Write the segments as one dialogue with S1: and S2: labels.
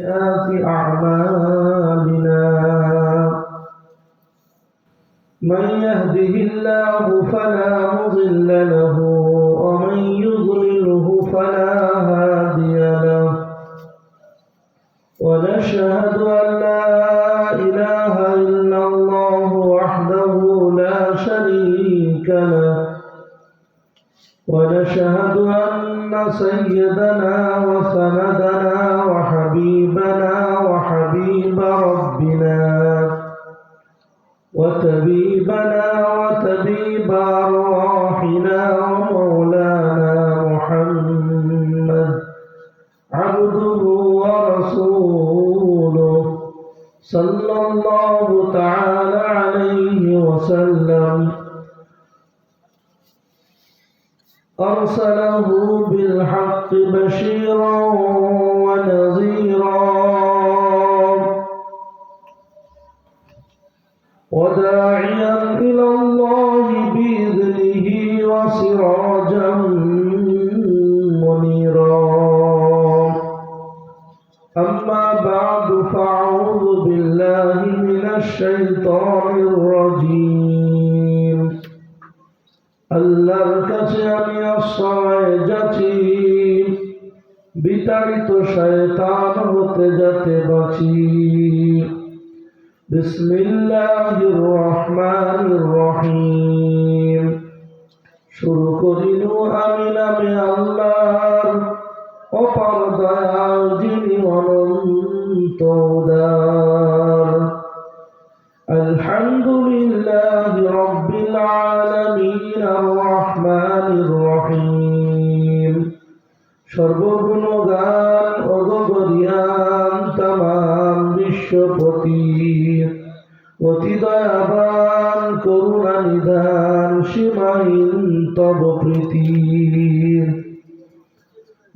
S1: سيئات أعمالنا من يهده الله فلا مضل له ومن يضلله فلا هادي له ونشهد أن لا إله إلا الله وحده لا شريك له ونشهد أن سيدنا وسندنا وحبيبنا وحبيب ربنا وطبيبنا وطبيب أرواحنا ومولانا محمد عبده ورسوله صلى الله تعالى عليه وسلم أرسله بالحق بشيرا ونذيرا وداعيا إلى الله بإذنه وسراجا منيرا أما بعد فأعوذ بالله من الشيطان الرجيم আল্লাহর কাছে আমি আশ্রয় যাচ্ছি বিতাড়িত শয়তান হতে যাতে বাঁচি। বিসমিল্লাহির রহমানির রহিম। শুরু করিল আমি নামে আল্লাহর, অপার দয়াল যিনি অনন্ত উদার। আলহামদুলিল্লাহি রাব্বিল আলামিন আর রহমানির রহিম। সর্বগুণগান অগগরিয়ান তামাম বিশ্বপতি, অতি দয়াবান করুণা নিধান সীমাহীন তব প্রীতি।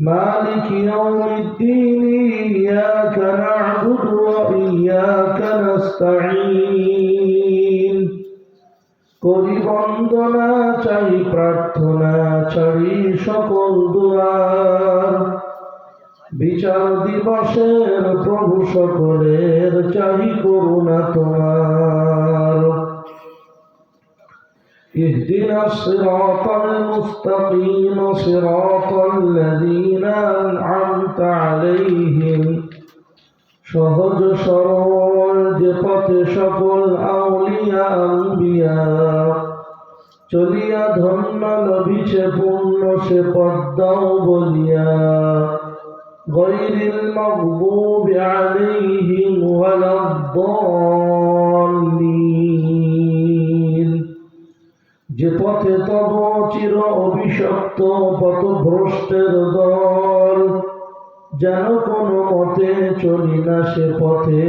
S1: مالك يوم الدين إياك نعبد وإياك نستعين। করি বন্দনা চাই প্রার্থনা চাই সকল দুয়ার। বিচার দিবসের প্রভু সকলের চাই করুণা তোমার। اهدنا الصراط المستقيم صراط الذين أنعمت عليهم। সহজ সরল যে পথে সকল আউলিয়া আম্বিয়া চলিয়া ধন্য লভিছে পূর্ণ সে পদ্মাও বলিয়া। গায়রিল মাগদুবি আলাইহিম ওয়ালাদ-দাল্লিন। যে পথে তব চির অভিশপ্ত পথভ্রষ্টের দল, যেন কোনো মতে চলি না সে পথে,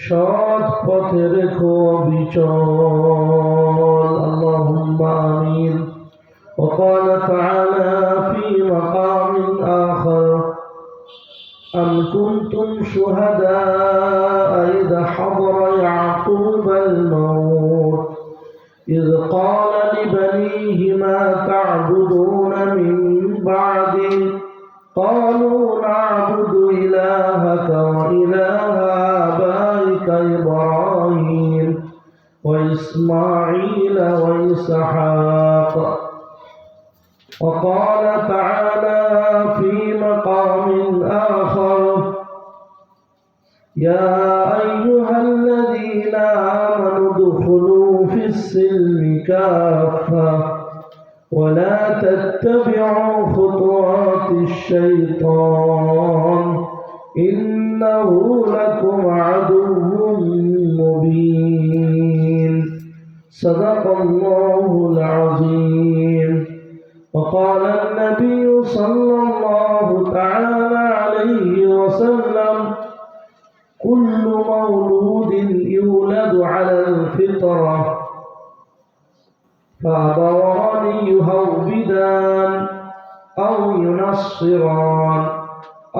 S1: সৎ পথে রেখো অবিচল। আল্লাহুম্মা আমিন। وقال تعالى في مقام آخر: أم كنتم شهداء إذ حضر يعقوب الموت إذ قال لبنيه ما تعبدون من بعدي قالوا نعبد إلهك وإله آبائك إبراهيم وإسماعيل وإسحاق. وقال تعالى في مقام آخر: يا أيها الذين آمنوا ادخلوا في السلم كافة ولا تتبعوا خطوات الشيطان إنه لكم عدو مبين. صدق الله العظيم. وقال النبي صلى الله تعالى عليه وسلم: كل مولود يولد على الفطرة فأبوان يهودان أو ينصران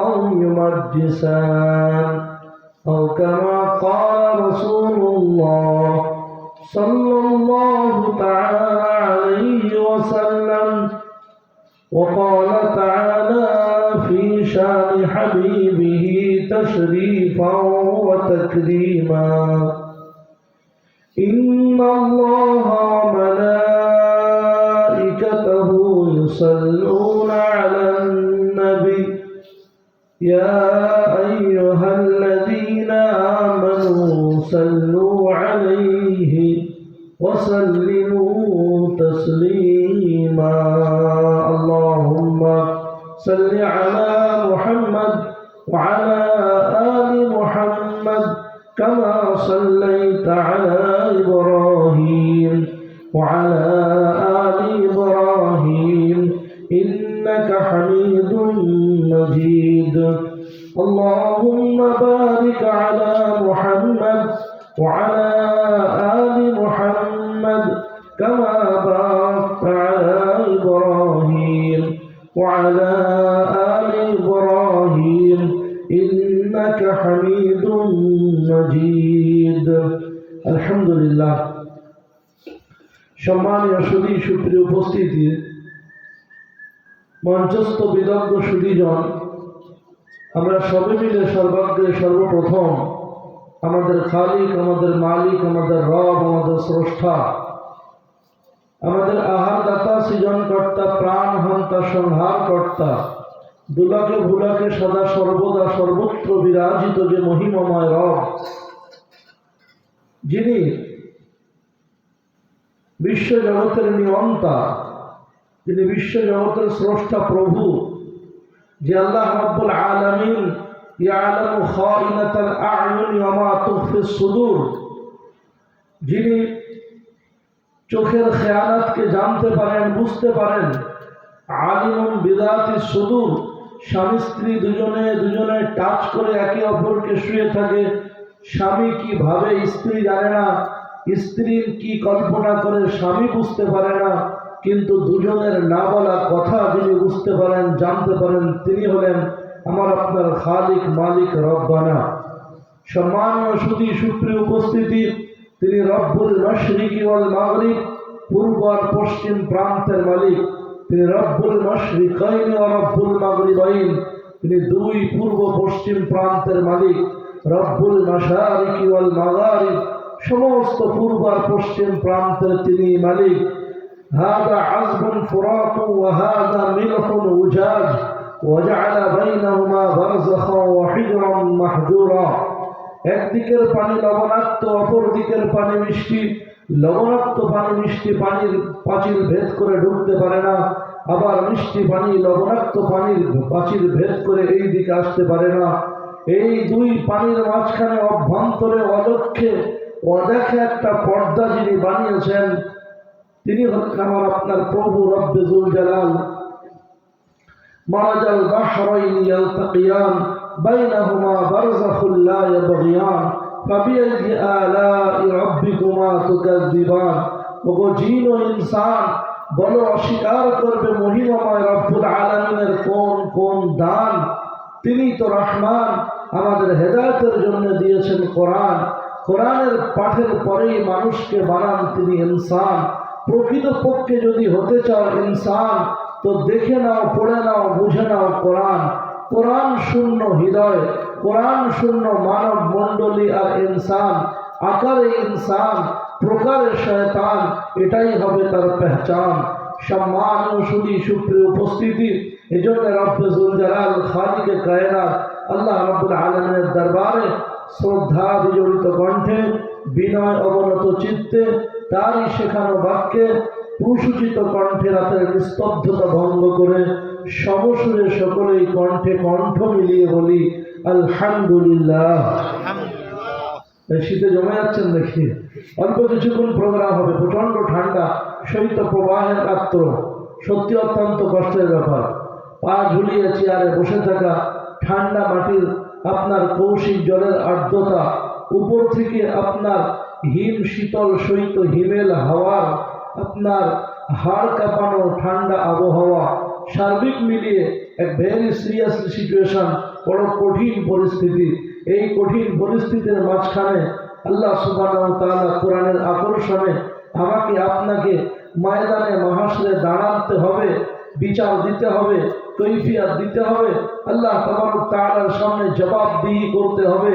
S1: أو يمجسان أو كما قال رسول الله صلى الله تعالى عليه وسلم. وقال تعالى في شان حبيبه تشريفا وتكريما إن الله وملائكته يصلون على النبي يا أيها الذين آمنوا صلوا عليه وسلموا تسليما اللهم صل على محمد وعلى آل محمد كما صليت على إبراهيم وعلى آل إبراهيم إنك حميد مجيد اللهم بارك على محمد وعلى آل محمد كما باركت على إبراهيم وعلى آل إبراهيم إنك حميد مجيد الحمد لله সম্মানীয় সুধী সুপ্রিয় উপস্থিতি মঞ্চস্থ বিদগ্ধ সুধীজন আমরা সবে মিলে সর্বাগ্রে সর্বপ্রথম আমাদের খালিক আমাদের মালিক আমাদের রব আমাদের স্রষ্টা আমাদের আহারদাতা সৃজনকর্তা প্রাণহন্তা সংহারকর্তা দুলাকে ভুলাকে সদা সর্বদা সর্বত্র বিরাজিত যে মহিমময় রব যিনি বিশ্ব জগতের নিয়ন্তা যিনি বিশ্ব জগতের স্রষ্টা প্রভু যে আল্লাহ রাব্বুল আলামিন ইয়ালামু খাইনাতাল আ'য়ুনি ওয়া মা তুখফিস সুদূর যিনি চোখের খেয়ালাতকে জানতে পারেন বুঝতে পারেন আলিমুন বিদাতিস সুদূর স্বামী স্ত্রী দুজনে টাচ করে একে অপরকে শুয়ে থাকে স্বামী কি ভাবে স্ত্রী জানে না স্ত্রীর কি কল্পনা করে স্বামী বুঝতে পারে না কিন্তু দুজনের না বলা কথা যিনি বুঝতে পারেন জানতে পারেন তিনি হলেন আমার আপনার খালিক মালিক রব্বানা সম্মানীয় সুধী সুপ্রিয় উপস্থিতি তিনি রব্বুল মাশরিকি ওয়াল মাগরিব পূর্ব আর পশ্চিম প্রান্তের মালিক তিনি রব্বুল মাশরিকাইন ওয়া রব্বুল মাগরিবাইন তিনি দুই পূর্ব পশ্চিম প্রান্তের মালিক রব্বুল মাশারিকি ওয়াল মাগারিব সমস্ত পূর্ব আর পশ্চিম প্রান্তের তিনি মালিক هذا عذب فرات وهذا ملح وجاج وجعل بينهما برزخا وحجرا محجورا একদিকের পানি লবণাক্ত অপর দিকের পানি মিষ্টি লবণাক্ত পানি মিষ্টি পানির পাঁচিল ভেদ করে ঢুকতে পারে না আবার মিষ্টি পানি লবণাক্ত পানির পাঁচিল ভেদ করে এই দিকে আসতে পারে না এই দুই পানির মাঝখানে অভ্যন্তরে অলক্ষ্যে অদেখে একটা পর্দা যিনি বানিয়েছেন তিনি হলেন আমার আপনার প্রভু রব্বে যুল জালাল মারাজাল বাহরাইন ইয়ালতাকিয়ান বাইনাহুমা বারযাখুল লা ইয়াবগিয়ান ফাবিআইয়ি আলাই রাব্বিকুমা তুকাযযিবান ওগো জিন ও ইনসান বলো অস্বীকার করবে মহিমাময় রব্বুল আলামিনের কোন কোন দান তিনি তো রহমান আমাদের হেদায়েতের জন্য দিয়েছেন কোরআন কোরআনের পাঠের পরেই মানুষকে বানান তিনি ইনসান প্রকৃতপক্ষে যদি হতে চাও ইনসান তো দেখে নাও পড়ে নাও বুঝে নাও কোরআন কোরআন শূন্য হৃদয় কোরআন শূন্য মানব মণ্ডলী আর ইনসান আকারে ইনসান প্রকারে শয়তান এটাই হবে তার পেহচান সম্মানীয় সুধী সুপ্রিয় উপস্থিতি এজন্য রব্বে যুল জালাল খালিকে কায়নাত আল্লাহ রাব্বুল আলামিনের দরবারে শ্রদ্ধা বিজড়িত কণ্ঠে বিনয় অবনত চিত্তে তারই শেখানো বাক্যে প্রসূচিত কণ্ঠে রাতের নিস্তব্ধতা ভঙ্গ করে সমসুরে সকলেই কণ্ঠে কণ্ঠ মিলিয়ে বলি আলহামদুলিল্লাহ। শীতে জমে যাচ্ছেন দেখি অল্প কিছুক্ষণ প্রোগ্রাম হবে প্রচন্ড ঠান্ডা শৈত্য প্রবাহের রাত্র সত্যি অত্যন্ত কষ্টের ব্যাপার পা ঝুলিয়ে চেয়ারে বসে থাকা ঠান্ডা মাটির আপনার কৌশিক জলের আর্দ্রতা উপর থেকে আপনার হিম শীতল শৈত্য হিমেল হাওয়ার আপনার হাড় কাঁপানো ঠান্ডা আবহাওয়া সার্বিক মিলিয়ে এক ভেরি সিরিয়াস সিচুয়েশন বড় কঠিন পরিস্থিতি এই কঠিন পরিস্থিতির মাঝখানে আল্লাহ সুবহানাহু ওয়া তাআলা কোরআনের আকর্ষণে আমাকে আপনাকে ময়দানে মাহশরে দাঁড়াতে হবে বিচার দিতে হবে, কৈফিয়ত দিতে হবে, আল্লাহ তাবারক তাআলার সামনে জবাবদিহি করতে হবে।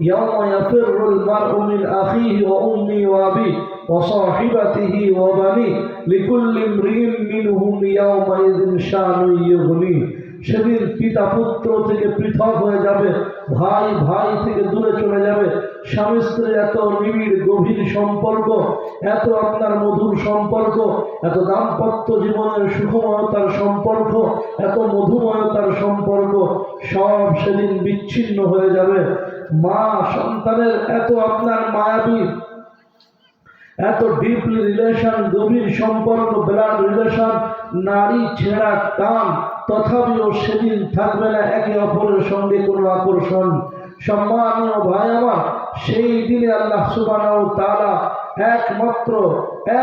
S1: ইয়াওমা ইয়াফিরুল মারউ মিন আখিহি ওয়া উম্মি ওয়া আবি ওয়া সাহিবাতিহি ওয়া বানি লিকুল্লি ইমরিইন মিনহুম ইয়াওমাইযিন শানুন ইউগনি। সেদিন পিতা পুত্র থেকে পৃথক হয়ে যাবে, ভাই ভাই থেকে দূরে চলে যাবে, স্বামী স্ত্রীর এত নিবিড় গভীর সম্পর্ক, এত আপনার মধুর সম্পর্ক, এত দাম্পত্য জীবনের সুখময়তার সম্পর্ক, এত মধুময়তার সম্পর্ক সব সেদিন বিচ্ছিন্ন হয়ে যাবে। মা সন্তানের এত আপনার মায়াবী, এত ডিপলি রিলেশন, গভীর সম্পর্ক, ব্লাড রিলেশন, নারী ছেঁড়া টান, তথাপিও সেদিন থাকবে না একে অপরের সঙ্গে কোনো আকর্ষণ। সম্মানীয় ভাই আমার, সেই দিনে আল্লাহ সুবহানাহু ওয়া তাআলা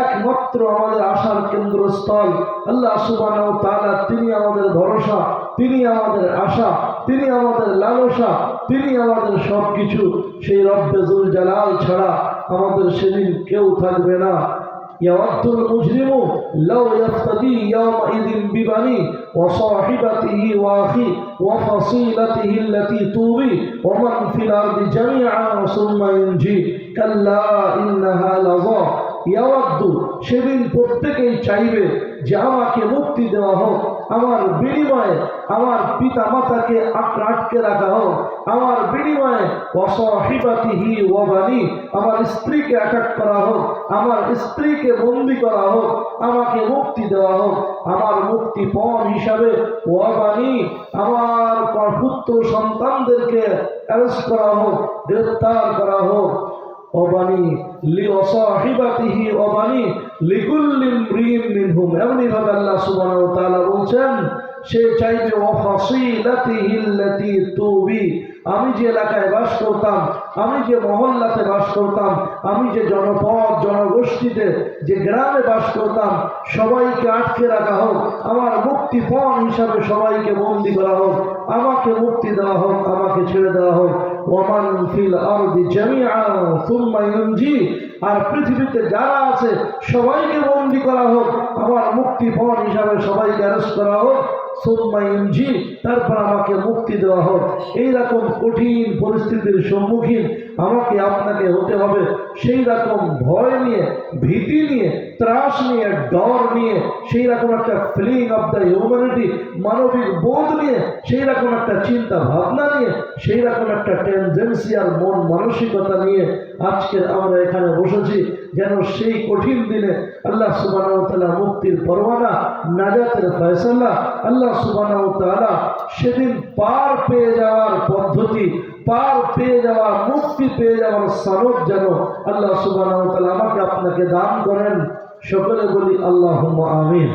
S1: একমাত্র আমাদের আশার কেন্দ্রস্থল আল্লাহ সুবহানাহু ওয়া তাআলা, তিনি আমাদের ভরসা, তিনি আমাদের আশা, তিনি আমাদের লালসা, তিনি আমাদের সবকিছু। সেই রব্বে যুল জালাল ছাড়া আমাদের সেদিন কেউ থাকবে না। ইয়াওয়াদ্দুল মুজরিমু লাউ ইয়াফতাদি ইয়াওমাইযিন বিবানি ওয়া সাহিবাতিহি ওয়া আখি ওয়া ফাসিলাতিহি আল্লাতী তুবি ওয়া মান ফিল আরদি জামিআন সুম্মা ইনজি কাল্লা ইন্নাহা লাযা। ইয়াওয়াদ্দু, সেদিন প্রত্যেকেই চাইবে যে আমাকে মুক্তি দেওয়া হোক, আমার বিনিময়ে আমার পিতা মাতাকে আটকে রাখা হোক, আমার বিনিময়ে ওয়া সাহিবাতিহি ওয়া বানি, আমার স্ত্রীকে অ্যাটাক করা হোক, আমার স্ত্রীকে বন্দী করা হোক, আমাকে মুক্তি দেওয়া হোক, আমার মুক্তিপণ হিসাবে ওয়া বানি, আমার পুত্র সন্তানদেরকে অ্যারেস্ট করা হোক, গ্রেফতার করা হোক। ওবানি লি ওয়াসাহিবাতিহি ওবানি লিকুল্লি ইমরিইন মিনহুম। এমনিভাবে আল্লাহ সুবহানাহু ওয়া তাআলা বলছেন, সে চাইবে ওয়া ফাসিলাতিহি আল্লাতী তুবি, আমি যে এলাকায় বাস করতাম, আমি যে মহল্লাতে বাস করতাম, আমি যে জনপদ জনগোষ্ঠীতে যে গ্রামে বাস করতাম, সবাইকে আটকে রাখা হোক, আমার মুক্তিপণ হিসাবে সবাইকে বন্দী করা হোক, আমাকে মুক্তি দেওয়া হোক, আমাকে ছেড়ে দেওয়া হোক। ওয়ামান ফিল আরদি জামিআন সুম্মা ইনজি, আর পৃথিবীতে যারা আছে সবাইকে বন্দী করা হোক, আমার মুক্তিপণ হিসাবে সবাইকে অ্যারেস্ট করা হোক, সুম্মা ইনজি, তারপর আমাকে মুক্তি দেওয়া হোক। এইরকম কঠিন পরিস্থিতির সম্মুখীন আমাকে আপনাকে হতে হবে। সেই রকম ভয় নিয়ে, ভীতি নিয়ে, ত্রাস নিয়ে, ডর নিয়ে, সেই রকম একটা ফিলিং অফ দ্য হিউম্যানিটি, মানবিক বোধ নিয়ে, সেই রকম একটা চিন্তা ভাবনা নিয়ে, সেই রকম একটা টেন্ডেন্সি আর মন মানসিকতা নিয়ে আজকের আমরা এখানে বসেছি, যেন সেই কঠিন দিনে আল্লাহ সুবহানাহু ওয়া তাআলা মুক্তির পরওয়ানা, নাজাতের ফয়সালা, আল্লাহ সুবহানাহু ওয়া তাআলা সেদিন পার পেয়ে যাওয়ার পদ্ধতি, পার পেয়ে যাওয়া, মুক্তি পেয়ে যাওয়ার সনদ যেন আল্লাহ সুবহানাহু ওয়া তাআলা আমাকে আপনাকে দান করেন। সকলে বলি আল্লাহুম্মা আমিন।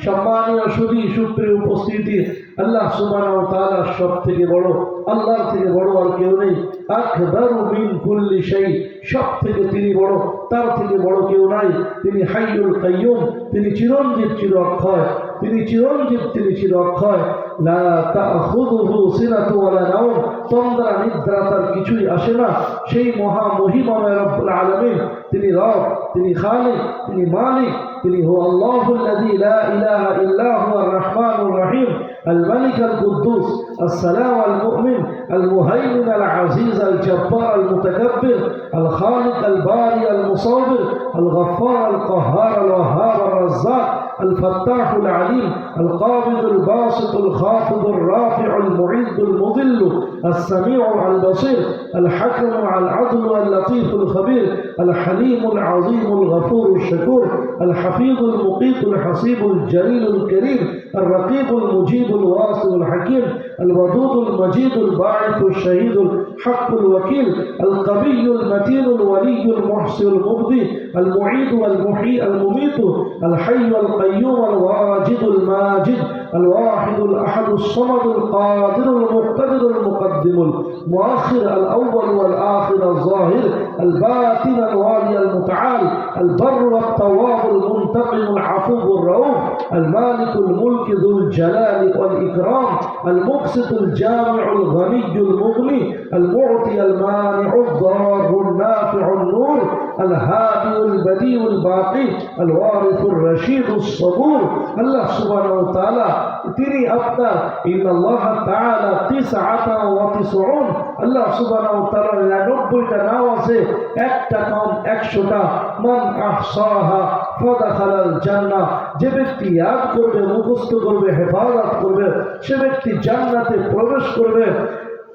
S1: সম্মানীয় সুধী সুপ্রিয় উপস্থিতি, আল্লাহ সুবহানাহু ওয়া তাআলা সব থেকে বড়, আল্লাহর থেকে বড় আর কেউ নেই। আকবারু মিন কুল্লি শাই, সব থেকে তিনি বড়, তার থেকে বড় কেউ নাই। তিনি হাইয়ুল কাইয়ুম, তিনি চিরঞ্জীব চির অক্ষয়, তিনি চিরঞ্জীব, তিনি চির অক্ষয়। লা তাখুযুহু সিনাতু ওয়ালা নাওম, তন্দ্রা নিদ্রা তার কিছুই আসে না। সেই মহা মহিমাময় রব্বুল আলামিন, তিনি রব, তিনি খালিক, তিনি মালিক, তিনি হু আল্লাহুল্লাযী লা ইলাহা ইল্লা হুয়ার রাহমানুর রহিম, الملك القدوس السلام المؤمن المهيمن العزيز الجبار المتكبر الخالق الباري المصور الغفار القهار الوهاب الرزاق الفتاح العليم القابض الباسط الخافض الرافع المعز المضل السميع البصير الحكم العدل اللطيف الخبير الحليم العظيم الغفور الشكور الحفيظ المقيت الحسيب الجليل الكريم الرقيب المجيب الواصل الحكيم الودود المجيد الباعث الشهيد الحق الوكيل القوي المتين الولي المحصي المبدي المعيد والمحيي المميت الحي القيوم الواجد الماجد الواحد الأحد الصمد القادر المقتدر المقدم المؤخر الأول والآخر الظاهر الباطن الوالي المتعال البر والتواب المنتقم العفو الرؤوف المالك الملك ذو الجلال والإكرام المقسط الجامع الغني المغني المعطي المانع الضار النافع النور আল হাদিউল বাদিউল বাকি আল ওয়ারিসুর রশিদুস সবুর। আল্লাহ সুবহানাহু ওয়া তাআলা তিনি আপনার ইন্নাল্লাহ তাআলা 99, আল্লাহ সুবহানাহু ওয়া তাআলার 99টা নাম আছে, একটা নাম 100টা। মান আহসাহা ফাদাখালাল জান্নাহ, যে ব্যক্তি ইয়াদ করবে, মুখস্থ করবে, হেফাজত করবে, সে ব্যক্তি জান্নাতে প্রবেশ করবে।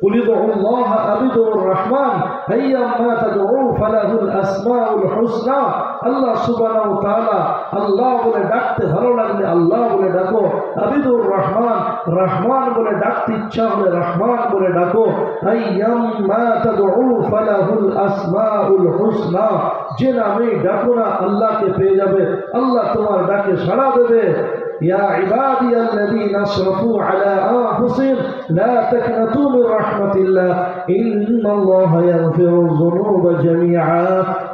S1: কুলিদুল্লাহ আবিদুর রহমান আইয়াম্মা তাদউ ফালাহুল আসমাউল হুসনা। আল্লাহ সুবহানাহু ওয়া তাআলা আল্লাহ বলে ডাকতে ভালো লাগলে আল্লাহ বলে ডাকো, আবিদুর রহমান রহমান বলে ডাকতে ইচ্ছা হলে রহমান বলে ডাকো। আইয়াম্মা তাদউ ফালাহুল আসমাউল হুসনা, যে নামে ডাকো না আল্লাহকে পেয়ে যাবে, আল্লাহ তোমার ডাকে সাড়া দেবে। يا عبادي الذين اسرفوا على أنفسهم لا تقنطوا من رحمة الله إن الله يغفر الذنوب جميعا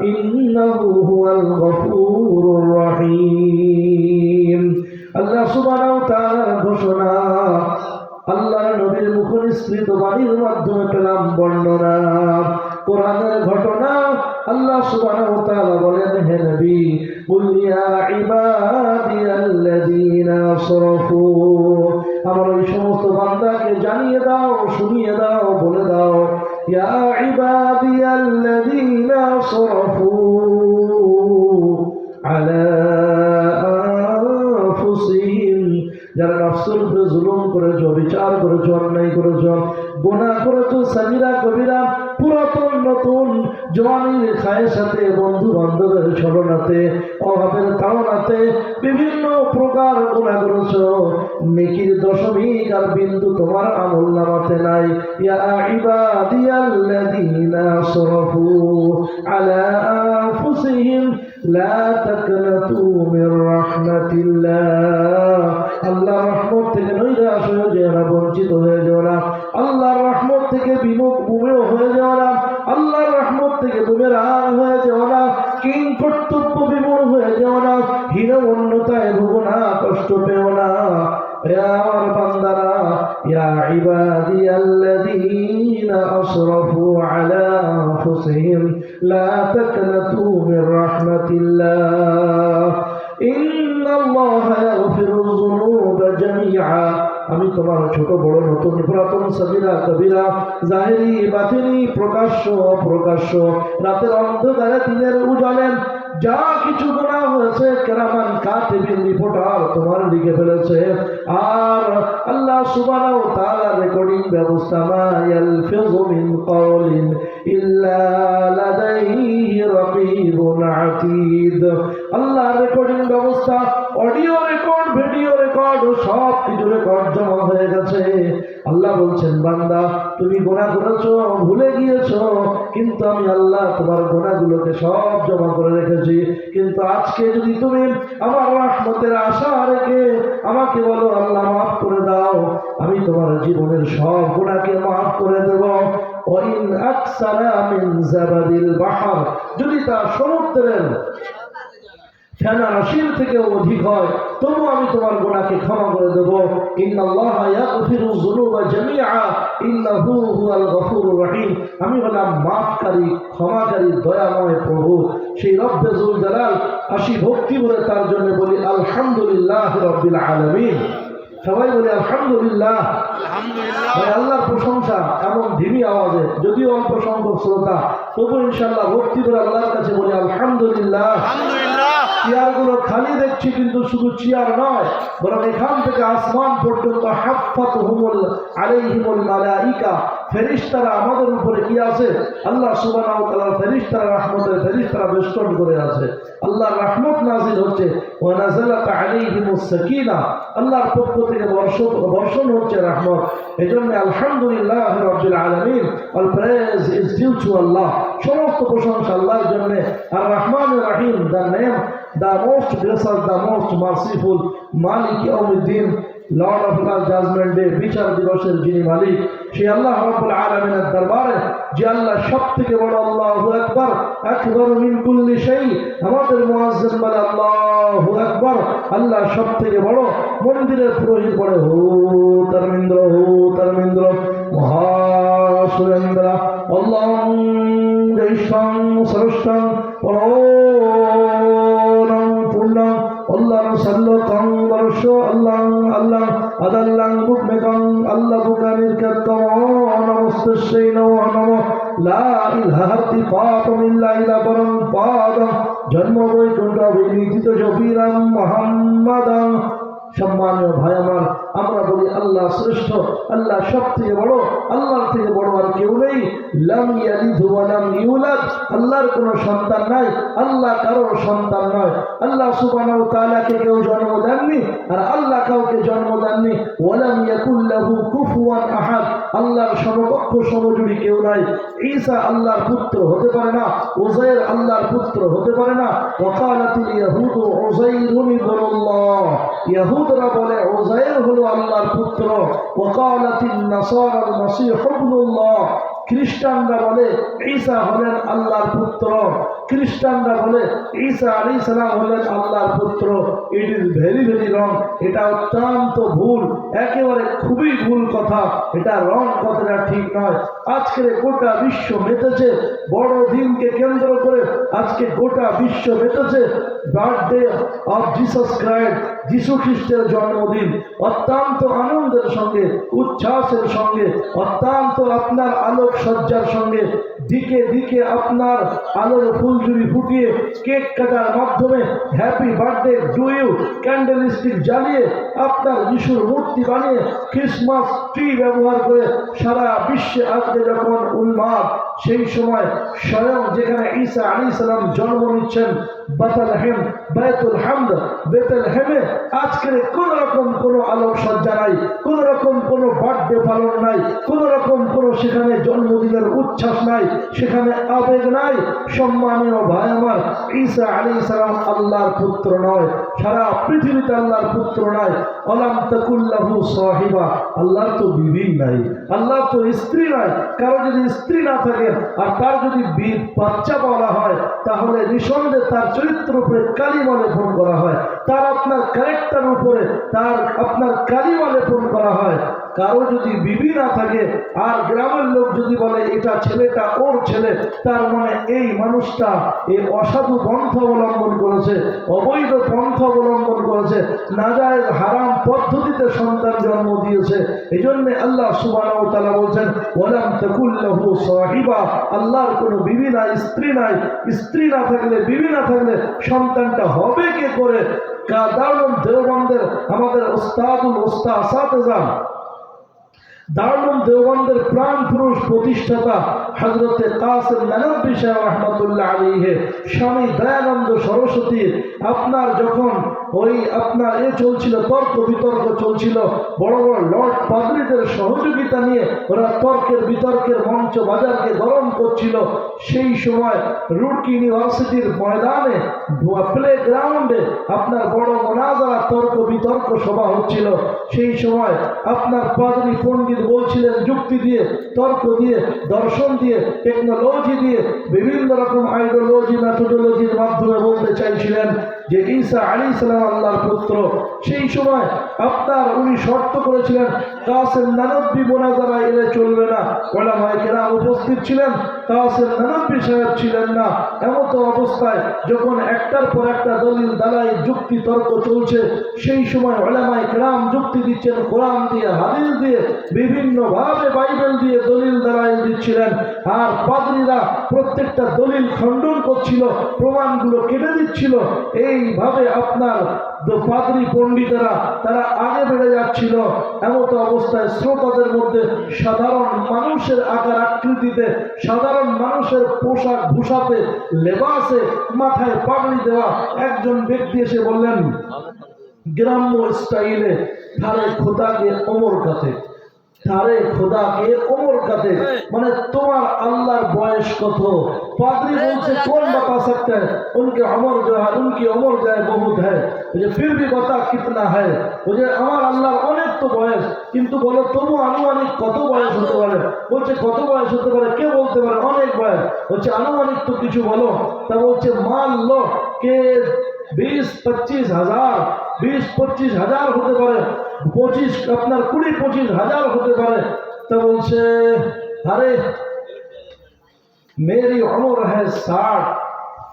S1: إنه هو الغفور الرحيم। আল্লাহ সুবহানাহু ওয়া তাআলার ঘোষণা, আল্লাহর নবীর মুখনিসৃত বাণীর মাধ্যমে পেলাম বর্ণনা, কোরআনের ঘটনা। আল্লাহ সুবহানাহু ওয়া তাআলা বলেন, হে নবী, কুল ইয়া ইবাদিয়াল্লাযীনা আসরাফু, আমার ওই সমস্ত বান্দাকে জানিয়ে দাও, শুনিয়ে দাও, বলে দাও, ইয়া ইবাদিয়াল্লাযীনা আসরাফু আলা আনফুসিহিম, যারা নফসের উপরে জুলুম করেছো, বিচার করেছো, অন্যায় করেছো, গুনাহ করেছো, সাগীরা কবিরা, পুরাতন নতুন, জওয়ানির খায়েশাতে, বন্ধু বান্ধবের ছলনাতে, অভাবের তাড়নাতে বিভিন্ন প্রকার গুনাহ করেছো, নেকির দশমিক আর বিন্দু তোমার আমলনামাতে নাই। ইয়া ইবাদিয়াল্লাযীনা আসরাফু আলা আনফুসিহিম লা তাকনাতু মির রাহমাতিল্লাহ, আল্লাহর রহমত থেকে নৈরাশ হয়ে যেও না, বঞ্চিত হয়ে যেও না, আল্লাহর রহমত থেকে বিমুখ হয়ে যাও না, আল্লাহর রহমত থেকে বেরার হয়ে যাও না, কিং কর্তব্য বিমূঢ় হয়ে যাও না, হীনমন্যতায় ভুগো না, কষ্ট পেও না। আমার বান্দারা, ইয়া ইবাদিয়াল্লাযীনা আসরাফু আলা আনফুসিহিম লা তাকনাতু মির রাহমাতিল্লাহ ইন্নাল্লাহা ইয়াগফিরুয যুনুবা জামিআ, আমি তোমার ছোট বড়, নতুন পুরাতন, সাগীরা কবিরা, জাহেরি বাতিনি, প্রকাশ্য অপ্রকাশ্য, রাতের অন্ধকারে দিনের উজালে যা কিছু গুনাহ হয়েছে কেরামান কাতিবিন রিপোর্টার তোমার লিখে ফেলেছে। আর আল্লাহ সুবহানাহু ওয়া তাআলা রেকর্ডিং ব্যবস্থা, মা ইয়ালফিযু মিন কাওলিন ইল্লা লাদাইহি রাকীবুন আতীদ, আল্লাহ রেকর্ডিং ব্যবস্থা, অডিও রেকর্ড, ভিডিও রেকর্ড, সব কিছু রেকর্ড জমা হয়ে গেছে। আল্লাহ বলছেন, বান্দা তুমি গুনাহ করেছো, ভুলে গিয়েছো, কিন্তু আমি আল্লাহ তোমার গুনাহগুলোকে সব জমা করে রেখেছি। কিন্তু আজকে যদি তুমি আমার রহমতের আশা রেখে আমাকে বলো আল্লাহ মাফ করে দাও, আমি তোমার জীবনের সব গুনাহকে মাফ করে দেব। ওয়াইন আকসারা মিন জাবাদিল বাহর, যদি তা সমুদ্রের ফেনা রাশির থেকে অধিক হয়, তবু আমি তোমার গুনাহকে ক্ষমা করে দেব। ইন্নাল্লাহা ইয়াগফিরুয যুনুবা জামিআ ইন্নাহু হুয়াল গফুরুর রহিম, আমি হলাম মাফকারী, ক্ষমাকারী, দয়াময় প্রভু। সেই রব্বে যুল জালাল, আসি ভক্তি বলে তার জন্য বলি আলহামদুলিল্লাহ রাব্বিল আলামিন। সবাই বলি আলহামদুলিল্লাহ। আল্লাহর প্রশংসা এমন ধিমি আওয়াজে, যদিও অল্প সংখ্যক শ্রোতা, তবু ইনশাআল্লাহ ভক্তি করে আল্লাহর কাছে বলি আলহামদুলিল্লাহ। চেয়ারগুলো খালি দেখছি, কিন্তু শুধু চেয়ার নয়, বরং এখান থেকে আসমান পর্যন্ত হাফাতুহুমুল আলাইহিমুল মালাইকা, ফেরেশতারা আমাদের উপরে কি আছে? আল্লাহ সুবহানাহু ওয়া তাআলার ফেরেশতারা, রহমতের ফেরেশতারা বেষ্টন করে আছে। আল্লাহর রহমত নাযিল হচ্ছে, ওয়া নাযালাত আলাইহিমুস সাকিনা, আল্লাহর পক্ষ থেকে বর্ষণ হচ্ছে রহমত। এজন্য আলহামদুলিল্লাহ রাব্বিল আলামিন, all praise is due to Allah, সমস্ত প্রশংসা আল্লাহর জন্য। আর রহমানুর রহিম, the name, the most gracious, the most merciful, মালিক ইয়াউমিদ্দিন, lord of the judgement day, বিচার দিবসের যিনি মালিক, সেই আল্লাহ রাব্বুল আলামিনের দরবারে যে আল্লাহ সবথেকে বড়, আল্লাহু আকবার, আকবার মিন কুল্লি শাই, আমাদের মুয়াজ্জিন বলে আল্লাহু আকবার, আল্লাহ সবথেকে বড়। মন্দিরের পুরোহিত বলে হো ধর্মেন্দ্র মহাসুরেন্দ্র, আল্লাহং জৈষ্ঠং সরষ্টং পরম পূর্ণং আল্লাহ সাল্লাল্লাহু বর্ষ আল্লাহ আল্লাহ আদাল্লাং বুকমেকং আল্লাহ বুকানির কাতম নমস্তে নমঃ নমঃ লা ইলাহা ইল্লা ইলা পরম পাদম জন্ম বৈকুণ্ঠ বিনীত জবিরাম মুহাম্মাদান। সম্মানীয় ভাই আমার, আমরা বলি আল্লাহ শ্রেষ্ঠ, আল্লাহ সব থেকে বড়, আল্লাহর থেকে বড় আর কেউ নেই। লাম ইয়ালিদ ওয়া লাম ইউলাদ, আল্লাহর কোনো সন্তান নাই, আল্লাহ কারোর সন্তান নয়। আল্লাহ সুবহানাহু ওয়া তাআলাকে কেউ জন্ম দেননি আর আল্লাহ কাউকে জন্ম দেননি। ওয়া লাম ইয়াকুল লাহু কুফুয়ান আহাদ, আল্লাহর সমকক্ষ সমজুড়ি কেউ নাই। ঈসা আল্লাহর পুত্র হতে পারে না, উযাইর আল্লাহর পুত্র হতে পারে না। ওয়া ক্বালাতিল ইয়াহুদু উযাইরুন ইবনুল্লাহ, ইহুদরা বলে উযাইর হলো আল্লাহর পুত্র। ওয়া ক্বালাতিন নাসারা আল মাসীহ ইবনুল্লাহ, খ্রিস্টানরা বলে ঈসা হলেন আল্লাহর পুত্র। খ্রিস্টানরা বলে ঈসা আলাইহিস সালাম হলেন আল্লাহর পুত্র। It is very very wrong. এটা অত্যন্ত ভুল, একেবারে খুবই ভুল কথা। এটা রং, কথাটা ঠিক নয়। আজকে গোটা বিশ্ব মেতেছে বড় দিনকে কেন্দ্র করে, আজকে গোটা বিশ্ব মেতেছে বার্থডে অফ জিসাস ক্রাইস্ট, যিশু খ্রিস্টের জন্মদিন। অত্যন্ত আনন্দের সঙ্গে, উচ্ছ্বাসের সঙ্গে, অত্যন্ত আপনার আলোক সজ্জার সঙ্গে, দিকে দিকে আপনার আলোর ফুলঝুরি ফুটিয়ে কেক কাটার মাধ্যমে happy birthday to you candle stick জ্বালিয়ে আপনার যিশুর মূর্তি বানিয়ে ক্রিসমাস ট্রি ব্যবহার করে সারা বিশ্বে আজকে যখন উন্মাদ, সেই সময় স্বয়ং যেখানে ঈসা আলাইহিস সালাম জন্ম নিচ্ছেন বেথলেহেম, বাইতুল হামদ, বেথলেহেমে আজকের কোন রকম কোনো আলোক সজ্জা নাই, কোন রকম কোনো বার্থডে পালন নাই, কোন রকম কোনো সেখানে জন্মদিনের উচ্ছ্বাস নাই, সেখানে আবেগ নাই। সম্মানীয় ভাই আমার, ঈসা আলাইহিস সালাম আল্লাহর পুত্র নয়, সারা পৃথিবীতে আল্লাহর পুত্র নয়। অলাম তাকুল্লাহু সাহিবা, আল্লাহর তো বিবি নাই, আল্লাহর তো স্ত্রী নাই। কারো যদি স্ত্রী না থাকে আর তার যদি বাচ্চা বলা হয়, তাহলে নিঃসন্দেহে তার চরিত্র উপরে কালিমা লেপন করা হয়, তার আপনার ক্যারেক্টার উপরে তার আপনার কালিমা লেপন করা হয়। কারো যদি বিবি না থাকে আর গ্রামের লোক যদি বলে এটা ছেলেটা ওর ছেলে, তার মানে এই মানুষটা এই অসাধু পন্থা অবলম্বন করেছে, অবৈধ পন্থা অবলম্বন করেছে, নাজায়েজ হারাম পদ্ধতিতে সন্তান জন্ম দিয়েছে। এই জন্য আল্লাহ সুবহানাহু ওয়া তাআলা বলছেন ওয়ালাম তাকুল লাহু সাহিবা, আল্লাহর কোনো বিবি নাই, স্ত্রী নাই। স্ত্রী না থাকলে, বিবি না থাকলে সন্তানটা হবে কে করে? দারুল দেওবন্দের আমাদের ওস্তাদুল ওস্তাদ আসাতেজান, দারুল দেওবন্দের প্রাণ পুরুষ প্রতিষ্ঠাতা হযরতে কাসিম নানভী সাহেব রাহমাতুল্লাহ আলাইহি, স্বামী দয়ানন্দ সরস্বতী, আপনার যখন ওই আপনার চলছিল তর্ক বিতর্ক চলছিল, বড় বড় লর্ড পাদ্রীদের সহযোগিতা নিয়ে ওরা তর্কের বিতর্কের মঞ্চ বাজারকে গরম করছিল। সেই সময় রুড়কি ইউনিভার্সিটির ময়দানে প্লে গ্রাউন্ডে আপনার বড় মোনাজারা তর্ক বিতর্ক সভা হচ্ছিল। সেই সময় আপনার পাদ্রী পণ্ডিত বলছিলেন যুক্তি দিয়ে, তর্ক দিয়ে, দর্শন দিয়ে, টেকনোলজি দিয়ে, বিভিন্ন রকম আইডিওলজি মেথোডোলজির মাধ্যমে বলতে চাইছিলেন যে ঈসা আলাইহিস সালাম আল্লাহর পুত্র। সেই সময় আপনার উনি শর্ত করেছিলেন কাসিম নানভী মোনাজারা এলে চলবে না। উলামায়ে কেরাম উপস্থিত ছিলেন, কাসিম নানভী সাহেব ছিলেন না। এমতো অবস্থায় যখন একটার পর একটা দলিল দালাই যুক্তি তর্ক চলছে, সেই সময় উলামায়ে কেরাম যুক্তি দিচ্ছেন কোরআন দিয়ে, হাদিস দিয়ে, বিভিন্নভাবে বাইবেল দিয়ে দলিল দালাই দিচ্ছিলেন। আর পাদ্রীরা প্রত্যেকটা দলিল খণ্ডন করছিল, প্রমাণগুলো কেটে দিচ্ছিল। এইভাবে আপনার পাদ্রী পণ্ডিতেরা তারা আগে বেড়ে যাচ্ছিল। এমতো অবস্থায় শ্রোতাদের মধ্যে সাধারণ মানুষের আকার আকৃতিতে, সাধারণ মানুষের পোশাক ভূষাতে, লেবাসে, মাথায় পাগড়ি দেওয়া একজন ব্যক্তি এসে বললেন গ্রাম্য স্টাইলে, ধারে খোদাকে ওমর কাতে, ধারে খোদাকে ওমর কাতে, মানে তোমার আল্লাহর বয়স কত? पादरी बोलते कौन बता सकते हैं? उनके उम्र जो है, उनकी उम्र जो है बहुत है, मुझे फिर भी बता कितना है? मुझे আমার আল্লাহর অনেক তো বয়স, কিন্তু বলো তবু আনুমানিক কত বয়স হতে পারে? বলছে কত বয়স হতে পারে? কে বলতে পারে? অনেক বয়স। বলছে আনুমানিক তো কিছু বলো। তা বলছে মান লো কে 20-25 হাজার, 20-25 হাজার হতে পারে, 25 আপনার 20-25 হাজার হতে পারে। তা বলছে আরে मेरी उम्र है 60,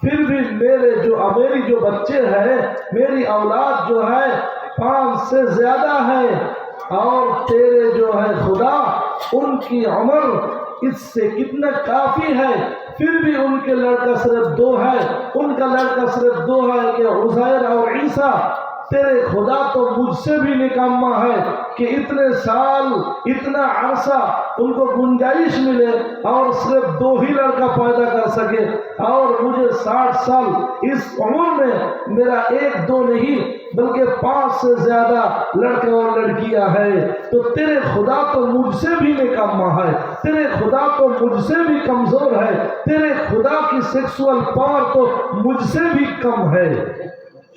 S1: फिर भी मेरी जो बच्चे हैं, मेरी औलाद जो है 5 से ज्यादा है, और तेरे जो है खुदा उनकी उम्र इससे कितना काफी है, फिर भी उनके लड़का सिर्फ 2 है, उनका लड़का सिर्फ 2 है कि उज़ैर और ईसा। तेरे खुदा तो मुझसे भी निकम्मा है कि इतने साल इतना अरसा उनको गुंजाइश मिले और सिर्फ 2 ही लड़का पैदा कर सके, और मुझे 60 साल इस उम्र में मेरा 1-2 नहीं बल्कि 5 से ज्यादा लड़के और लड़कियां हैं। तो तेरे खुदा तो मुझसे भी निकम्मा है, तेरे खुदा तो मुझसे भी कमजोर है, तेरे खुदा की सेक्सुअल पावर तो मुझसे भी कम है।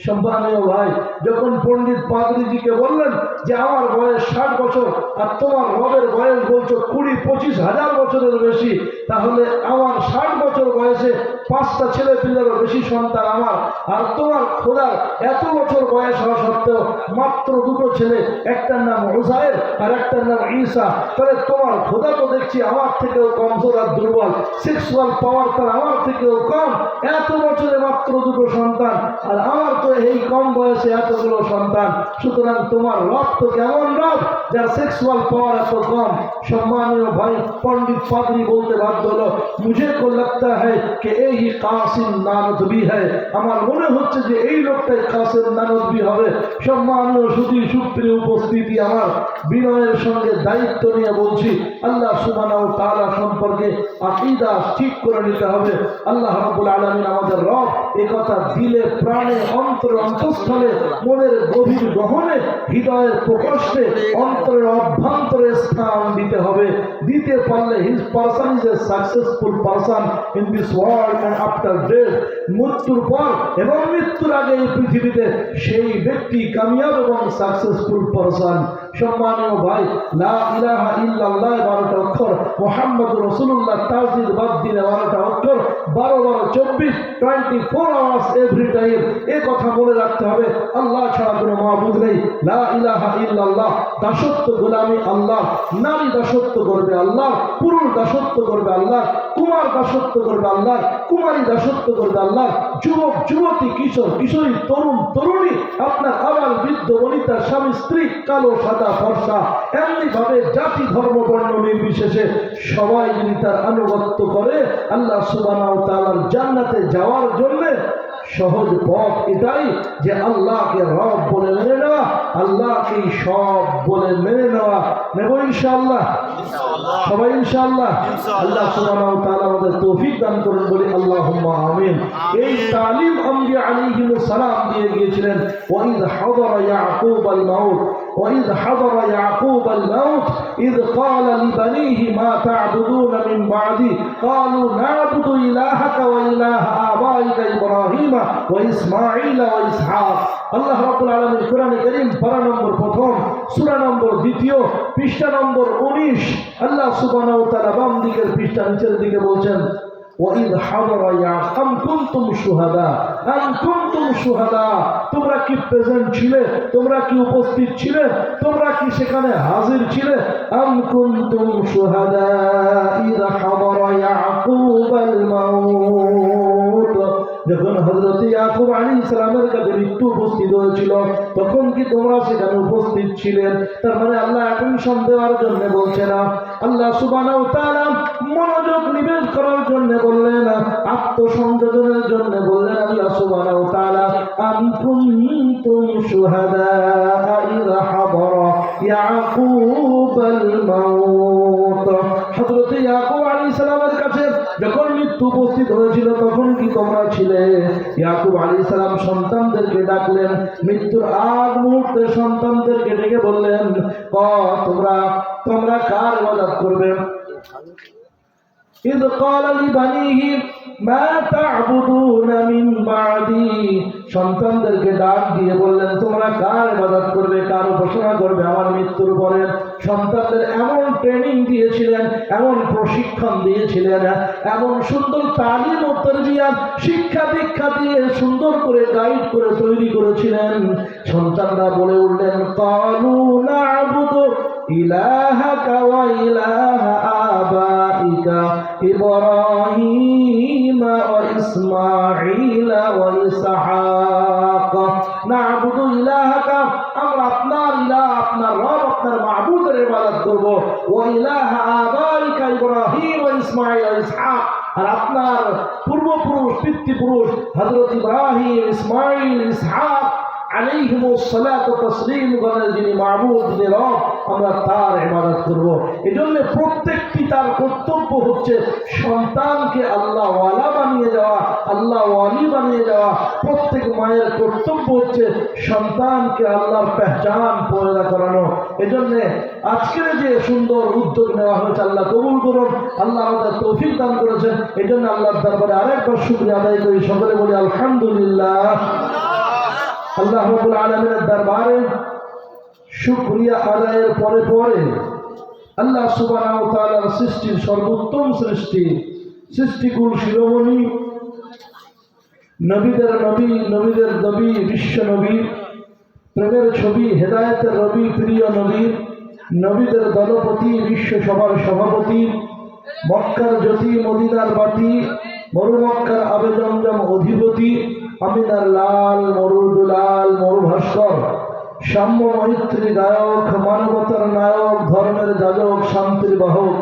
S1: সম্মানীয় ভাই, যখন পণ্ডিত পাদ্রীজিকে বললেন যে আমার বয়স 60 বছর আর তোমার রবের বয়স বলছো 20-25 হাজার বছরের বেশি, তাহলে আমার 60 বছর বয়সে 5টা ছেলে পিলেরও বেশি সন্তান আমার, আর তোমার খোদার এত বছর বয়স হওয়া সত্ত্বেও মাত্র 2টো ছেলে, একটার নাম উযাইর আর একটার নাম ঈসা, তাহলে তোমার খোদা তো দেখছি আমার থেকেও কমজোর আর দুর্বল, সেক্সুয়াল পাওয়ার তার আমার থেকেও কম, এত বছরে মাত্র 2টো সন্তান, আর আমার তো এই কম বয়সে এতগুলো সন্তান। সুতরাং তোমার রব তো কেমন রব যার সেক্সুয়াল পাওয়ার এত কম। সম্মানীয় ভাই, পণ্ডিত পাদ্রী বলতে বাধ্য হলো, মুঝে কো লাগতা হ্যায় कि यही कासिम नानदवी है, আমার মনে হচ্ছে যে এই লোকটাই কাসিম নানদवी হবে। সম্মানীয় সুধী সুপ্রিয় উপস্থিতি, আমার বিনয়ের সঙ্গে দায়িত্ব নিয়ে বলছি, আল্লাহ সুবহানাহু ওয়া তাআলা সম্পর্কে আকীদা ঠিক করে নিতে হবে। আল্লাহ রাব্বুল আলামিন আমাদের রব, এই কথা দিলে প্রাণে অন্তঃস্থলে মনের গভীর গহনে হৃদয়ের প্রকোষ্ঠে অন্তরের অভ্যন্তরে স্থান দিতে হবে। দিতে পারলে his person is a successful person in this world and after death. মৃত্যুর পর এবং মৃত্যুর আগে এই পৃথিবীতে সেই ব্যক্তি কামিয়াব এবং সাকসেসফুল পারসন। সম্মানীয় ভাই, লা ইলাহা ইল্লাল্লাহ 12টা অক্ষর, মুহাম্মদুর রাসূলুল্লাহ তাওহীদ বাদ দিলে 12টা অক্ষর, 12-24 24 আওয়ার্স এভরি টাইম। এই কথা মনে রাখতে হবে, আল্লাহ ছাড়া কোনো মাবুদ নেই। লা ইলাহা ইল্লাল্লাহ, দাসত্ব গোলামি আল্লাহ, নারী দাসত্ব করবে আল্লাহ, পুরুষ দাসত্ব করবে আল্লাহ, কুমার দাসত্ব করবে আল্লাহ, কুমারী দাসত্ব করবে আল্লাহ, যুবক যুবতী কিশোর কিশোরী তরুণ তরুণী, আপনার আবাল বৃদ্ধ বনিতা স্বামী স্ত্রী কালো সাদা ফর্সা, এমনি ভাবে জাতি ধর্ম বর্ণ নির্বিশেষে সবাই যদি তার আনুগত্য করে আল্লাহ সুবহানাহু ওয়া তাআলার জান্নাতে যাওয়ার জন্য সহজ পথ এটাই যে আল্লাহকে রব বলে মেনে নেওয়া, আল্লাহকে সব বলে মেনে নেওয়া। নেব ইনশাআল্লাহ, সবাই ইনশাআল্লাহ। আল্লাহ সুবহানাহু ওয়া তাআলা আমাদের তৌফিক দান করুন, বলি আল্লাহুম্মা আমিন। এই তালিম আম্বিয়া আলাইহিমুস সালাম দিয়ে গিয়েছিলেন। ওয়াইদ হাদারা ইয়াকুব আল মাউত, ওয়াইদ হাদারা ইয়াকুব আল মাউত ইদ ক্বালা লিবানিহি মা তা'বুদুনা মিন বা'দি ক্বালু না'বুদু ইলাহাকা ওয়া ইলাহা আবাইকা ইব্রাহিম ওয়া ইসমাঈল ওয়া ইসহাক। আল্লাহ রাব্বুল আলামিন কোরআনে কারীম পারা নম্বর 1 সূরা নম্বর 2 পৃষ্ঠা নম্বর 19 আল্লাহ সুবহানাহু ওয়া তাআলা বাম দিকের পৃষ্ঠা নিচের দিকে বলছেন, ওয়াইদ হাদারা ইয়াকুম কুনতুম শুহাদা, কুনতুম শুহাদা, তোমরা কি প্রেজেন্ট ছিলে, তোমরা কি উপস্থিত ছিলে, তোমরা কি সেখানে হাজির ছিলে? কুনতুম শুহাদা ইযা হাদারা ইয়াকুব আল মাউত, যখন হযরত ইয়াকুব আলাইহিস সালামের কাছে মৃত্যু উপস্থিত হয়েছিল তখন কি তোমরা সেখানে উপস্থিত ছিলেন? তার মানে আল্লাহ অ্যাটেনশন দেওয়ার জন্য বলছে না, আল্লাহ সুবহানাহু ওয়া তাআলা মনোযোগ নিবেশ করার জন্য বললেন, আত্মসংযোজনের জন্য বললেন। আল্লাহ সুবহানাহু ওয়া তাআলা আম কুনতুম শুহাদা ইযা হাদারা ইয়াকুব আল মাউত, হযরত ইয়াকুব আলাইহিস সালামের কাছে যখন মৃত্যু উপস্থিত হয়েছিল তখন কি তোমরা ছিলে? ইয়াকুব আলাইহিস সালাম সন্তানদেরকে ডাকলেন, মৃত্যুর আগ মুহূর্তে সন্তানদেরকে ডেকে বললেন, তোমরা কার ইবাদত করবে? إذ قال لبنيه ما تعبدون من بعدي, সন্তানদেরকে ডাক দিয়ে বললেন তোমরা কার ইবাদত করবে, কার উপাসনা করবে আমার মৃত্যুর পরে। সন্তানদের এমন ট্রেনিং দিয়েছিলেন, এমন প্রশিক্ষণ দিয়েছিলেন, এমন সুন্দর তালিম ও তারবিয়াত শিক্ষা দীক্ষা দিয়ে সুন্দর করে গাইড করে তৈরি করেছিলেন। সন্তানরা বলে উঠলেন, ক্বালু না'বুদু ইলাহাকা ওয়া ইলাহা আবাইকা ইব্রাহিম ওয়া ইসমাঈল ওয়া ইসহাক না'বুদু ইলাহাকা, আমরা আপনার ইলাহ, আপনার রব, আপনার মাবুদের ইবাদত করব। ওয়া ইলাহা আবাইকা ইব্রাহিম ওয়া ইসমাঈল ওয়া ইসহাক, আর আপনার পূর্বপুরুষ পিতৃপুরুষ হযরত ইব্রাহিম, ইসমাঈল, ইসহাক আলাইহিমুস সালাতু তাসলিম গণের যিনি মাবুদ, যিনি রব, আমরা তার ইবাদত করব। এজন্য প্রত্যেকটি তার কর্তব্য হচ্ছে সন্তানকে আল্লাহ ওয়ালা বানিয়ে যাওয়া, আল্লাহ ওয়ালি বানিয়ে যাওয়া। প্রত্যেক মায়ের কর্তব্য হচ্ছে সন্তানকে আল্লাহর পেহচান পয়দা করানো। এজন্য আজকের যে সুন্দর উদ্যোগ নেওয়া হয়েছে আল্লাহ কবুল করুন, আল্লাহ আমাদের তৌফিক দান করেছেন। এজন্য আল্লাহর দরবারে আরেকবার শুকরিয়া আদায় করি, সকলে বলি আলহামদুলিল্লাহ। আল্লাহ রাব্বুল আলামিনের দরবারে শুকরিয়া আদায়ের পরে পরে আল্লাহ সুবহানাহু ওয়া তাআলার সৃষ্টির সর্বোত্তম সৃষ্টি, সৃষ্টিকুল শিরোমণি, নবীদের নবী, নবীদের নবী, বিশ্ব নবী, প্রেমের ছবি, হেদায়েতের রবি, প্রিয় নবী, নবীদের দলপতি, বিশ্ব সভার সভাপতি, মক্কার জ্যোতি, মদিনার বাতি, মরু মক্কার আবে জমজম অধিপতি, আমিনার লাল, মরুদুলাল, মরুভাস্কর, সাম্য মৈত্রী গায়ক, মানবতার নায়ক, ধর্মের যাজক, শান্তির বাহক,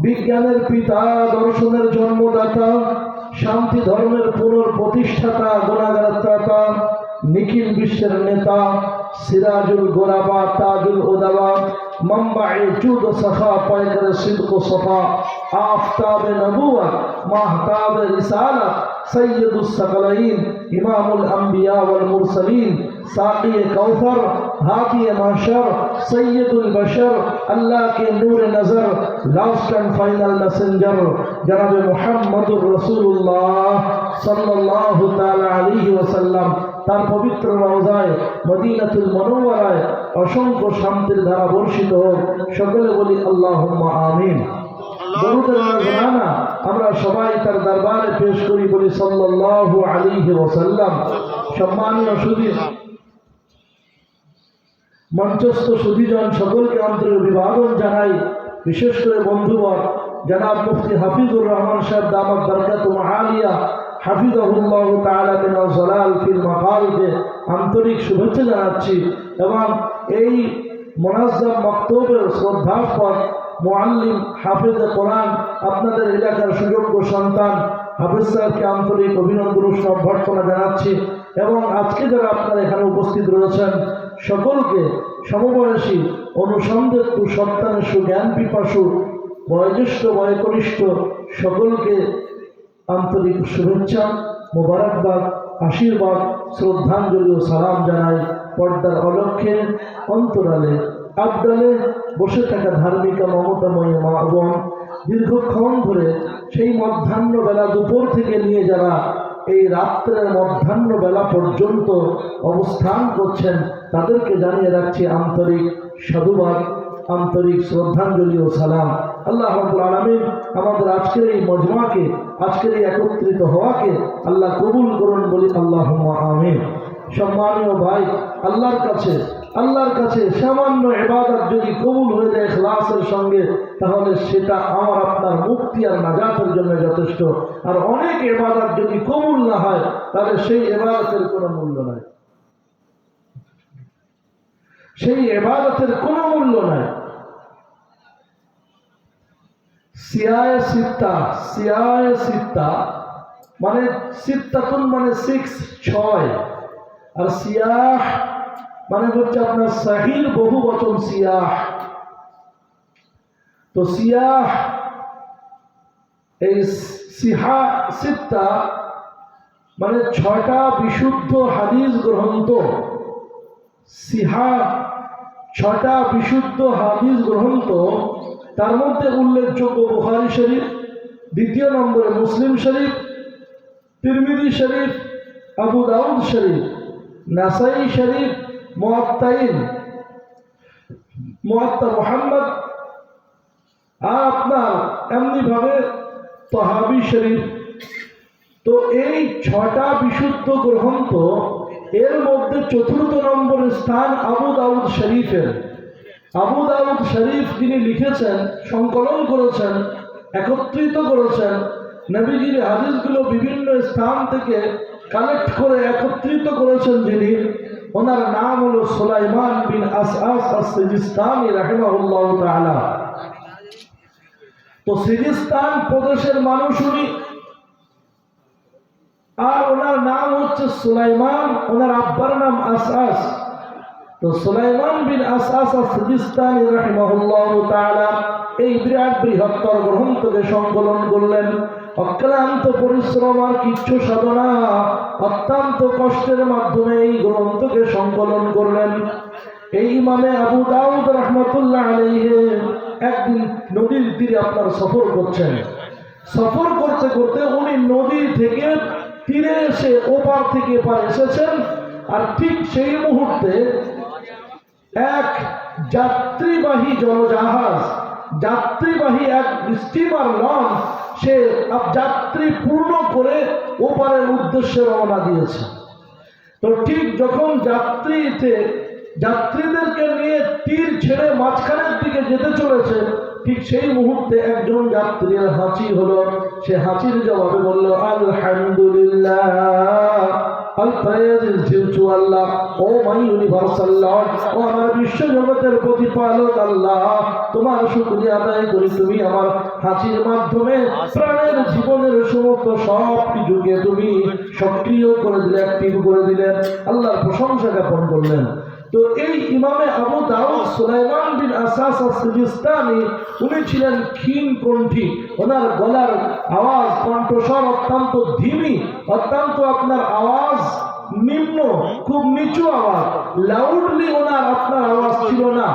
S1: বিজ্ঞানের পিতা, দর্শনের জন্মদাতা, শান্তি ধর্মের পুনঃপ্রতিষ্ঠাতা, গুণাগার ত্রাতা, নিখিল বিশ্বের নেতা, সিরাজুল গোরাবা, তাজুল উদাবা, মাম্বায়ে জুদ ও সাফা, পায়কারে সিদক ও সফা, আফতাবে নবুয়ত, মাহতাবে রিসালাত, সৈয়দুস সাকলাইন, ইমামুল আম্বিয়া ওয়াল মুরসালিন, সাকিয়ে কৌথর, হাদিয়ে মাশর, সৈয়দুল বশর, আল্লাহ के नूर नजर, लास्ट एंड फाइनल मैसेंजर जनाब मुहम्मदुर रसूलुल्लाह सल्लल्लाहु ताला अलैहि वसल्लम, তার পবিত্র রওজায় মদিনাতুল মুনাওয়ারায় অসংখ্য শান্তির ধারা বর্ষিত হোক। সকলে বলি আল্লাহুম্মা আমিন। দরুদের জানানা আমরা সবাই তার দরবারে পেশ করি, বলি সাল্লাল্লাহু আলাইহি ওয়াসাল্লাম। সম্মানীয় সুধী, মঞ্চস্থ সুধীজন সকলকে আন্তরিক অভিবাদন জানাই। বিশেষ করে বন্ধুবর জনাব মুফতি হাফিজুর রহমান সাহেব দামাত বরকাতুহু আলিয়া হাফিজাহুল্লাহ তাআলা বিন জালাল ফিল মাকালকে আন্তরিক শুভেচ্ছা জানাচ্ছি এবং এই মুনাজ্জাম মাকতুবের শ্রদ্ধাস্পদ মুআল্লিম হাফিজ কোরআন আপনাদের এলাকার সুযোগ্য সন্তান হাফিজ সাহেবকে আন্তরিক অভিনন্দন ও অভ্যর্থনা জানাচ্ছি এবং আজকে যারা আপনারা এখানে উপস্থিত রয়েছেন সকলকে সমবয়সী, অনুসন্ধিৎসু, সত্যান্বেষু, জ্ঞান পিপাসু, বয়োজ্যেষ্ঠ, বয়োকনিষ্ঠ সকলকে আন্তরিক শুভেচ্ছা, মোবারকবাদ, আশীর্বাদ, শ্রদ্ধাঞ্জলি ও সালাম জানাই। পর্দার অলক্ষ্যে, অন্তরালে, আবডালে বসে থাকা ধার্মিকা মমতাময়ী মা বোন, দীর্ঘক্ষণ ধরে সেই মধ্যাহ্ন বেলা দুপুর থেকে নিয়ে যারা এই রাত্রের মধ্যাহ্ন বেলা পর্যন্ত অবস্থান করছেন তাদেরকে জানিয়ে রাখছি আন্তরিক সাধুবাদ, আন্তরিক শ্রদ্ধাঞ্জলি ও সালাম। আল্লাহ রাব্বুল আলামিন আমাদের আজকের এই মজমাকে, আজকের এই একত্রিত হওয়াকে আল্লাহ কবুল করুন, বলি আল্লাহুম্মা আমিন। সম্মানীয় ভাই, আল্লাহর কাছে সামান্য ইবাদত যদি কবুল হয়ে যায় ইখলাসের সঙ্গে, তাহলে সেটা আমার আপনার মুক্তি আর নাজাতের জন্য যথেষ্ট। আর অনেক ইবাদত যদি কবুল না হয় তাহলে সেই ইবাদতের কোনো মূল্য নাই, সেই ইবাদতের কোনো মূল্য নাই। সিয়ায়ে সিত্তা মানে সিত্তাতুন মানে 6 আর সিয়াহ মানে হচ্ছে আপনার সাহিল বহু বচন সিয়াহ। তো সিয়াহ এই সিত্তা মানে 6টা বিশুদ্ধ হাদিস গ্রন্থ, সিহা 6টা বিশুদ্ধ হাদিস গ্রন্থ। তার মধ্যে উল্লেখযোগ্য বুখারী শরীফ, দ্বিতীয় নম্বরে মুসলিম শরীফ, তিরমিজি শরীফ, আবু দাউদ শরীফ, নাসাই শরীফ, মুআত্তা মুহাম্মদ, আর আপনার এমনিভাবে তহাবি শরীফ। তো এই 6টা বিশুদ্ধ গ্রন্থ, এর মধ্যে 4র্থ নম্বরের স্থান আবু দাউদ শরীফের। আবু দাউদ শরীফ যিনি লিখেছেন, সংকলন করেছেন, একত্রিত করেছেন, নবীজির হাদিসগুলো বিভিন্ন স্থান থেকে কালেক্ট করে একত্রিত করেছেন যিনি, ওনার নাম হলো সুলাইমান বিন আসআস আস-সিজিস্তানি রাহিমাহুল্লাহ তাআলা। তো সিজিস্তান প্রদেশের মানুষ উনি, আর ওনার নাম হচ্ছে সুলাইমান, ওনার আব্বার নাম আসআস। তো সুলাইমান বিন আসআস আস-সিজিস্তানি রাহিমাহুল্লাহ তাআলা এই বিরাট বৃহত্তর গ্রন্থকে সংকলন করলেন। অক্লান্ত পরিশ্রম আর কিচ্ছু সাধনা, অত্যন্ত কষ্টের মাধ্যমে এই গ্রন্থকে সংকলন করলেন। এই ইমামে আবু দাউদ রাহমাতুল্লাহ আলাইহি একদিন নদীর তীরে আপনার সফর করছেন। সফর করতে করতে উনি নদী থেকে তীরে এসে ওপার থেকে এপার এসেছেন। আর ঠিক সেই মুহূর্তে এক যাত্রীবাহী জলজাহাজ, যাত্রীবাহী এক স্টিমার লঞ্চ, সে যাত্রী পূর্ণ করে ওপারের উদ্দেশ্যে রওনা দিয়েছে। তো ঠিক যখন যাত্রীদেরকে নিয়ে তীর ছেড়ে মাঝখানের দিকে যেতে চলেছে, ঠিক সেই মুহূর্তে একজন যাত্রীর হাঁচি হলো। সে হাঁচির জবাবে বলল, আলহামদুলিল্লাহ, all praise is due to Allah, O my universal Lord, ও আমার বিশ্ব জগতের প্রতিপালক আল্লাহ, তোমার শুকরিয়া আদায় করি, তুমি আমার হাঁচির মাধ্যমে প্রাণের জীবনের সমস্ত সব কিছুকে তুমি সক্রিয় করে দিলে, অ্যাক্টিভ করে দিলেন। আল্লাহর প্রশংসা জ্ঞাপন করলেন। তো এই ইমামে আবু দাউদ সুলাইমান বিন আসআস আস-সিজিস্তানি, উনি ছিলেন ক্ষীণ কণ্ঠী। ওনার গলার আওয়াজ, কণ্ঠস্বর অত্যন্ত ধীমি, অত্যন্ত আপনার আওয়াজ নিম্ন, খুব নিচু আওয়াজ, লাউডলি ওনার আপনার আওয়াজ ছিল না।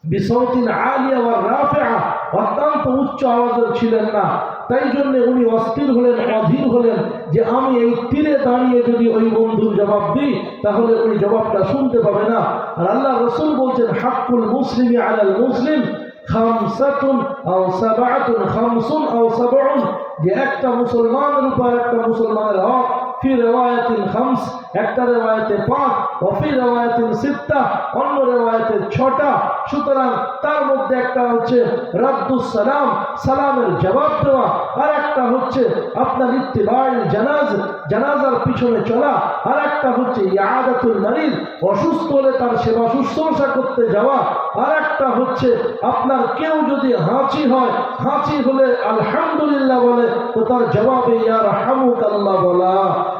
S1: বিসাউতিন আলিয়া ওয়া রাফিআ, অত্যন্ত উচ্চ আওয়াজের ছিলেন না। তাই জন্য উনি অস্থির হলেন, অধীর হলেন যে আমি এই তীরে দাঁড়িয়ে যদি ওই বন্ধুর জবাব দিই তাহলে ওই জবাবটা শুনতে পাবে না। আর আল্লাহ রাসূল বলছেন, হাক্কুল মুসলিমি আলাল মুসলিম খামসাতুন আও সাবআতুন, খামসুন আও সাবউন, যে একটা মুসলমানের উপর একটা মুসলমানের হক, ফি রিওয়ায়াতিন খামস, একটা রিওয়ায়াতে 5, ওয়া ফি রিওয়ায়াতিন 6, অন্য রিওয়ায়াতে 6টা। সুতরাং তার মধ্যে একটা হচ্ছে রাদ্দুস সালাম, সালামের জবাব দেওয়া, আর একটা হচ্ছে আপনার ইত্তিবাউল জানাজার পিছনে চলা, আর একটা হচ্ছে ইয়াদাতুল মারিদ, অসুস্থ হলে তার সেবা শুশ্রূষা করতে যাওয়া, আর একটা হচ্ছে আপনার কেউ যদি হাঁচি হয়, হাঁচি হলে আলহামদুলিল্লাহ বলে, তো তার জবাবে ইয়া রাহমুকাল্লাহ বলা।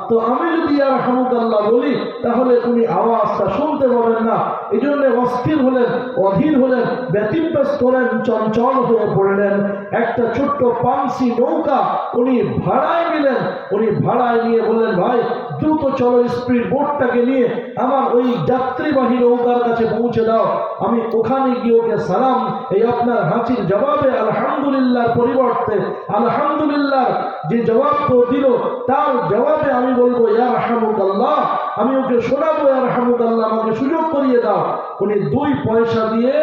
S1: তো আমি যদি ইয়া রাহমুকাল্লাহ বলি তাহলে উনি আওয়াজটা শুনতে পাবেন না। এই জন্য অস্থির হলেন, অধীর হলেন, ব্যতিব্যস্ত হলেন, চঞ্চল হয়ে পড়লেন। একটা ছোট্ট পানসি নৌকা উনি ভাড়ায় নিলেন। উনি ভাড়ায় নিয়ে বললেন, ভাই দ্রুত চলো, স্পিড বোটটাকে নিয়ে আমার ওই যাত্রীবাহী নৌকার কাছে পৌঁছে দাও, আমি ওখানে গিয়ে ওকে সালাম, এই আপনার হাঁচির জবাবে আলহামদুলিল্লাহর পরিবর্তে আলহামদুলিল্লাহ যে জবাব তো দিল, তার জবাবে আমি বলবো ইয়া রাহমুকাল্লাহ, আমি ওকে শোনাবো ইয়া রাহমুকাল্লাহ, আমাকে সুযোগ করিয়ে দাও। উনি 2 পয়সা দিয়ে,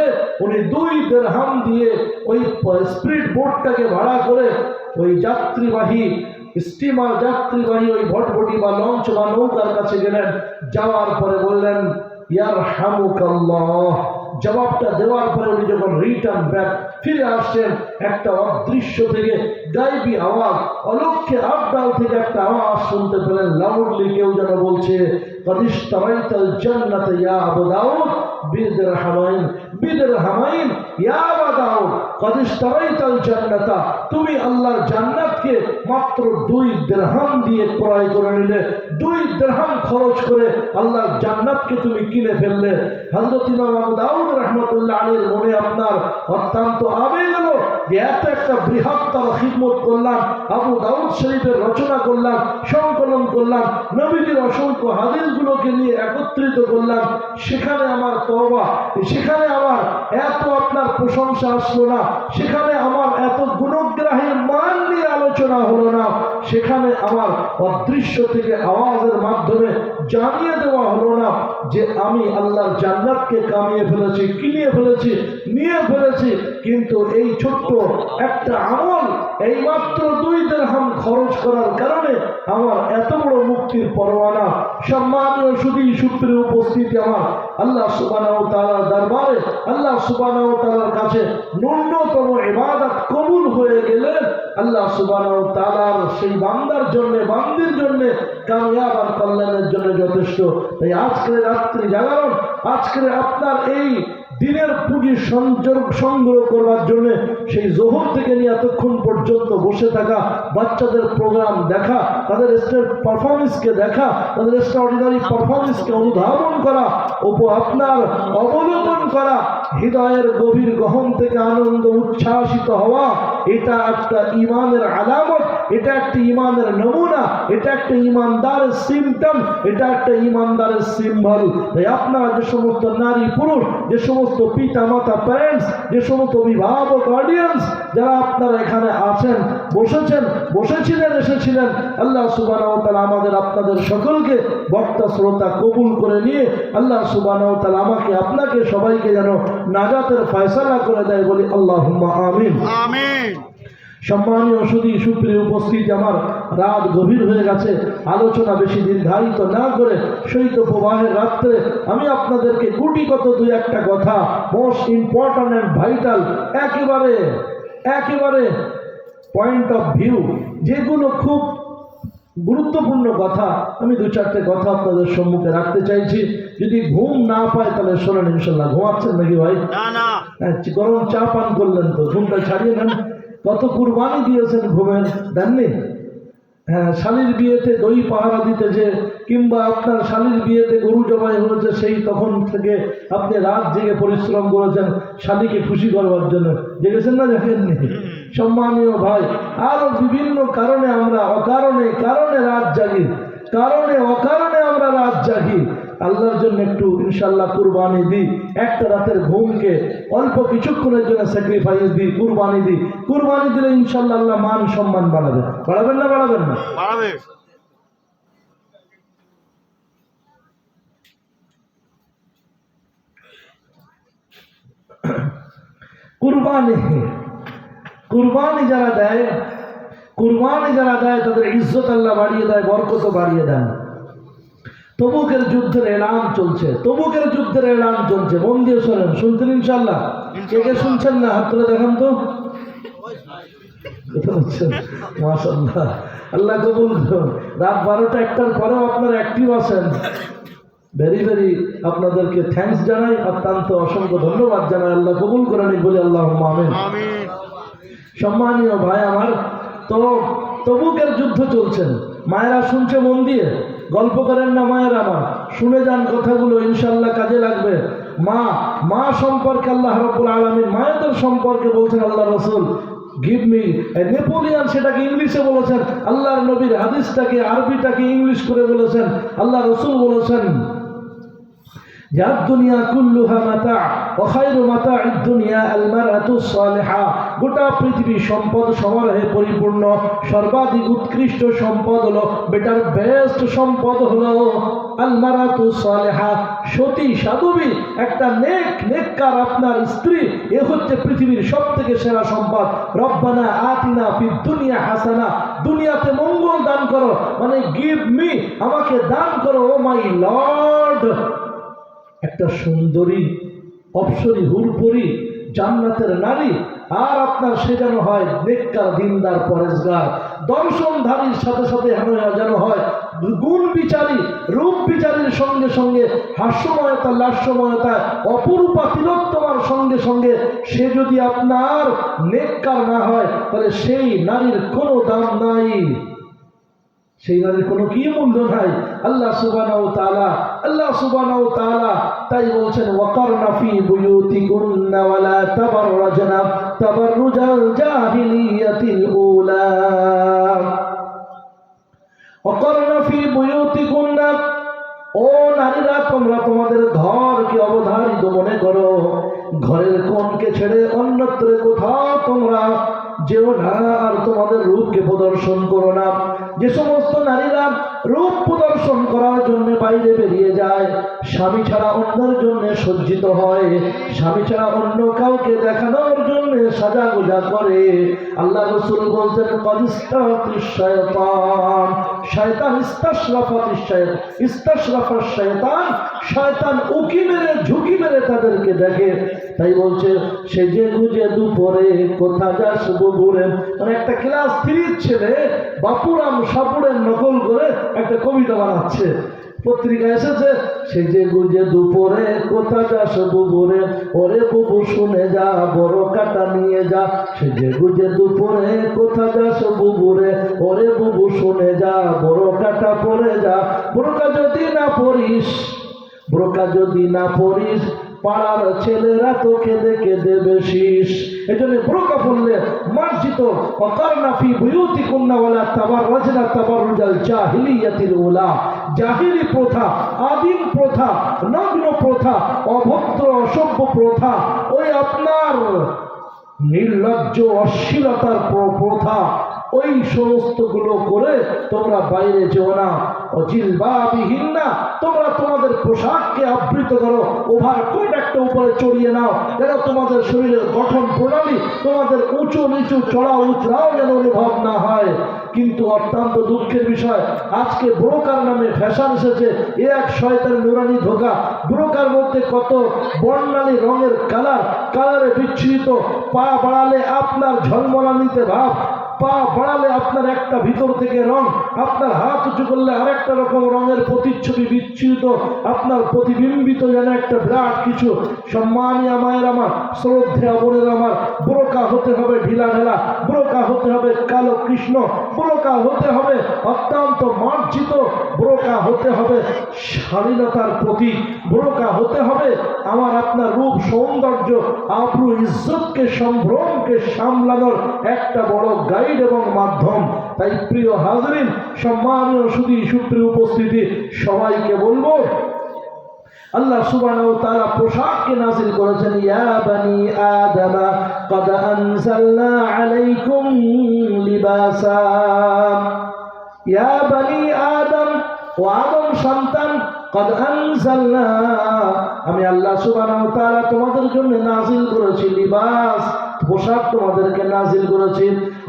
S1: উনি 2 দিরহাম দিয়ে ওই স্পিড বোটটাকে ভাড়া করে ওই যাত্রীবাহী স্টিমার, যাত্রীবাহী ওই ভটভটি বা লঞ্চ বা নৌকার কাছে গেলেন। যাওয়ার পরে বললেন ইয়া রাহমুকাল্লাহ, জবাবটা দেওয়ার পরে উনি যখন রিটার্ন ব্যাক ফিরে আসছেন, একটা অদৃশ্য থেকে গায়েবী আওয়াজ, অলক্ষ্যে আবদাল থেকে একটা আওয়াজ শুনতে পেলেন। লাউডলি কেউ যেন বলছে, قد اشتريت الجنة يا أبو داود بدرهمين بدرهمين يا أبا داود قد اشتريت الجنة, তুমি আল্লাহর জান্নাতকে মাত্র 2 দিরহাম দিয়ে ক্রয় করে নিলে, 2 দিরহাম খরচ করে আল্লাহর জান্নাতকে তুমি কিনে ফেললে। হযরত ইমাম আবু দাউদ রাহমাতুল্লাহ আলাইহির মনে আপনার অত্যন্ত আবেগ হলো যে এত একটা বৃহত্তর খিদমত করলাম, আবু দাউদ শরীফের রচনা করলাম, সংকলন করলাম, নবীজির অসংখ্য হাদিসগুলোকে নিয়ে একত্রিত করলাম, সেখানে আমার তওবা, সেখানে আমার এত আপনার প্রশংসা আসলো না, সেখানে আমার এত গুণগ্রাহী মান নিয়ে আলোচনা হলো না, সেখানে আমার অদৃশ্য থেকে আওয়াজের মাধ্যমে জানিয়ে দেওয়া হলো না যে আমি আল্লাহর জান্নাতকে কামিয়ে ফেলেছি, কিনিয়ে ফেলেছি, নিয়ে ফেলেছি। কিন্তু এই ছোট্ট একটা আমল এইমাত্র 2 দিরহাম খরচ করার কারণে আমার এত বড় মুক্তির পরোয়ানা। সম্মানীয় সুধী সুপ্রিয় উপস্থিতি, আমার আল্লাহ সুবহানাহু ওয়া তাআলার দরবারে আল্লাহ সুবহানাহু ওয়া তাআলার কাছে ন্যূনতম ইবাদত কবুল হয়ে গেলে আল্লাহ সুবহানাহু ওয়া তাআলার সেই বান্দার জন্য, বান্দির জন্য কামিয়াব আর কল্যাণের জন্য যথেষ্ট। তাই আজকের রাত্রি জাগরণ, আজকের আপনার এই দিনের পুঁজি সংগ্রহ করবার জন্য সেই জোহর থেকে নিয়ে এতক্ষণ পর্যন্ত বসে থাকা, বাচ্চাদের প্রোগ্রাম দেখা, তাদের স্টেজ পারফরমেন্সকে দেখা, তাদের এক্সট্রাঅর্ডিনারি পারফরমেন্সকে অনুধাবন করা, আপনার অবলোকন করা, হৃদয়ের গভীর গহন থেকে আনন্দ উচ্ছ্বাসিত হওয়া, এটা একটা ইমানের আলামত, এটা একটা ইমানের নমুনা, এটা একটা ইমানদারের সিমটম, এটা একটা ইমানদারের সিম্বল। তাই আপনারা যে সমস্ত নারী পুরুষ, যে সমস্ত পিতা মাতা প্যারেন্টস, যে সমস্ত অভিভাবক অডিয়েন্স, যারা আপনারা এখানে আছেন, বসেছিলেন, এসেছিলেন, আল্লাহ সুবহানাহু ওয়া তাআলা আমাদের আপনাদের সকলকে বক্তা শ্রোতা কবুল করে নিয়ে আল্লাহ সুবহানাহু ওয়া তাআলা আমাকে আপনাকে সবাইকে যেন নাজাতের ফয়সালা করে দেয়, বলি আল্লাহুম্মা আমিন।
S2: আমিন।
S1: সম্মানীয় সুধী সুপ্রিয় উপস্থিতি, আমার রাত গভীর হয়ে গেছে। আলোচনা বেশি দীর্ঘায়িত না করে শৈত প্রবাহের রাত্রে আমি আপনাদেরকে গুটিগত 2-1টা কথা, মোস্ট ইম্পর্ট্যান্ট অ্যান্ড ভাইটাল, একেবারে পয়েন্ট অফ ভিউ, যেগুলো খুব গুরুত্বপূর্ণ কথা, আমি 2-4টে কথা আপনাদের সম্মুখে রাখতে চাইছি। যদি ঘুম না পায় তাহলে শোনেন, ইনশাল্লাহ। ঘুমাচ্ছেন নাকি ভাই?
S2: না।
S1: গরম চা পান করলেন তো, ঘুমটা ছাড়িয়ে নেন। কত কুরবানি দিয়েছেন ঘুমের, দেননি? হ্যাঁ, শালীর বিয়েতে দই পাহারা দিতে যে, কিংবা আপনার শালীর বিয়েতে গরু জবাই হয়েছে, সেই তখন থেকে আপনি রাত জেগে পরিশ্রম করেছেন শালীকে খুশি করবার জন্য। জেগেছেন না, জানেননি? সম্মানীয় ভাই, আরো বিভিন্ন কারণে আমরা কারণে রাত জাগি, অকারণে আমরা রাত জাগি। আল্লাহর জন্য একটু ইনশাল্লাহ কুরবানি দিই, একটা রাতের ঘুমকে অল্প কিছুক্ষণের জন্য স্যাক্রিফাইস দিই, কুরবানি দিই। কুরবানি দিলে ইনশাল্লাহ আল্লাহ মান সম্মান বাড়াবেন না?
S2: বাড়াবে।
S1: কুরবানি যারা দেয় তাদের ইজ্জত আল্লাহ বাড়িয়ে দেয়, বরকত বাড়িয়ে দেন। তবুকের যুদ্ধের এলান চলছে, মন দিয়ে শোনেন। শুনছেন ইনশাল্লাহ? কে শুনছেন না? হাত তুলে দেখান তো। মাশাআল্লাহ, আল্লাহ কবুল করুন। রাত 12টা-1টার পরেও আপনারা অ্যাক্টিভ আছেন, ভেরি আপনাদেরকে থ্যাঙ্কস জানাই, অত্যন্ত অসংখ্য ধন্যবাদ জানাই। আল্লাহ কবুল করে নিক, বলি আল্লাহুম্মা আমিন। সম্মানীয় ভাই আমার, তো তবুকের যুদ্ধ চলছেন, মায়েরা শুনছে মন দিয়ে, গল্প করেন না মায়েরা, আমার শুনে যান কথাগুলো, ইনশাল্লাহ কাজে লাগবে। মা সম্পর্কে আল্লাহ রাব্বুল আলামিন মায়েদের সম্পর্কে বলছেন, আল্লাহ রাসূল গিভ মি নেপোলিয়ান, সেটাকে ইংলিশে বলেছেন, আল্লাহর নবীর হাদিসটাকে আরবিটাকে ইংলিশ করে বলেছেন। আল্লাহ রাসূল বলেছেন, দুনিয়া কুল্লুহা মাতা ওয়া খায়রু মাতা'id দুনিয়া আল মারআতুস সালিহা। গোটা পৃথিবী সম্পদ সমারোহে পরিপূর্ণ, সর্বাধিক উৎকৃষ্ট সম্পদ হলো, বেটার বেস্ট সম্পদ হলো আল মারআতুস সালিহা, সতী সাধবী, একটা নেককার আপনার স্ত্রী। এ হচ্ছে পৃথিবীর সবথেকে সেরা সম্পদ। রব্বানা আতিনা ফিদ দুনিয়া হাসানা, দুনিয়াতে মঙ্গল দান করো, মানে গিভ মি, আমাকে দান করো ও মাই লর্ড, একটা সুন্দরী অপ্সরী হুরপরি জান্নাতের নারী, আর আপনার সেজানো হয় নেককার দিনদার পরেশগার, দর্শনধারীর সাথে সাথে যেন হয় গুণ বিচারী, রূপ বিচারীর সঙ্গে সঙ্গে হাস্যময়তা, লাস্যময়তা, অপরূপা তিলোত্তমার সঙ্গে সঙ্গে সে যদি আপনার নেককার না হয়, তাহলে সেই নারীর কোনো দাম নাই, সেই নারীর কোনো কি মূল্য নাই। আল্লাহ সুবহানাহু ওয়া তাআলা তাই বলছেন, ওয়াকারনা ফি বুয়ুতিকুন্না ওয়া লা তাবাররাজনা তাবাররুজাল জাহিলিয়াতিল উলা। ওয়াকারনা ফি বুয়ুতিকুন্না, ও নারীরা, তোমরা তোমাদের ঘরকে অবধারিত মনে করো, ঘরের কোণকে ছেড়ে অন্যত্র কোথাও তোমরা যেও না আর তোমাদের রূপকে প্রদর্শন করো না। যে সমস্ত নারীরা রূপ প্রদর্শন করার জন্য বাইরে বেরিয়ে যায়, স্বামী ছাড়া অন্যের জন্য সজ্জিত হয়, স্বামী ছাড়া অন্য কাউকে দেখানোর জন্য সাজাগোজা করে, আল্লাহ রাসূল বলতেন শয়তান শয়তান ইস্তাশরাফা শয়তান, শয়তান উকি মেরে ঝুঁকি মেরে তাদেরকে দেখে। তাই বলছে সেজে গুজে দুপুরে কোথা যাস বগুড়ে। মানে একটা ক্লাস 3 ছেলে বাপুরাম সাপুরের নকল করে একটা কবিতা বানাচ্ছে, পত্রিকা এসেছে, সেজে গুজে দুপুরে কোথা যাস বুবুরে, ওরে বুবু শুনে যা বড় কাটা নিয়ে যা। সেজে গুজে দুপুরে কোথা যাস বুবুরে, ওরে বুবু শুনে যা বড় কাটা পরে যা। বোরকা যদি না পরিস, বোরকা যদি না পরিস, পাড়ার ছেলেরা তো কেঁদে কেঁদে বেশিস। এই জন্য বোরকা পড়লে মার্জিত ওয়াকারনা ফি বুয়ুতিকুন্না ওয়ালা তাবাররাজনা তাবাররুজাল জাহিলিয়াতিল উলা। জাহিলি প্রথা, আদিম প্রথা, নগ্ন প্রথা, অভদ্র অসভ্য প্রথা, ওই আপনার নির্লজ্জ অশ্লীলতার প্রথা, ওই সমস্ত গুলো করে তোমরা বাইরে যেও না। জিলবাবিহিন্না, তোমরা তোমাদের পোশাককে আবৃত করো, ওভারকোট একটা উপরে চড়িয়ে নাও, যেন তোমাদের শরীরের গঠন প্রণালী, তোমাদের উঁচু নিচু চড়া উতরাও যেন অনুভব না হয়। কিন্তু অত্যন্ত দুঃখের বিষয়, আজকে বোরকার নামে ফ্যাশন এসেছে, এ এক শয়তানের নুরানি ধোঁকা। বোরকার মধ্যে কত বর্ণালী রঙের কালারে বিচ্ছুরিত, পা বাড়ালে আপনার ঝলমলানিতে ভাব, পা বাড়ালে আপনার একটা ভিতর থেকে রং, আপনার হাত উঁচু করলে আরেকটা রকম রঙের প্রতিচ্ছবি বিচ্ছুরিত, আপনার প্রতিবিম্বিত যেন একটা বিরাট কিছু। সম্মানীয় মায়ের আমার, শ্রদ্ধেয় বোনের আমার, বোরকা হতে হবে ঢিলা ঢালা, বোরকা হতে হবে কালো কৃষ্ণ, বোরকা হতে হবে অত্যন্ত মার্জিত, বোরকা হতে হবে শালীনতার প্রতীক, বোরকা হতে হবে আমার আপনার রূপ সৌন্দর্য আবরু ইজ্জতকে সম্ভ্রমকে সামলানোর একটা বড় গাইড এবং মাধ্যম। তাই প্রিয় হাজরিন, সম্মানীয় সুপ্রিয় উপস্থিতি, সবাইকে বলবো আল্লাহ সুবহানাহু ওয়া তাআলা পোশাককে নাযিল করেছেন, ইয়া বানি আদম ক্বাদ আনজালনা আলাইকুম লিবাসা। ইয়া বানি আদম, ও আদম সন্তান, ক্বাদ আনজালনা, আমি আল্লাহ সুবহানাহু ওয়া তাআলা তোমাদের জন্য নাযিল করেছি লিবাস, পোশাক তোমাদেরকে নাযিল করেছি।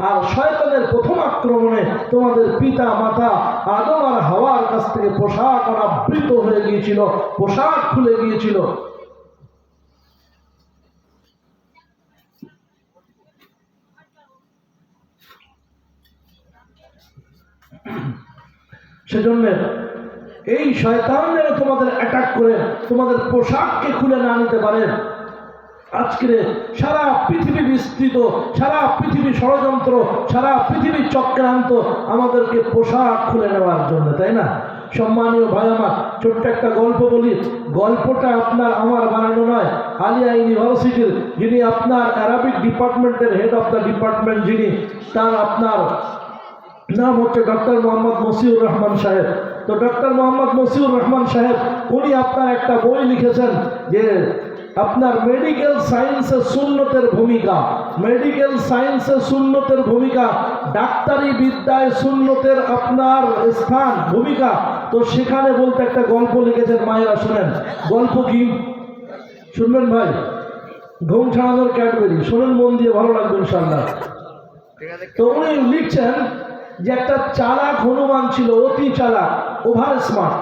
S1: আর শয়তানের প্রথম আক্রমণে তোমাদের পিতা মাতা আদম আর হাওয়ার কাছ থেকে পোশাক অনাবৃত হয়ে গিয়েছিল, পোশাক খুলে গিয়েছিল। সেজন্য এই শয়তান যেন তোমাদের অ্যাটাক করে তোমাদের পোশাককে খুলে না নিতে পারে। আজকে সারা পৃথিবী বিস্তৃত, সারা পৃথিবী ষড়যন্ত্র, সারা পৃথিবী চক্রান্ত আমাদেরকে পোশাক খুলে নেওয়ার জন্য, তাই না? সম্মানীয় ভাই আমার, ছোট্ট একটা গল্প বলি। গল্পটা আপনার আমার বানানো নয়, আলিয়া ইউনিভার্সিটির যিনি আপনার অ্যারাবিক ডিপার্টমেন্টের হেড অফ দ্য ডিপার্টমেন্ট, যিনি, তার আপনার নাম হচ্ছে ডক্টর মোহাম্মদ মসিউর রহমান সাহেব। তো ডক্টর মোহাম্মদ মসিউর রহমান সাহেব উনি আপনার একটা বই লিখেছেন যে আপনার মেডিকেল সায়েন্সে সুন্নতের ভূমিকা, মেডিকেল সায়েন্সে সুন্নতের ভূমিকা, ডাক্তারি বিদ্যায় সুন্নতের আপনার স্থান ভূমিকা। তো সেখানে বলতে একটা গল্প লিখেছেন, মায়েরা শোনেন। গল্প কি শুনবেন ভাই? ঘুম ছাড়ানোর ক্যাডবেরি, শোনেন মন দিয়ে, ভালো লাগবে ইনশাআল্লাহ। তো উনি লিখছেন যে একটা চালাক হনুমান ছিল, অতি চালাক, over smart.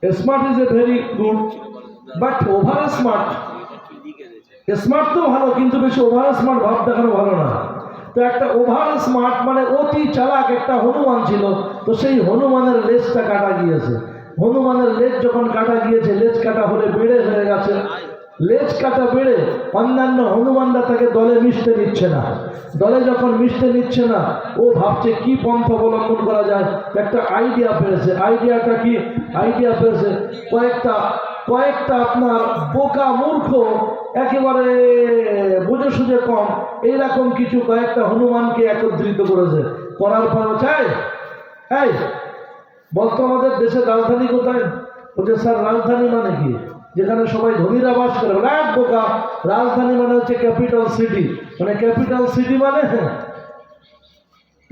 S1: Smart is a very good, but over smart, smart তো ভালো কিন্তু বেশি ওভার স্মার্ট ভাব দেখানো ভালো না। তো একটা ওভার স্মার্ট মানে অতি চালাক একটা হনুমান ছিল। তো সেই হনুমানের লেজটা কাটা গিয়েছে। হনুমানের লেজ যখন কাটা গিয়েছে, লেজ কাটা হলে বেড়ে হয়ে গেছে, লেজ কাটা বেড়ে অন্যান্য হনুমানরা তাকে দলে মিশতে নিচ্ছে না। দলে যখন মিশতে নিচ্ছে না, ও ভাবছে কি পন্থা অবলম্বন করা যায়। একটা আইডিয়া পেয়েছে। আইডিয়াটা কি? আইডিয়া পেয়েছে কয়েকটা আপনার বোকা মূর্খ, একেবারে বুঝে সুঝে কম, এইরকম কিছু কয়েকটা হনুমানকে একত্রিত করেছে। করার পর চাই, এই বলতো আমাদের দেশের রাজধানী কোথায়? বলছে স্যার রাজধানী মানে কি? যেখানে সবাই ধনীরা বাস করে, এক বোকা। রাজধানী মানে হচ্ছে ক্যাপিটাল সিটি, মানে ক্যাপিটাল সিটি মানে তো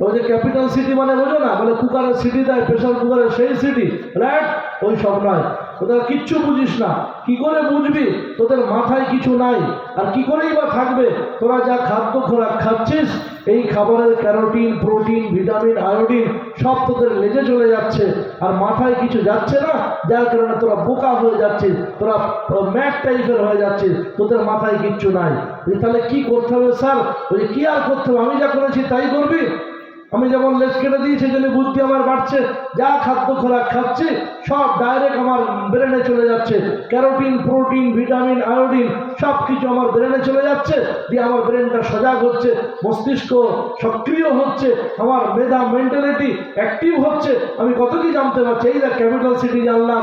S1: ওই যে ক্যাপিটাল সিটি মানে বোঝো না, বলে কুকারের সিটি দেয়, প্রেশার কুকারের সেই সিটি, রাইট? ওই সব নয়। তোদের কিচ্ছু বুঝিস না, কি করে বুঝবি? তোদের মাথায় কিছু নাই, আর কি করেই বা থাকবে? তোরা যা খাদ্য খোরাক খাচ্ছিস, এই খাবারের ক্যারোটিন, প্রোটিন, ভিটামিন, আয়োডিন সব তোদের লেজে চলে যাচ্ছে, আর মাথায় কিছু যাচ্ছে না, যার কারণে তোরা বোকা হয়ে যাচ্ছিস, তোরা ম্যাট টাইপের হয়ে যাচ্ছিস, তোদের মাথায় কিচ্ছু নাই। তাহলে কি করতে হবে স্যার? ওই কি আর করতে হবে? আমি যা করেছি তাই করবি? আমি যেমন লেজ কেটে দিয়েছি, জন্য বুদ্ধি আমার বাড়ছে, যা খাদ্য খোরাক খাচ্ছি সব ডাইরেক্ট আমার ব্রেনে চলে যাচ্ছে, ক্যারোটিন, প্রোটিন, ভিটামিন, আয়োডিন সব কিছু আমার ব্রেনে চলে যাচ্ছে, দিয়ে আমার ব্রেনটা সজাগ হচ্ছে, মস্তিষ্ক সক্রিয় হচ্ছে, আমার মেধা, মেন্টালিটি অ্যাক্টিভ হচ্ছে, আমি কত কি জানতে পারছি। এই দেখ, ক্যাপিটাল সিটি জানলাম,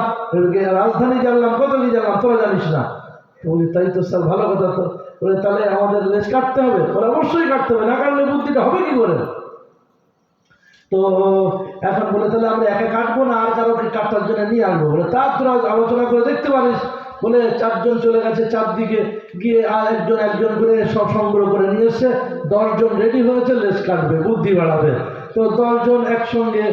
S1: রাজধানী জানলাম, কত কি জানলাম, তোরা জানিস না। বলি তাই তো স্যার, ভালো কথা তো। বলে তাহলে আমাদের লেজ কাটতে হবে? বলে অবশ্যই কাটতে হবে, না কাটলে বুদ্ধিটা হবে কি করে? তো এখন বলে তাহলে আমরা একা কাটবো না, আর কারোকে কাটার জন্য নিয়ে আসবো? বলে তা তোরা আলোচনা করে দেখতে পারিস। বলে 4 জন চলে গেছে চারদিকে, গিয়ে আর একজন একজন করে সব সংগ্রহ করে নিয়ে এসছে। 10 জন রেডি হয়েছে লেজ কাটবে, বুদ্ধি বাড়াবে। তো 10 জন একসঙ্গে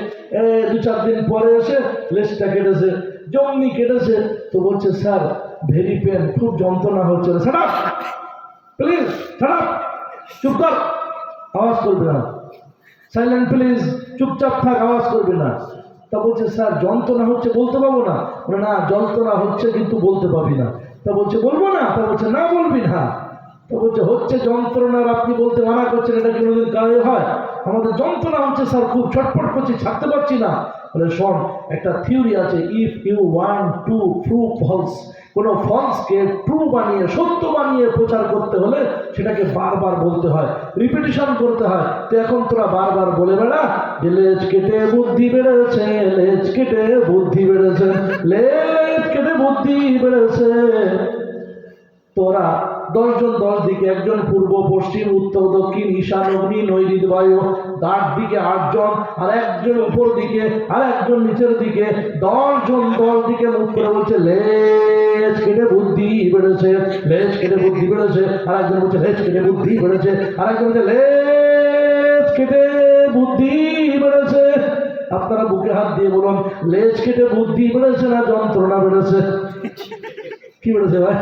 S1: 2-4 দিন পরে এসে লেজটা কেটেছে, জমনি কেটেছে। তো বলছে স্যার ভেরি পেন, খুব যন্ত্রণা হচ্ছে। ছাড়া প্লিজ, ছাড়া, চুপ কর, আওয়াজ করবে না, সাইলেন্ট প্লিজ, চুপচাপ থাক, আওয়াজ করবে না। তা বলছে স্যার যন্ত্রণা হচ্ছে, বলতে পাবো না? বলে না, যন্ত্রণা হচ্ছে কিন্তু বলতে পাবি না। তা বলছে বলবো না? তা বলছে না, বলবি না। তো বলছে হচ্ছে যন্ত্রণার আপনি বলতে মানা করছেন, এটা কোনোদিন গায়ে হয়? আমাদের যন্ত্রণা হচ্ছে স্যার, খুব ছটফট করছি, ছাড়তে পারছি না। বলে শোন, একটা থিওরি আছে, if you want to prove false, কোনো ফলসকে ট্রু বানিয়ে, সত্য বানিয়ে প্রচার করতে হলে সেটাকে বারবার বলতে হয়, রিপিটিশন করতে হয়। তো এখন তোরা বারবার বলে বেড়া যে লেজ কেটে বুদ্ধি বেড়েছে, লেজ কেটে বুদ্ধি বেড়েছে, লেজ কেটে বুদ্ধি বেড়েছে। তোরা 10 জন 10 দিকে, একজন পূর্ব, পশ্চিম, উত্তর, দক্ষিণ, ঈশান, অগ্নি, নৈঋত, বায়ু, 8 দিকে 8 জন, আর একজন উপর দিকে, আর একজন নিচের দিকে, 10 জন 10 দিকে মুখ করে বলছে লেজ কেটে বুদ্ধি বেড়েছে, লেজ কেটে বুদ্ধি বেড়েছে। আর একজন বলছে লেজ কেটে বুদ্ধি বেড়েছে, আর একজন বলছে লেজ কেটে বুদ্ধি বেড়েছে। আপনারা বুকে হাত দিয়ে বলুন, লেজ কেটে বুদ্ধি বেড়েছে না যন্ত্রণা বেড়েছে? কি বেড়েছে ভাই?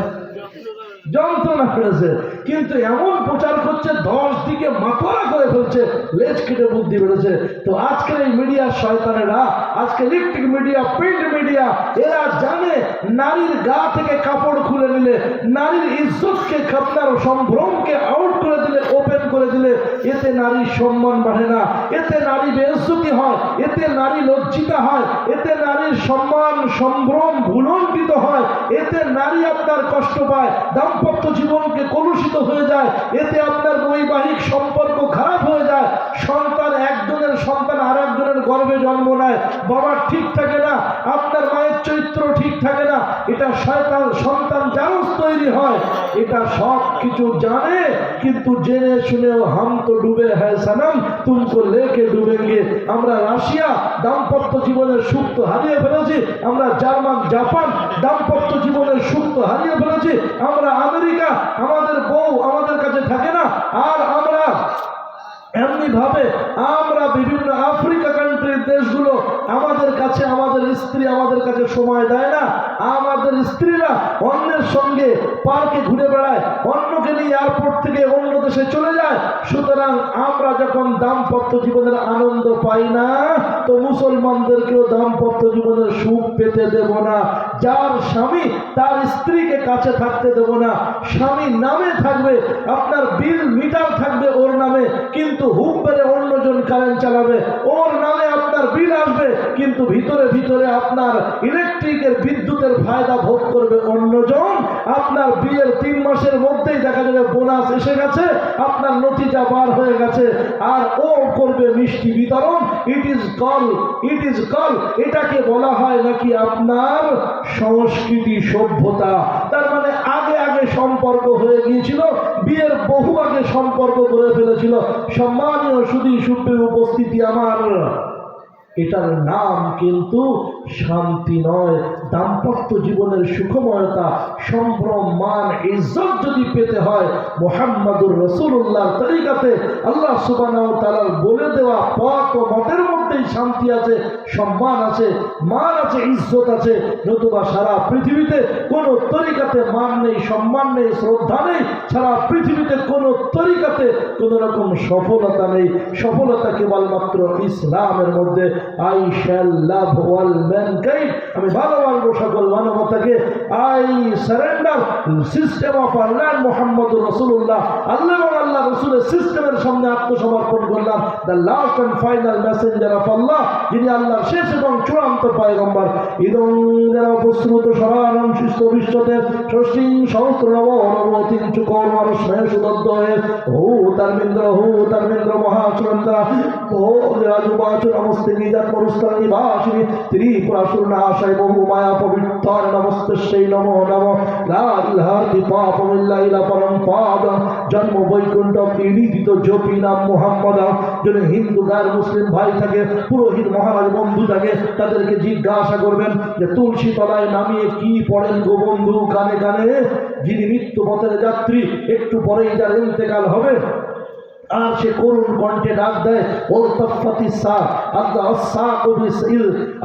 S1: যন্ত্রণা বেড়েছে। কিন্তু এমন প্রচার করছে, 10 দিকে মাতোয়ারা করে ফেলছে, লেজ কেটে বুদ্ধি বেড়েছে। তো আজকের এই মিডিয়া শয়তানেরা, আজকে ইলেকট্রিক মিডিয়া, প্রিন্ট মিডিয়া, এরা জানে নারীর গা থেকে কাপড় খুলে নিলে, নারীর ইজ্জতকে, আপনার সম্ভ্রমকে আউট করে দিলে, ওপেন করে দিলে, এতে নারীর সম্মান বাড়ে না, এতে নারী বেইজ্জতি হয়, এতে নারী লজ্জিত হয়, এতে নারীর সম্মান, সম্ভ্রম ভুলণ্ঠিত হয়, এতে নারী আপনার কষ্ট পায়, দাম্পত্য জীবনকে কলুষিত হয়ে যায়, এতে আপনার বৈবাহিক সম্পর্ক খারাপ হয়ে যায়, সন্তান, একজনের সন্তান আর একজনের গর্ভে জন্ম নেয়, বাবার ঠিক থাকে না, আপনার মায়ের চরিত্র ঠিক থাকে না, এটা শয়তান সন্তান জারজ তৈরি হয়। এটা সব কিছু জানে, কিন্তু জেনে শুনেও হাম তো ডুবে হ্যায় সনম তুমকো লেকে ডুবেঙ্গে। আমরা রাশিয়া দাম্পত্য জীবনের সুখ তো হারিয়ে ফেলেছি, আমরা জার্মান, জাপান দাম্পত্য জীবনের সুখ তো হারিয়ে ফেলেছি, আমরা আমেরিকা, আমাদের বউ আমাদের কাছে থাকে না, আর আমরা এমনি ভাবে আমরা বিভিন্ন আফ্রিকা কান্ট্রির দেশগুলো, আমাদের কাছে আমাদের স্ত্রী আমাদের কাছে সময় দেয় না, আমাদের স্ত্রীরা অন্যের সঙ্গে পার্কে ঘুরে বেড়ায়, অন্যকে নিয়ে এয়ারপোর্ট থেকে অন্য দেশে চলে যায়। সুতরাং আমরা যখন দাম্পত্য জীবনের আনন্দ পাই না, তো মুসলমানদেরকেও দাম্পত্য জীবনের সুখ পেতে দেব না। যার স্বামী তার স্ত্রীকে কাছে থাকতে দেব না। স্বামী নামে থাকবে, আপনার বিল মিটার থাকবে ওর নামে, কিন্তু হুক মেরে অন্যজন কারেন্ট চালাবে, ওর নামে আপনার বিল আসবে, কিন্তু ভিতরে ভিতরে আপনার ইলেকট্রিকের, বিদ্যুতের ফায়দা ভোগ করবে অন্যজন। আপনার বিয়ের 3 মাসের মধ্যেই দেখা যাবে বোনাস এসে গেছে, আপনার নতিজা বার হয়ে গেছে, আর ও করবে মিষ্টি বিতরণ। ইট ইজ কল, এটাকে বলা হয় নাকি আপনার সংস্কৃতি, সভ্যতা। তার মানে আগে আগে সম্পর্ক হয়ে গিয়েছিল, বিয়ের বহু আগে সম্পর্ক করে ফেলেছিল। সম্মানীয় সুধী সুপ্রিয় উপস্থিতি আমার, এটার নাম কিন্তু শান্তি নয়। দাম্পত্য জীবনের সুখময়তা, সম্ভ্রম, মান, ইজ্জত যদি পেতে হয় মুহাম্মাদুর রাসূলুল্লাহর তরিকাতে, আল্লাহ সুবহানাহু ওয়া তাআলার বলে দেওয়া পথ ও মতের মধ্যেই শান্তি আছে, সম্মান আছে, মান আছে, ইজ্জত আছে। নতুবা সারা পৃথিবীতে কোনো তরিকাতে মান নেই, সম্মান নেই, শ্রদ্ধা নেই। সারা পৃথিবীতে কোনো তরিকাতে কোনো রকম সফলতা নেই। সফলতা কেবলমাত্র ইসলামের মধ্যে। I shall love all mankind, আমি ভালোবাসবো সকল মানবতাকে। I surrender system of Allah মুহাম্মদুর রাসূলুল্লাহ, আল্লাহ এবং আল্লাহ রাসূলের সিস্টেমের সামনে আত্মসমর্পণ করলাম। The last and final messenger of Allah, যিনি আল্লাহর শেষ এবং চূড়ান্ত পয়গম্বর। ইদং যারা প্রস্তুত সরানং শিষ্ট বিশ্বতের ষষ্ঠী সহস্র নব নবতিন চুকর মানুষ নয় সুদদ্ধ হয়ে হো তারমিন্দ্র মহাচুরন্তরা ও রাজুবাচ নমস্তে গীজাত মরুস্তর নিবাসিনী ত্রিপুরাসুর নাশায় বহু মায়া পবিত্র নমস্তে সেই নমো নম লা ইলাহা ইল্লা ইলা পরম পাদ জন্ম বৈকুণ্ঠ পীড়িত জপি নাম মুহাম্মদ। যদি হিন্দু গায়ের মুসলিম ভাই থাকে, পুরোহিত মহারাজ বন্ধু থাকে, তাদেরকে জিজ্ঞাসা করবেন যে তুলসী তলায় নামিয়ে কি পড়েন গো বন্ধু গানে গানে? যিনি মৃত্যু পথের যাত্রী, একটু পরেই যার ইন্তেকাল হবে, আর সে করুণ কণ্ঠে ডাক দেয়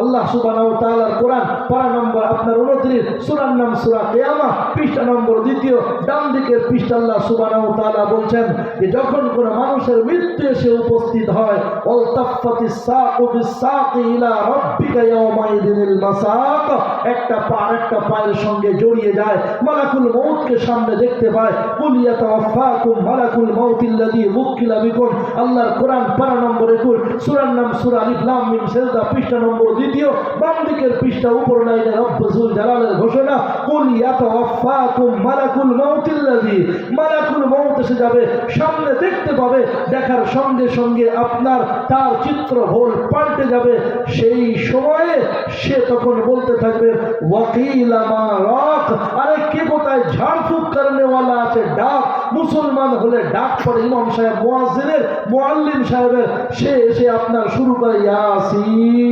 S1: আল্লাহ সুবহানাহু ওয়া তাআলার কোরআন পারা নম্বর আপনার 29, সূরার নাম সূরা কিয়ামা, পৃষ্ঠা নম্বর 2, ডান দিকের পৃষ্ঠা। আল্লাহ সুবহানাহু ওয়া তাআলা বলছেন যে যখন কোনো মানুষের মৃত্যু এসে উপস্থিত হয়, একটা পা একটা পায়ের সঙ্গে জড়িয়ে যায়, মালাকুল মউতকে সামনে দেখতে পায়। মালাকুল মউতিল্লাযী আল্লাহর কোরআন পারা নম্বর 21, সূরার নাম সূরা আলিফ লাম মিম সিজদা, পৃষ্ঠা নম্বর 2, বাম দিকের পৃষ্ঠা উপর লাইনে রব্বুল জালালের ঘোষণা, কুল ইয়াতাওয়াফাকুম মালাকুল মাউতিল্লাযী, মালাকুল মউত এসে যাবে, সামনে দেখতে পাবে, দেখার সঙ্গে সঙ্গে আপনার তার চিত্র ভোল পাল্টে যাবে। সেই সময়ে সে তখন বলতে থাকবে ওয়াকিলা মা রাক, আরে কে কোথায় ঝাড়ফুঁক করনেওয়ালা আছে, ডাক। মুসলমান হলে ডাক পড়ে ইমাম সাহেব, মুয়াজ্জিনের, মুআল্লিম সাহেবের, সে এসে আপনার শুরু করে ইয়াসিন,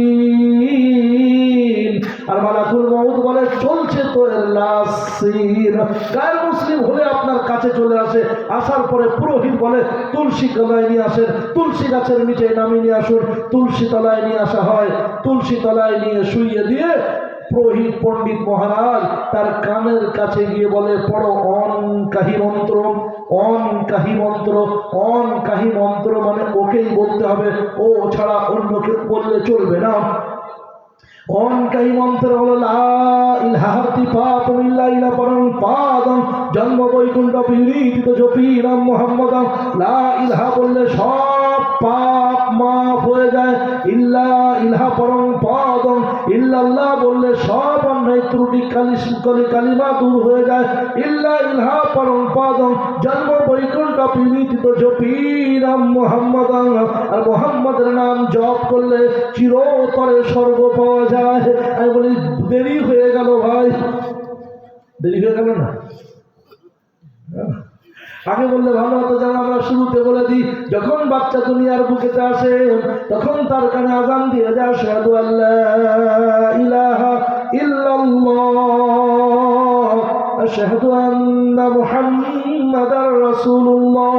S1: আর মালাকুল মউত বলে চলছে তো ইয়াসিন। গায়ের মুসলিম হলে আপনার কাছে চলে আসে, আসার পরে পুরোহিত বলে তুলসী তলায় নিয়ে আসেন, তুলসী গাছের নিচে নামিয়ে নিয়ে আসুন। তুলসী তলায় নিয়ে আসা হয়, তুলসী তলায় নিয়ে শুইয়ে দিয়ে পুরোহিত পণ্ডিত মহারাজ তার কানের কাছে গিয়ে বলে পড়ো অনকাহী মন্ত্র, অনকাহী মন্ত্র। অনকাহী মন্ত্র মানে ওকেই বলতে হবে, ও ছাড়া অন্য কেউ বললে চলবে না। অনকাহী মন্ত্র হলো লা ইলাহা ইল্লা পরম পাদম জন্ম বৈকুণ্ঠ পীড়িত জপি নাম মুহাম্মদ। লা ইলাহা বললে সব পাপ মাফ হয়ে যায়, ইল্লা ইলাহা পরম পাদম, ইল্লাল্লাহ বললে সব অন্যায় ত্রুটি কালিমা দূর হয়ে যায়, ইল্লা ইলাহা পরম পাদম জন্ম বৈকুণ্ঠ পীড়িত জপি নাম মুহাম্মদ। আর মুহাম্মদের নাম জপ করলে চিরতরে স্বর্গ পাওয়া যায়। আমি বলি দেরি হয়ে গেল ভাই, দেরি হয়ে গেল না? আগে বললে ভালো হতো, যেন আমরা শুরুতে বলে দিই, যখন বাচ্চা দুনিয়ার বুকেতে আসে তখন তার কানে আযান দিয়ে যায় আশহাদু আল্লা ইলাহা ইল্লাল্লাহ আশহাদু আন্না মুহাম্মাদার রাসূলুল্লাহ।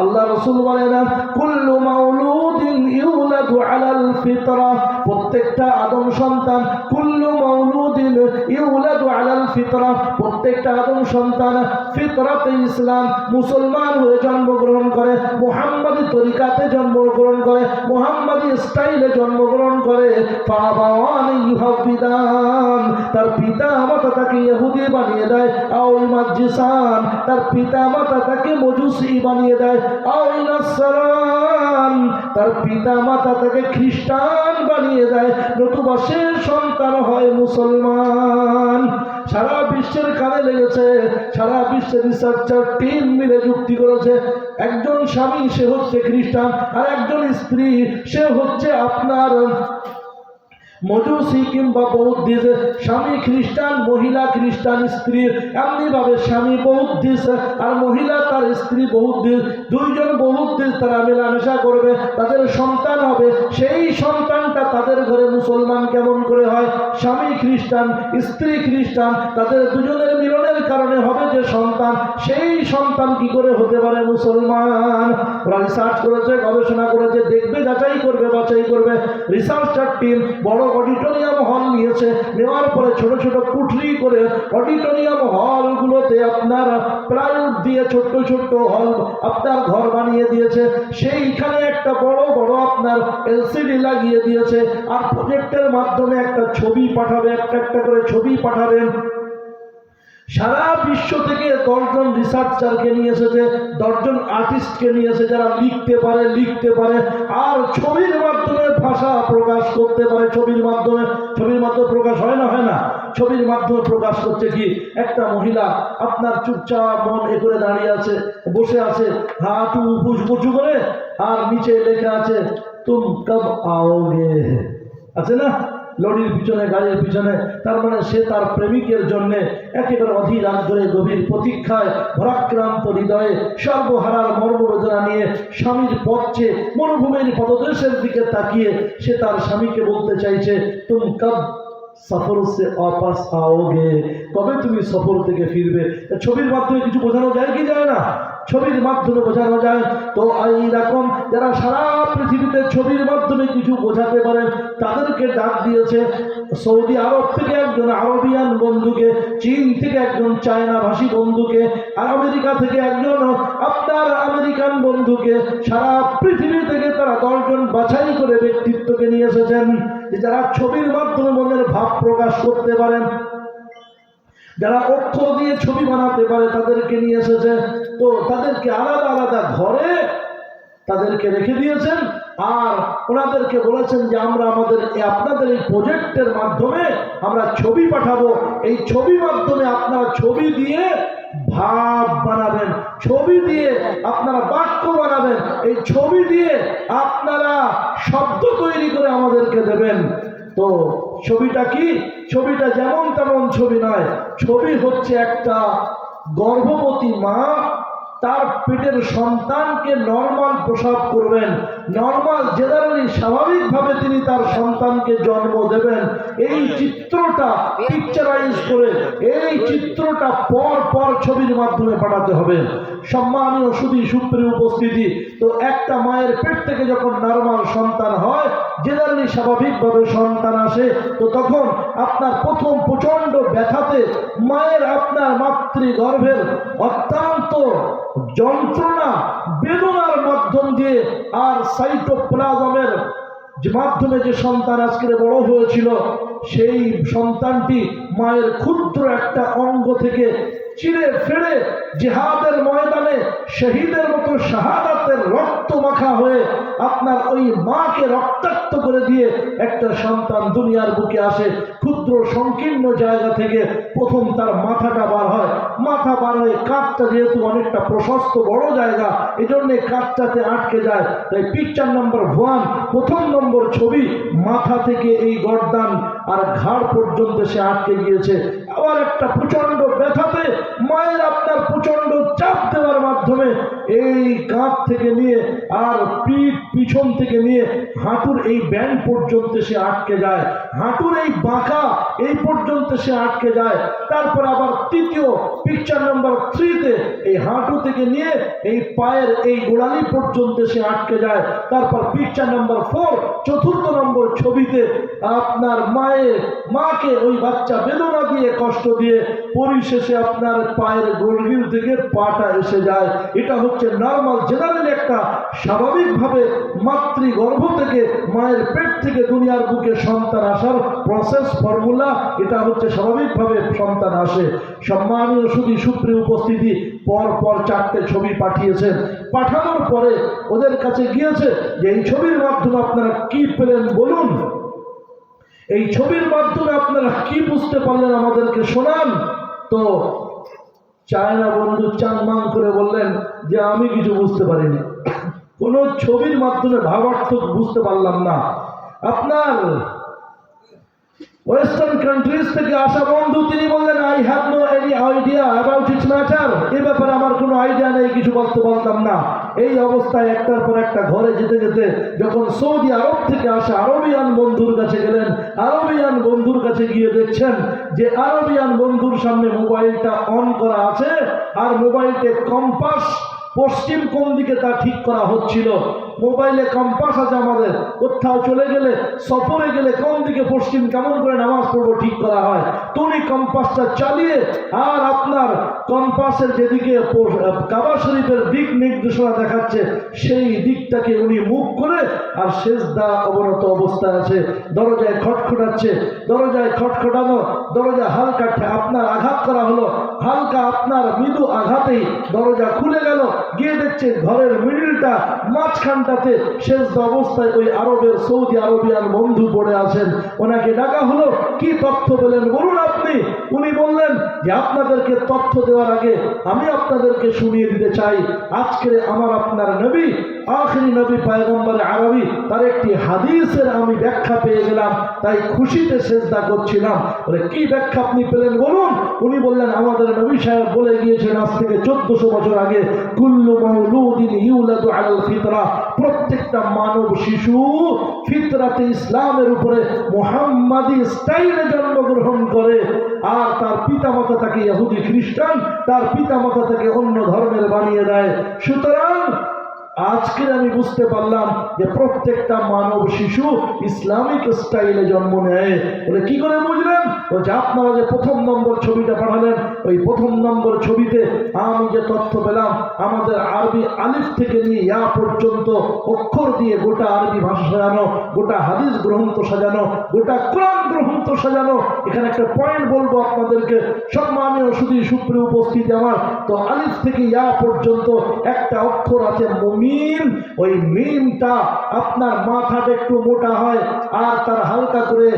S1: আল্লাহ রাসূল বলেন কুল্লু মাউলুদিন ইউলাদু আলাল ফিতরা, প্রত্যেকটা আদম সন্তান, কুল্লু মাউলুদিন ইউলাদু আলাল ফিতরা, প্রত্যেকটা আদম সন্তান ফিতরাতে ইসলাম মুসলমান হয়ে জন্মগ্রহণ করে, মুহাম্মাদি তরিকাতে জন্মগ্রহণ করে, মুহাম্মাদি স্টাইলে জন্মগ্রহণ করে। ফাবাওয়ানি ইউহাবিদান, তার পিতা মাতা তাকে ইহুদি বানিয়ে দেয়, আও মাজিসান, তার পিতা মাতা তাকে মজুসি বানিয়ে দেয়, আও নাসরান, তার পিতা মাতা তাকে খ্রিস্টান বানিয়ে দেয়, নতুবা সে সন্তান হয় মুসলমান। সারা বিশ্বের কানে লেগেছে, সারা বিশ্বের রিসার্চার টিম মিলে যুক্তি করেছে, একজন স্বামী সে হচ্ছে খ্রিস্টান, আর একজন স্ত্রী সে হচ্ছে আপনার মজুসি কিংবা বৌদ্ধিস্ট, স্বামী খ্রিস্টান, মহিলা খ্রিস্টান, স্ত্রী এমনিভাবে স্বামী বৌদ্ধিস্ট আর মহিলা তার স্ত্রী বৌদ্ধিস্ট, দুইজন বৌদ্ধিস্ট তারা মেলামেশা করবে, তাদের সন্তান হবে। সেই সন্তানটা তাদের ঘরে মুসলমান কেমন করে হয়? স্বামী খ্রিস্টান, স্ত্রী খ্রিস্টান, তাদের দুজনের মিলনের কারণে হবে যে সন্তান, সেই সন্তান কি করে হতে পারে মুসলমান? ওরা রিসার্চ করেছে, গবেষণা করেছে, দেখবে, যাচাই করবে, বাছাই করবে। রিসার্চার টিম বড় অডিটোরিয়াম হল নিয়েছে, নেওয়ার পরে ছোট ছোট কুঠরি করে অডিটোরিয়াম হলগুলোতে আপনার প্লাইউড দিয়ে ছোট্ট ছোট্ট হল আপনার ঘর বানিয়ে দিয়েছে। সেইখানে একটা বড় বড় আপনার এলসিডি লাগিয়ে দিয়েছে, আর প্রজেক্টের মাধ্যমে একটা ছবি পাঠাবে, একটা একটা করে ছবি পাঠাবেন। সারা বিশ্ব থেকে 10 জন রিসার্চারকে নিয়ে এসেছে, 10 জন আর্টিস্টকে নিয়ে এসে, যারা লিখতে পারে আর ছবির মাধ্যমে ভাষা প্রকাশ করতে পারে। ছবির মাধ্যমে প্রকাশ হয় না? ছবির মাধ্যমে প্রকাশ করছে কি? একটা মহিলা আপনার চুপচাপ মন এ করে দাঁড়িয়ে আছে, বসে আছে, হাত উঁচু করে, আর নিচে লেখা আছে তুম কব आओगे, আছে না লরির পিছনে, গাড়ির পিছনে। তার মানে সে তার প্রেমিকের জন্য একেবারে অধীর আগ্রহে, গভীর প্রতীক্ষায়, ভরাক্রান্ত হৃদয়ে, সর্বহারার মর্মবেদনা নিয়ে স্বামীর পথ চেয়ে মরুভূমির পদদেশের দিকে তাকিয়ে সে তার স্বামীকে বলতে চাইছে তুম কব সফর সে ওয়াপাস आओगे, কবে তুমি সফর থেকে ফিরবে? ছবির মাধ্যমে কিছু বোঝানো যায় কি যায় না? ছবির মাধ্যমে বোঝানো যায়। তো এইরকম যারা সারা পৃথিবীতে ছবির মাধ্যমে কিছু বোঝাতে পারেন, তাদেরকে ডাক দিয়েছে। সৌদি আরব থেকে একজন আরবিয়ান বন্ধুকে, চীন থেকে একজন চায়না ভাষী বন্ধুকে, আর আমেরিকা থেকে একজন আপনার আমেরিকান বন্ধুকে, সারা পৃথিবী থেকে তারা 10 জন বাছাই করে ব্যক্তিত্বকে নিয়ে এসেছেন, যারা ছবির মাধ্যমে মনের ভাব প্রকাশ করতে পারেন, যারা অক্ষর দিয়ে ছবি বানাতে পারে, তাদেরকে নিয়ে এসেছে। তো তাদেরকে আলাদা আলাদা ঘরে তাদেরকে রেখে দিয়েছেন, আর ওনাদেরকে বলেছেন যে আমরা আপনাদের এই প্রজেক্টের মাধ্যমে আমরা ছবি পাঠাবো। এই ছবি মাধ্যমে আপনারা ছবি দিয়ে ভাব বানাবেন, ছবি দিয়ে আপনারা বাক্য বানাবেন, এই ছবি দিয়ে আপনারা শব্দ তৈরি করে আমাদেরকে দেবেন। তো ছবিটা কি? ছবিটা যেমন তেমন ছবি নয়, ছবি হচ্ছে একটা গর্ভবতী মা তার পেটের সন্তানকে নর্মাল প্রসব করবেন, নর্মাল জেনারেলি স্বাভাবিকভাবে তিনি তার সন্তানকে জন্ম দেবেন। এই চিত্রটা পিকচারাইজ করে, এই চিত্রটা পর পর ছবির মাধ্যমে পাঠাতে হবে। সম্মানীয় সুধী সুপ্রিয় উপস্থিতি, তো একটা মায়ের পেট থেকে যখন নর্মাল সন্তান হয়, জেনারেলি স্বাভাবিকভাবে সন্তান আসে, তো তখন আপনার প্রথম প্রচন্ড ব্যথাতে মায়ের আপনার মাতৃগর্ভের অত্যন্ত যন্ত্রণা বেদনার মাধ্যম দিয়ে আর সাইটোপ্লাজমের মাধ্যমে যে সন্তান আজকে বড় হয়েছিল, সেই সন্তানটি মায়ের ক্ষুদ্র একটা অঙ্গ থেকে চিরে ফেড়ে জিহাদের ময়দানে শহীদের মতো শাহাদাতের রক্ত মাখা হয়ে আপনার ওই মাকে রক্তাক্ত করে দিয়ে একটা সন্তান দুনিয়ার বুকে আসে। ক্ষুদ্র সংকীর্ণ জায়গা থেকে প্রথম তার মাথাটা বার হয়, মাথা বার হয়ে কাঁধটা যেহেতু অনেকটা প্রশস্ত বড় জায়গা, এই জন্যে কাঁধটাতে আটকে যায়। তাই পিকচার নম্বর 1, প্রথম নম্বর ছবি, মাথা থেকে এই গর্দান আর ঘাড় পর্যন্ত সে আটকে গিয়েছে। আবার একটা প্রচন্ড ব্যথাতে মায়ের আপনার প্রচন্ড চাপ দেওয়ার মাধ্যমে এই কাঁধ থেকে নিয়ে আর পিছন থেকে নিয়ে হাঁটুর এই ব্যান্ড পর্যন্ত সে আটকে যায়, হাঁটুর এই বাঁকা এই পর্যন্ত সে আটকে যায়। তারপর আবার তৃতীয় পিকচার নম্বর 3-তে এই হাঁটু থেকে নিয়ে এই পায়ের এই গোড়ালি পর্যন্ত সে আটকে যায়। তারপর পিকচার নম্বর 4, চতুর্থ নম্বর ছবিতে আপনার মাকে ওই বাচ্চা বেদনা দিয়ে, কষ্ট দিয়ে পরিশেষে আপনার পায়ের গোড়গিল থেকে পাটা এসে যায়। এটা হচ্ছে নর্মাল জেনারেল একটা স্বাভাবিকভাবে মাতৃগর্ভ থেকে, মায়ের পেট থেকে দুনিয়ার বুকে সন্তান আসার প্রসেস, ফর্মুলা। এটা হচ্ছে স্বাভাবিকভাবে সন্তান আসে। সম্মানীয় সুধী সুপ্রিয় উপস্থিতি, পর পর 4টে ছবি পাঠিয়েছেন। পাঠানোর পরে ওদের কাছে গিয়েছে যে এই ছবির মাধ্যমে আপনারা কি পেলেন বলুন, এই ছবির মাধ্যমে আপনারা কি বুঝতে পারলেন আমাদেরকে শোনান। তো চায়না বন্ধু চাংমাং করে বললেন যে আমি কিছু বুঝতে পারিনি, কোন ছবির মাধ্যমে ভাবার্থ বুঝতে পারলাম না। আপনার ওয়েস্টার্ন কান্ট্রিজ থেকে আসা বন্ধু, তিনি বললেন I have no any idea about its matter, এ ব্যাপারে আমার কোনো আইডিয়া নেই, কিছু বলতে পারতাম না। এই অবস্থায় একটার পর একটা ঘরে যেতে যেতে যখন সৌদি আরব থেকে আসা আরবিয়ান বন্ধুর কাছে গেলেন, আরবিয়ান বন্ধুর কাছে গিয়ে দেখছেন যে আরবিয়ান বন্ধুর সামনে মোবাইলটা অন করা আছে, আর মোবাইলকে কম্পাস পশ্চিম কোন দিকে তা ঠিক করা হচ্ছিল। মোবাইলে কম্পাস আছে আমাদের, কোথাও চলে গেলে সফরে গেলে কোন দিকে পশ্চিম কেমন করে নামাজ পড়বো ঠিক করা হয়, তুমি কম্পাসটা চালিয়ে আর আপনার কম্পাসের যেদিকে কাবা শরীফের দিক নির্দেশনা দেখাচ্ছে সেই দিকটাকে উনি মুখ করে আর সেজদা অবনত অবস্থায় আছে। দরজায় খটখটাচ্ছে, দরজায় খটখটানো, দরজা হালকা আপনার আঘাত করা হলো, হালকা আপনার মৃদু আঘাতেই দরজা খুলে গেল, গিয়ে দেখছে ঘরের মিডিলটা মাঝখানটাতে সেজদা অবস্থায় ওই আরবের সৌদি আরবিয়ান বন্ধু পড়ে আছেন। ওনাকে ডাকা হলো, কি তথ্য পেলেন বলুন আপনি? উনি বললেন যে আপনাদেরকে তথ্য দেওয়ার আগে আমি আপনাদেরকে শুনিয়ে দিতে চাই, আজকের আমার আপনার নবী, আখিরি নবী পয়গম্বর আরবি, তার একটি হাদিসের আমি ব্যাখ্যা পেয়ে গেলাম, তাই খুশিতে সেজদা করছিলাম। বলে কি ব্যাখ্যা আপনি পেলেন বলুন? উনি বললেন আমাদের নবী সাহেব বলে গিয়েছেন আজ থেকে 1400 বছর আগে, কুল্লু মাউলুদিন ইউলাদু আলাল ফিতরা, প্রত্যেকটা মানব শিশু ফিতরাতে ইসলামের উপরে মুহাম্মাদি স্টাইলে জন্মগ্রহণ করে, আর তার পিতামাতা তাকে ইহুদি খ্রিস্টান, তার পিতামাতা তাকে অন্য ধর্মের বানিয়ে দেয়। সুতরাং আজকে আমি বুঝতে পারলাম যে প্রত্যেকটা মানব শিশু ইসলামিক স্টাইলে জন্ম নেয়। বলে কি করে বুঝলেন? বলছে আপনারা যে প্রথম নম্বর ছবিটা পাঠালেন, ওই প্রথম নম্বর ছবিতে আমি যে তথ্য পেলাম, আমাদের আরবি আলিফ থেকে নিয়ে ইয়া পর্যন্ত অক্ষর দিয়ে গোটা আরবি ভাষা সাজানো, গোটা হাদিস গ্রন্থ সাজানো, গোটা কোরআন গ্রন্থ সাজানো। এখানে একটা পয়েন্ট বলবো আপনাদেরকে, সম্মানীয় শুধু সুপ্রিয় উপস্থিতি আমার, তো আলিফ থেকে ইয়া পর্যন্ত একটা অক্ষর আছে মিম, ওই মিমটা আপনার মাথাটা একটু মোটা হয় আর তার হালকা করে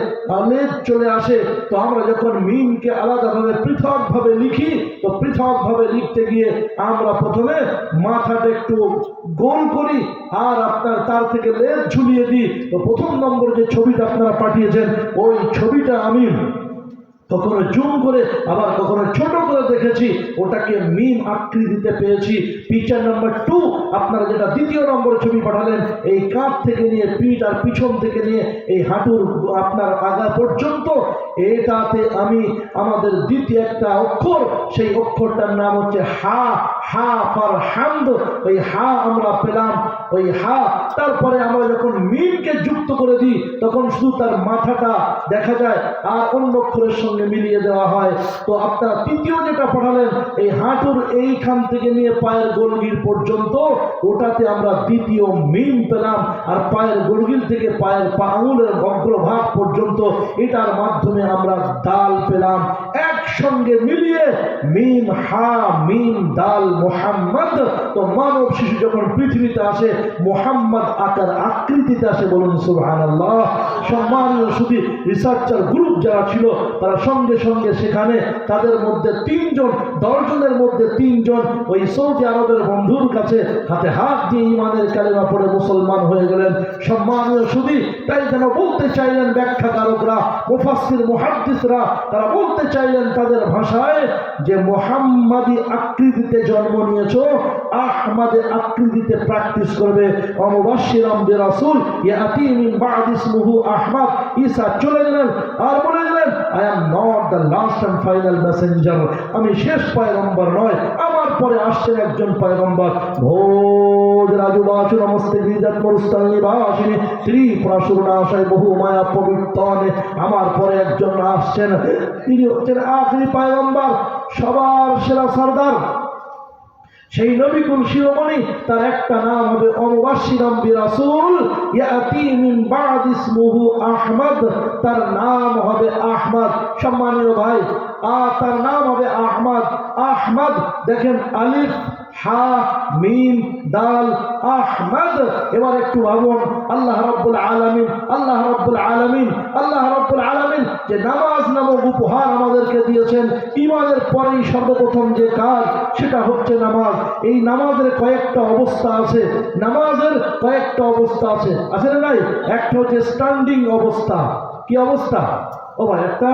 S1: লেজ চলে আসে। তো আমরা যখন মিমকে আলাদাভাবে পৃথকভাবে লিখি, তো পৃথকভাবে লিখতে গিয়ে আমরা প্রথমে মাথাটা একটু গোল করি আর আপনার তার থেকে লেজ ঝুলিয়ে দিই। তো প্রথম নম্বর যে ছবিটা আপনারা পাঠিয়েছেন, ওই ছবিটা আমি কখনো জুম করে আবার কখনো ছোট করে দেখেছি, ওটাকে মিম আকৃতিতে পেয়েছি। পিকচার নাম্বার 2 আপনারা যেটা দ্বিতীয় নম্বর ছবি পাঠালেন, এই কাঁধ থেকে নিয়ে পিঠ আর পিছন থেকে নিয়ে এই হাঁটুর আপনার আগা পর্যন্ত, এটাতে আমি আমাদের দ্বিতীয় একটা অক্ষর, সেই অক্ষরটার নাম হচ্ছে হা। হা ফর হামদ, ওই হা আমরা পেলাম, ওই হা। তারপরে আমরা যখন মিমকে যুক্ত করে দিই তখন শুধু তার মাথাটা দেখা যায় আর অন্য অক্ষরের সঙ্গে মিলিয়ে দেওয়া হয়। তো আপনারা তৃতীয় যেটা পাঠালেন, এই হাঁটুর এইখান থেকে নিয়ে পায়ের গোলগির পর্যন্ত, ওটাতে আমরা দ্বিতীয় মিম পেলাম। আর পায়ের গোলগির থেকে পায়ের আঙুলের অগ্রভাগ পর্যন্ত, এটার মাধ্যমে আমরা দাল পেলাম। একসঙ্গে মিলিয়ে মিম হা মিম দাল মুহাম্মদ। তো মানব শিশু যখন পৃথিবীতে আসে মুহাম্মদ আকার আকৃতিতে আসে, বলুন সুবহানাল্লাহ। সম্মানীয় শুধু রিসার্চার গ্রুপ যারা ছিল, তারা সঙ্গে সঙ্গে সেখানে তাদের মধ্যে 3 জন, 10 জনের মধ্যে 3 জন ওই সৌদি আরবের বন্ধুর কাছে হাতে হাত দিয়ে ইমানের কালেমা পড়ে মুসলমান হয়ে গেলেন। সম্মানীয় শুধু তাই যেন বলতে চাইলেন ব্যাখ্যাকারকরা, মুফাসসির মুহাদ্দিসরা, তারা বলতে চাইলেন তাদের ভাষায় যে মুহাম্মাদি আকৃতিতে জন্ম নিয়েছো, আহমদে আকৃতিতে প্র্যাকটিস করবে। অমুবাশশিরাম বিরাসূল ইয়াতি মিন বা'দি ইসমুহু আহমদ। ঈসা চলে গেলেন আর বলে গেলেন, I am not the last and final Messenger, আমি শেষ পয়গম্বর নয়, আমার পরে আসছেন একজন পয়গম্বর। ভোজ রাজুবাচু নমস্তে গিরিজাত মরুস্থান নিবাসিনী ত্রিপুরা সুরনাশয় বহু মায়া পবিত্রনে, আমার পরে একজন আসছেন, তিনি হচ্ছেন আখিরি পয়গম্বর, সবার সেরা সর্দার, সেই নবীকুল শিরোমণি। তার একটা নাম হবে অমুবাশশিরাম বিরাসূল ইয়াতি মিন বা'দি ইসমুহু আহমদ, তার নাম হবে আহমদ। সম্মানীয় ভাই, তার নাম হবে আহমদ। আহমদ দেখেন, আলিফ হা মিম দাল আহমদ। এবার একটু ভাবুন, আল্লাহ রাব্বুল আলামিন, আল্লাহ রাব্বুল আলামিন, আল্লাহ রাব্বুল আলামিন যে নামাজ নামক উপহার আমাদেরকে দিয়েছেন, ঈমানের পরেই সর্বপ্রথম যে কাজ সেটা হচ্ছে নামাজ। এই নামাজের কয়েকটা অবস্থা আছে, নামাজের কয়েকটা অবস্থা আছে, আছে না নাই? একটা হচ্ছে স্ট্যান্ডিং অবস্থা। কি অবস্থা? ও ভাই, একটা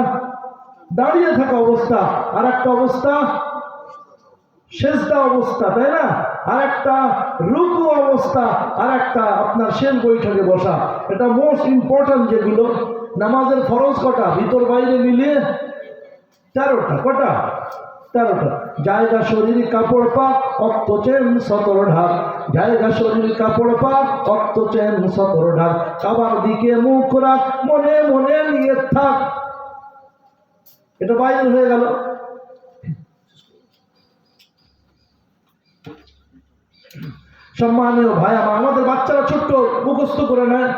S1: দাঁড়িয়ে থাকা অবস্থা, আর একটা অবস্থা সেজদা অবস্থা, তাই না? আর একটা রুকু অবস্থা, আর একটা আপনার শেষ বৈঠকে বসা। এটা মোস্ট ইম্পর্টেন্ট যেগুলো। নামাজের ফরজ কটা ভিতর বাইরে মিলিয়ে? 13টা। কটা? 13টা। জায়গা শরীর কাপড় পাক, অক্ত চেন সতর ঢাক। জায়গা শরীর কাপড় পাক, অক্ত চেন সতর ঢাক। কাবার দিকে মুখ রাখ, মনে মনে নিয়ে থাক। এটা বাইরে হয়ে গেল। সম্মানীয় ভাই আমার, আমাদের বাচ্চারা ছোট্ট মুখস্থ করে নেয়,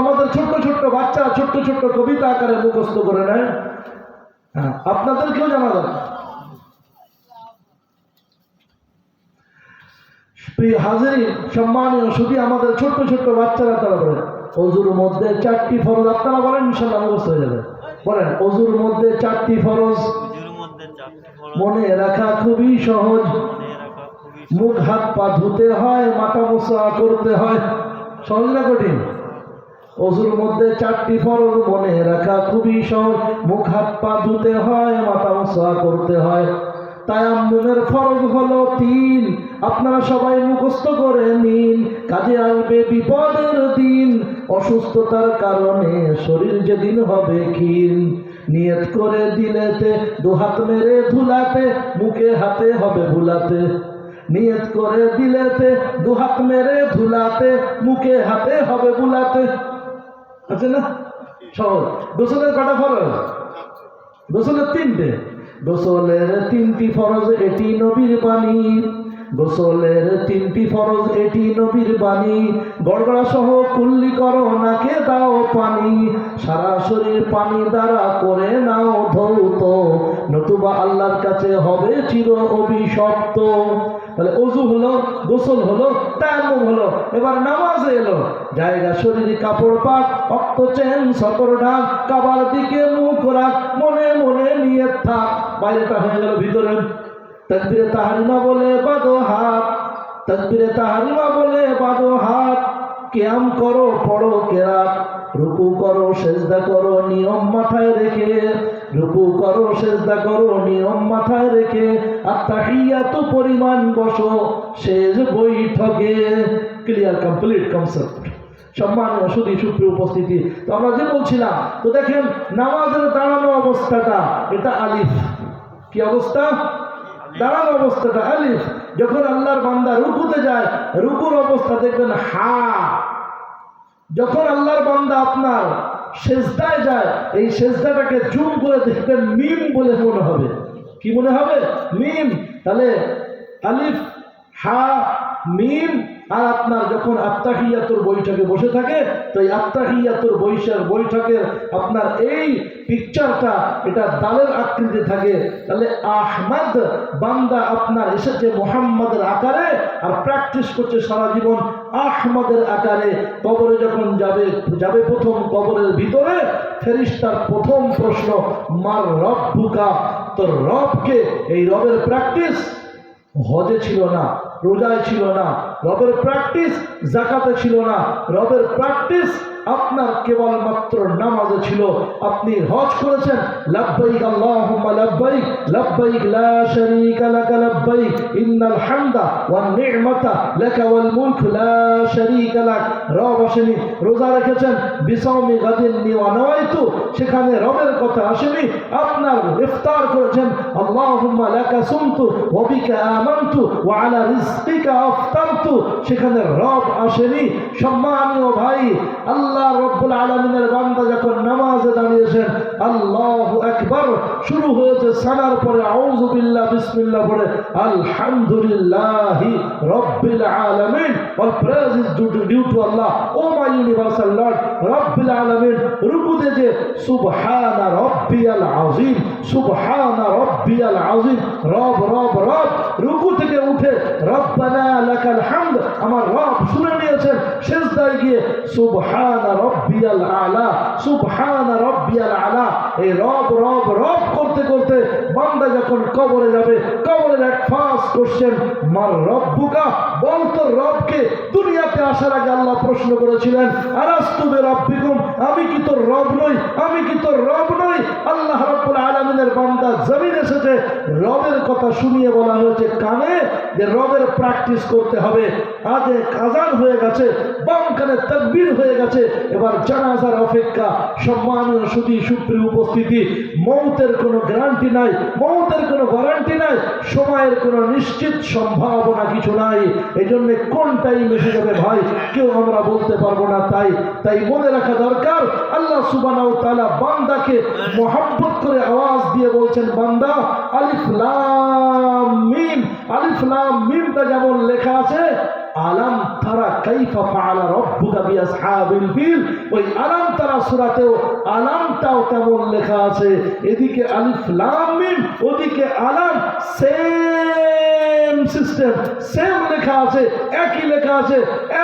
S1: আমাদের ছোট্ট ছোট্ট বাচ্চারা ছোট্ট ছোট্ট কবিতা আকারে মুখস্থ করে নেয়। হ্যাঁ, আপনাদেরকেও জানা যাবে। প্রিয় হাজিরিন, সম্মানীয়, শুধু আমাদের ছোট্ট ছোট্ট বাচ্চারা তারা বলেন অজুর মধ্যে 4টি ফরজ। আপনারা বলেন, ইনশাআল্লাহ মুখস্থ হয়ে যাবে। বলেন, অজুর মধ্যে 4টি ফরজ মনে রাখা খুবই সহজ। মুখ হাত পা ধুতে হয়, মাথা মোছা করতে হয়। সহজ না কঠিন? অজুর মধ্যে 4টি ফরজ মনে রাখা খুবই সহজ। মুখ হাত পা ধুতে হয়, মাথা মোছা করতে হয়। তায়াম্মুমের ফরজ হলো 3। আপনারা সবাই মুখস্থ করে নিন, কাজে আসবে বিপদের দিন। অসুস্থতার কারণে শরীর যেদিন হবে ক্ষীণ, নিয়ত করে দিলেতে দুহাত মেরে ধুলাতে, মুখে হাতে হবে ভুলাতে। নিয়ত করে দিলেতে দুহাত মেরে ধুলাতে, মুখে হাতে হবে বুলাতে। আছে না? সহজ। গোসলের কটা ফরজ? গোসলের 3টে। গোসলের 3টি ফরজ, এটি নবীর বাণী। গোসলের 3টি ফরজ, এটি নবীর বাণী। গড়গড়া সহ কুল্লি করো, নাকে দাও পানি। সারা শরীর পানি দ্বারা করে নাও ধৌত, নতুবা আল্লাহর কাছে হবে চির অভিশপ্ত। তাহলে অজু হলো, গোসল হলো, তায়াম্মুম হলো। এবার নামাজে এলো। জায়গা শরীর কাপড় পাক, অক্ত চেন সতর ঢাক। কাবার দিকে মুখ রাখ, মনে মনে নিয়ে থাক। বাইরেটা হয়ে গেল ভিতরে। তাকবীরে তাহরিমা বলে বাঁধো হাত, তাকবীরে তাহরিমা বলে বাঁধো হাত। কিয়াম করো, পড়ো কেরাত। রুকু করো, সেজদা করো নিয়ম মাথায় রেখে। রুকু করো, সেজদা করো নিয়ম মাথায় রেখে। আত্তাহিয়াতু পরিমাণ বসো শেষ বৈঠকে। Clear, complete concept. সম্মানীয় সুধী সুপ্রিয় উপস্থিতি, তো আমরা যে বলছিলাম, তো দেখেন নামাজের দাঁড়ানো অবস্থাটা, এটা আলিফ। কি অবস্থা? দাঁড়ানো অবস্থাটা আলিফ। যখন আল্লাহর বান্দা রুকুতে যায়, রুকুর অবস্থা দেখবেন হা। যখন আল্লাহর বান্দা আপনার সেজদায় যায়, এই সেজদাটাকে জুম করে দেখবেন মিম বলে মনে হবে। কি মনে হবে? মিম। তাহলে আলিফ, হা, মিম। আর আপনার যখন আত্তাহিয়াতুর বৈঠকে বসে থাকে, তো এই আত্তাহিয়াতুর বৈঠকের আপনার এই পিকচারটা, এটা দালের আকৃতি থাকে। তাহলে আহমদ বান্দা আপনার এসেছে মুহাম্মাদের আকারে, আর প্র্যাকটিস করছে সারা জীবন আহমদের আকারে। কবরে যখন যাবে প্রথম কবরের ভিতরে, ফেরেশতার প্রথম প্রশ্ন, মার রব্বুকা, তোর রবকে। এই রবের প্র্যাকটিস হজে ছিল না, রোজায় ছিল না। রবের প্র্যাকটিস যাকাতে ছিল না। রবের প্র্যাকটিস আপনার কেবলমাত্র নামাজে ছিল। আপনি হজ করেছেন, লাব্বাইক আল্লাহুম্মা লাব্বাইক, লাব্বাইক লা শারীকা লাকা লাব্বাইক, ইন্নাল হামদা ওয়ান নি'মাতা লাকা ওয়াল মুলক লা শারীকা লাক। রব আসেনি। রোজা রেখেছেন, বিসাউমি গাদিন ওয়া নাওয়াইতু, সেখানে রবের কথা আসেনি। আপনার ইফতার করেছেন, আল্লাহুম্মা লাকা সুমতু ওয়া বিকা আমানতু ওয়া আলা রিজকিকা আফতারতু, সেখানে রব আসেনি। সম্মানীয় ভাই, আল্লাহ রব্বুল আলামিনের বান্দা যখন নামাজে দাঁড়িয়েছেন, আল্লাহু আকবার শুরু হয়েছে, সানার পরে আউযু বিল্লাহ বিসমিল্লাহ পড়ে আলহামদুলিল্লাহি রাব্বিল আলামিন, all praise is due to Allah, o my universal lord রাব্বিল আলামিন। রুকুতে যে সুবহানা রাব্বিয়াল আযীম, সুবহানা রাব্বিয়াল আযীম, রব রব রব। রুকু থেকে উঠে রব্বানা লাকাল হামদ, আমার রব শুনে নিয়েছেন। সিজদায় গিয়ে সুবহানা রাব্বিয়াল আলা, সুবহানা রাব্বিয়াল আলা। এই রব রব রব করতে করতে বান্দা যখন কবরে যাবে, কবরের এক ফার্স্ট কোশ্চেন, মার রব্বুকা, বল তোর রবকে। দুনিয়াতে আসার আগে আল্লাহ প্রশ্ন করেছিলেন, আলাস্তু বিরাব্বিকুম, আমি কি তোর রব নই, আমি কি তোর রব নই? আল্লাহ রাব্বুল আলামিনের বান্দা জমিন এসেছে, রবের কথা শুনিয়ে বলা হয়েছে কানে যে রবের প্র্যাকটিস করতে হবে। আজ আযান হয়ে গেছে, বাম কানে তাকবীর হয়ে গেছে, এবার জানাজার অপেক্ষা। সম্মানীয় সুধী সুপ্রিয় উপস্থিতি, মৌতের কোনো গ্যারান্টি নাই, মৌতের কোনো গ্যারান্টি নাই, সময়ের কোনো নিশ্চিত সম্ভাবনা কিছু নাই। এই জন্য কোন টাইম এসে যাবে ভাই কেউ আমরা বলতে পারবো না। তাই মনে রাখা দরকার, আল্লাহ সুবহানাহু ওয়া তাআলা বান্দাকে মোহাব্বত করে আওয়াজ দিয়ে বলছেন, বান্দা আলিফ লাম মিম। আলিফ লাম মিমটা যেমন লেখা আছে আলাম তারা কাইফা ফাআলা রাব্বুকা বিআসহাবিল ফিল, ওই আলাম তারা সূরাতেও আলামটাও তেমন লেখা আছে। এদিকে আলিফ লাম মিম, ওদিকে আলাম, সেম সিস্টেম, সেম লেখা আছে, একই লেখা আছে,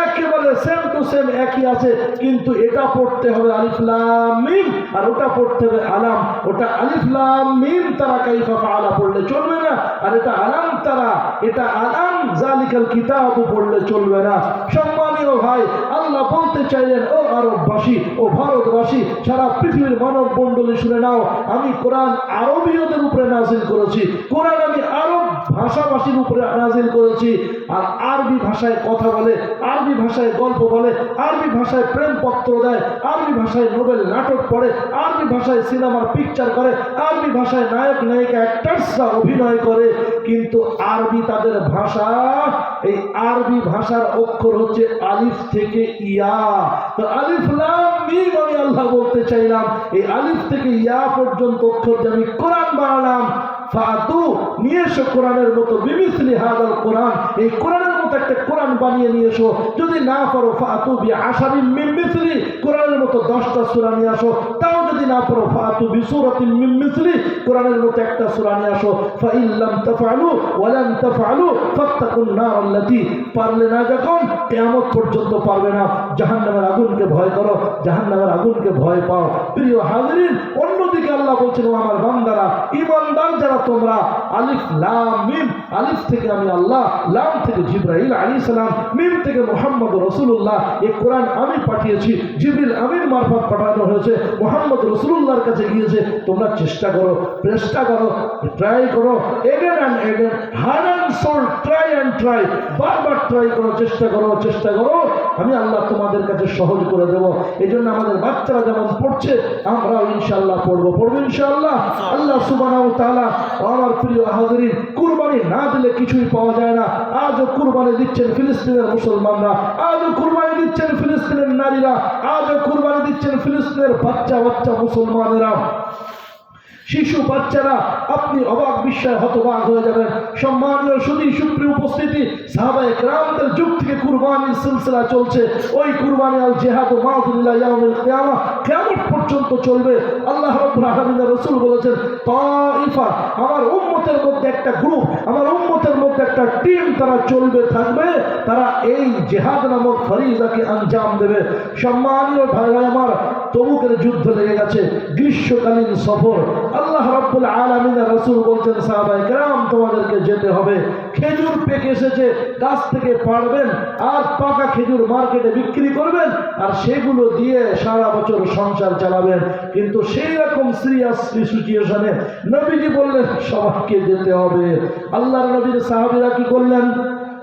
S1: একেবারে সেম টু সেম একই আছে, কিন্তু এটা পড়তে হবে আলিফ লাম মিম আর ওটা পড়তে হবে আলাম। ওটা আলিফ লাম মিম তারা কাইফা ফাআলা পড়লে চলবে না, আর এটা আলাম তারা, এটা আলাম জালিকাল কিতাবু পড়লে চলবে না। সম্মানীয় ভাই, আল্লাহ বলতে চাইলেন, ও আরববাসী, ও ভারতবাসী, সারা পৃথিবীর মানব মণ্ডলী শুনে নাও, আমি কোরআন আরবীয়দের উপরে নাজিল করেছি, কোরআন আমি আরব ভাষাভাষীর উপরে নাজিল করেছি। আর আরবি ভাষায় কথা বলে, আরবি ভাষায় গল্প বলে, আরবি ভাষায় প্রেমপত্র দেয়, আরবি ভাষায় নোবেল নাটক পড়ে, আরবি ভাষায় সিনেমার পিকচার করে, আরবি ভাষায় নায়ক নায়িকা অ্যাক্টরসরা অভিনয় করে। কিন্তু আরবি তাদের ভাষা, এই আরবি ভাষার অক্ষর হচ্ছে আলিফ থেকে ইয়া। তো আলিফ লাম মিম আমি আল্লাহ বলতে চাইলাম, এই আলিফ থেকে ইয়া পর্যন্ত অক্ষর যে আমি কোরআন বানালাম। ফাতু, নিয়ে এসো কোরআনের মতো বিমিসলি হাযাল কোরআন, এই কোরআনের মতো একটা কোরআন বানিয়ে নিয়ে এসো। যদি না পারো ফাতু বিআশারিন মিন মিসলি, কোরআনের মতো 10টা সূরা নিয়ে আসো। তাও যদি না পারো ফাতু বিসূরাতিন মিন মিসলি, কোরআনের মতো একটা সূরা নিয়ে আসো। ফা ইন লাম তাফআলু ওয়া লান তাফআলু ফাত্তাকুন নার আল্লাতী, পারলে না যখন কিয়ামত পর্যন্ত পারবে না, জাহান্নামের আগুনকে ভয় করো, জাহান্নামের আগুনকে ভয় পাও। প্রিয় হাজিরিন, অন্যদিকে আল্লাহ বলছেন, ও আমার বান্দারা, ঈমানদার যারা তোমরা, আলিফ লাম মিম, আলিফ থেকে আমি আল্লাহ, লাম থেকে জিবরাইল আলাইহিস সালাম, মিম থেকে মুহাম্মদ রাসূলুল্লাহ, এই কোরআন আমি পাঠিয়েছি, জিবরিল আমিন মারফত পাঠানো হয়েছে, মুহাম্মদ রাসূলুল্লাহর কাছে গিয়েছে। তোমরা চেষ্টা করো, চেষ্টা করো, ট্রাই করো, again and again, heart and soul, try and try, বারবার ট্রাই করো, চেষ্টা করো, চেষ্টা করো, আমি আল্লাহ তোমাদের কাছে সহজ করে দেব। এই জন্য আমাদের বাচ্চারা যেমন পড়ছে, আমরাও ইনশাআল্লাহ পড়বো ইনশাআল্লাহ। আল্লাহ সুবহানাহু ওয়া তাআলা, আমার প্রিয় হাজিরিন, কুরবানি না দিলে কিছুই পাওয়া যায় না। আজও কুরবানি দিচ্ছেন ফিলিস্তিনের মুসলমানরা, আজও কুরবানি দিচ্ছেন ফিলিস্তিনের নারীরা, আজও কুরবানি দিচ্ছেন ফিলিস্তিনের বাচ্চা বাচ্চা মুসলমানেরা, শিশু বাচ্চারা। আপনি অবাক বিস্ময়ে হতবাক হয়ে যাবেন। সম্মানীয় সুধী সুপ্রিয় উপস্থিতি, সাহাবায়ে কেরামদের যুগ থেকে কুরবানির সিলসিলা চলছে। ওই কুরবানি আল জিহাদ মাউতুন ইলা ইয়াউমিল কিয়ামা, কিয়ামত পর্যন্ত চলবে। আল্লাহ রাব্বুল আলামিনের রাসূল বলেছেন, তাইফা, আমার উম্মতের মধ্যে একটা গ্রুপ, আমার উম্মতের মধ্যে একটা টিম, তারা চলবে, থাকবে, তারা এই জিহাদ নামক ফরিজাকে আঞ্জাম দেবে। সম্মানীয় ভাইরা আমার, তবুকের যুদ্ধ লেগে গেছে, গ্রীষ্মকালীন সফর। আল্লাহ রাব্বুল আলামিনের রাসূল বলছেন, সাহাবায়ে কেরাম তোমাদেরকে যেতে হবে। খেজুর পেকে এসেছে, গাছ থেকে পাড়বেন, আর পাকা খেজুর মার্কেটে বিক্রি করবেন, আর সেগুলো দিয়ে সারা বছর সংসার চালাবেন। কিন্তু সেই রকম সিরিয়াস সিচুয়েশনে নবীজি বললেন সবাইকে যেতে হবে। আল্লাহর নবীর সাহাবীরা কি করলেন?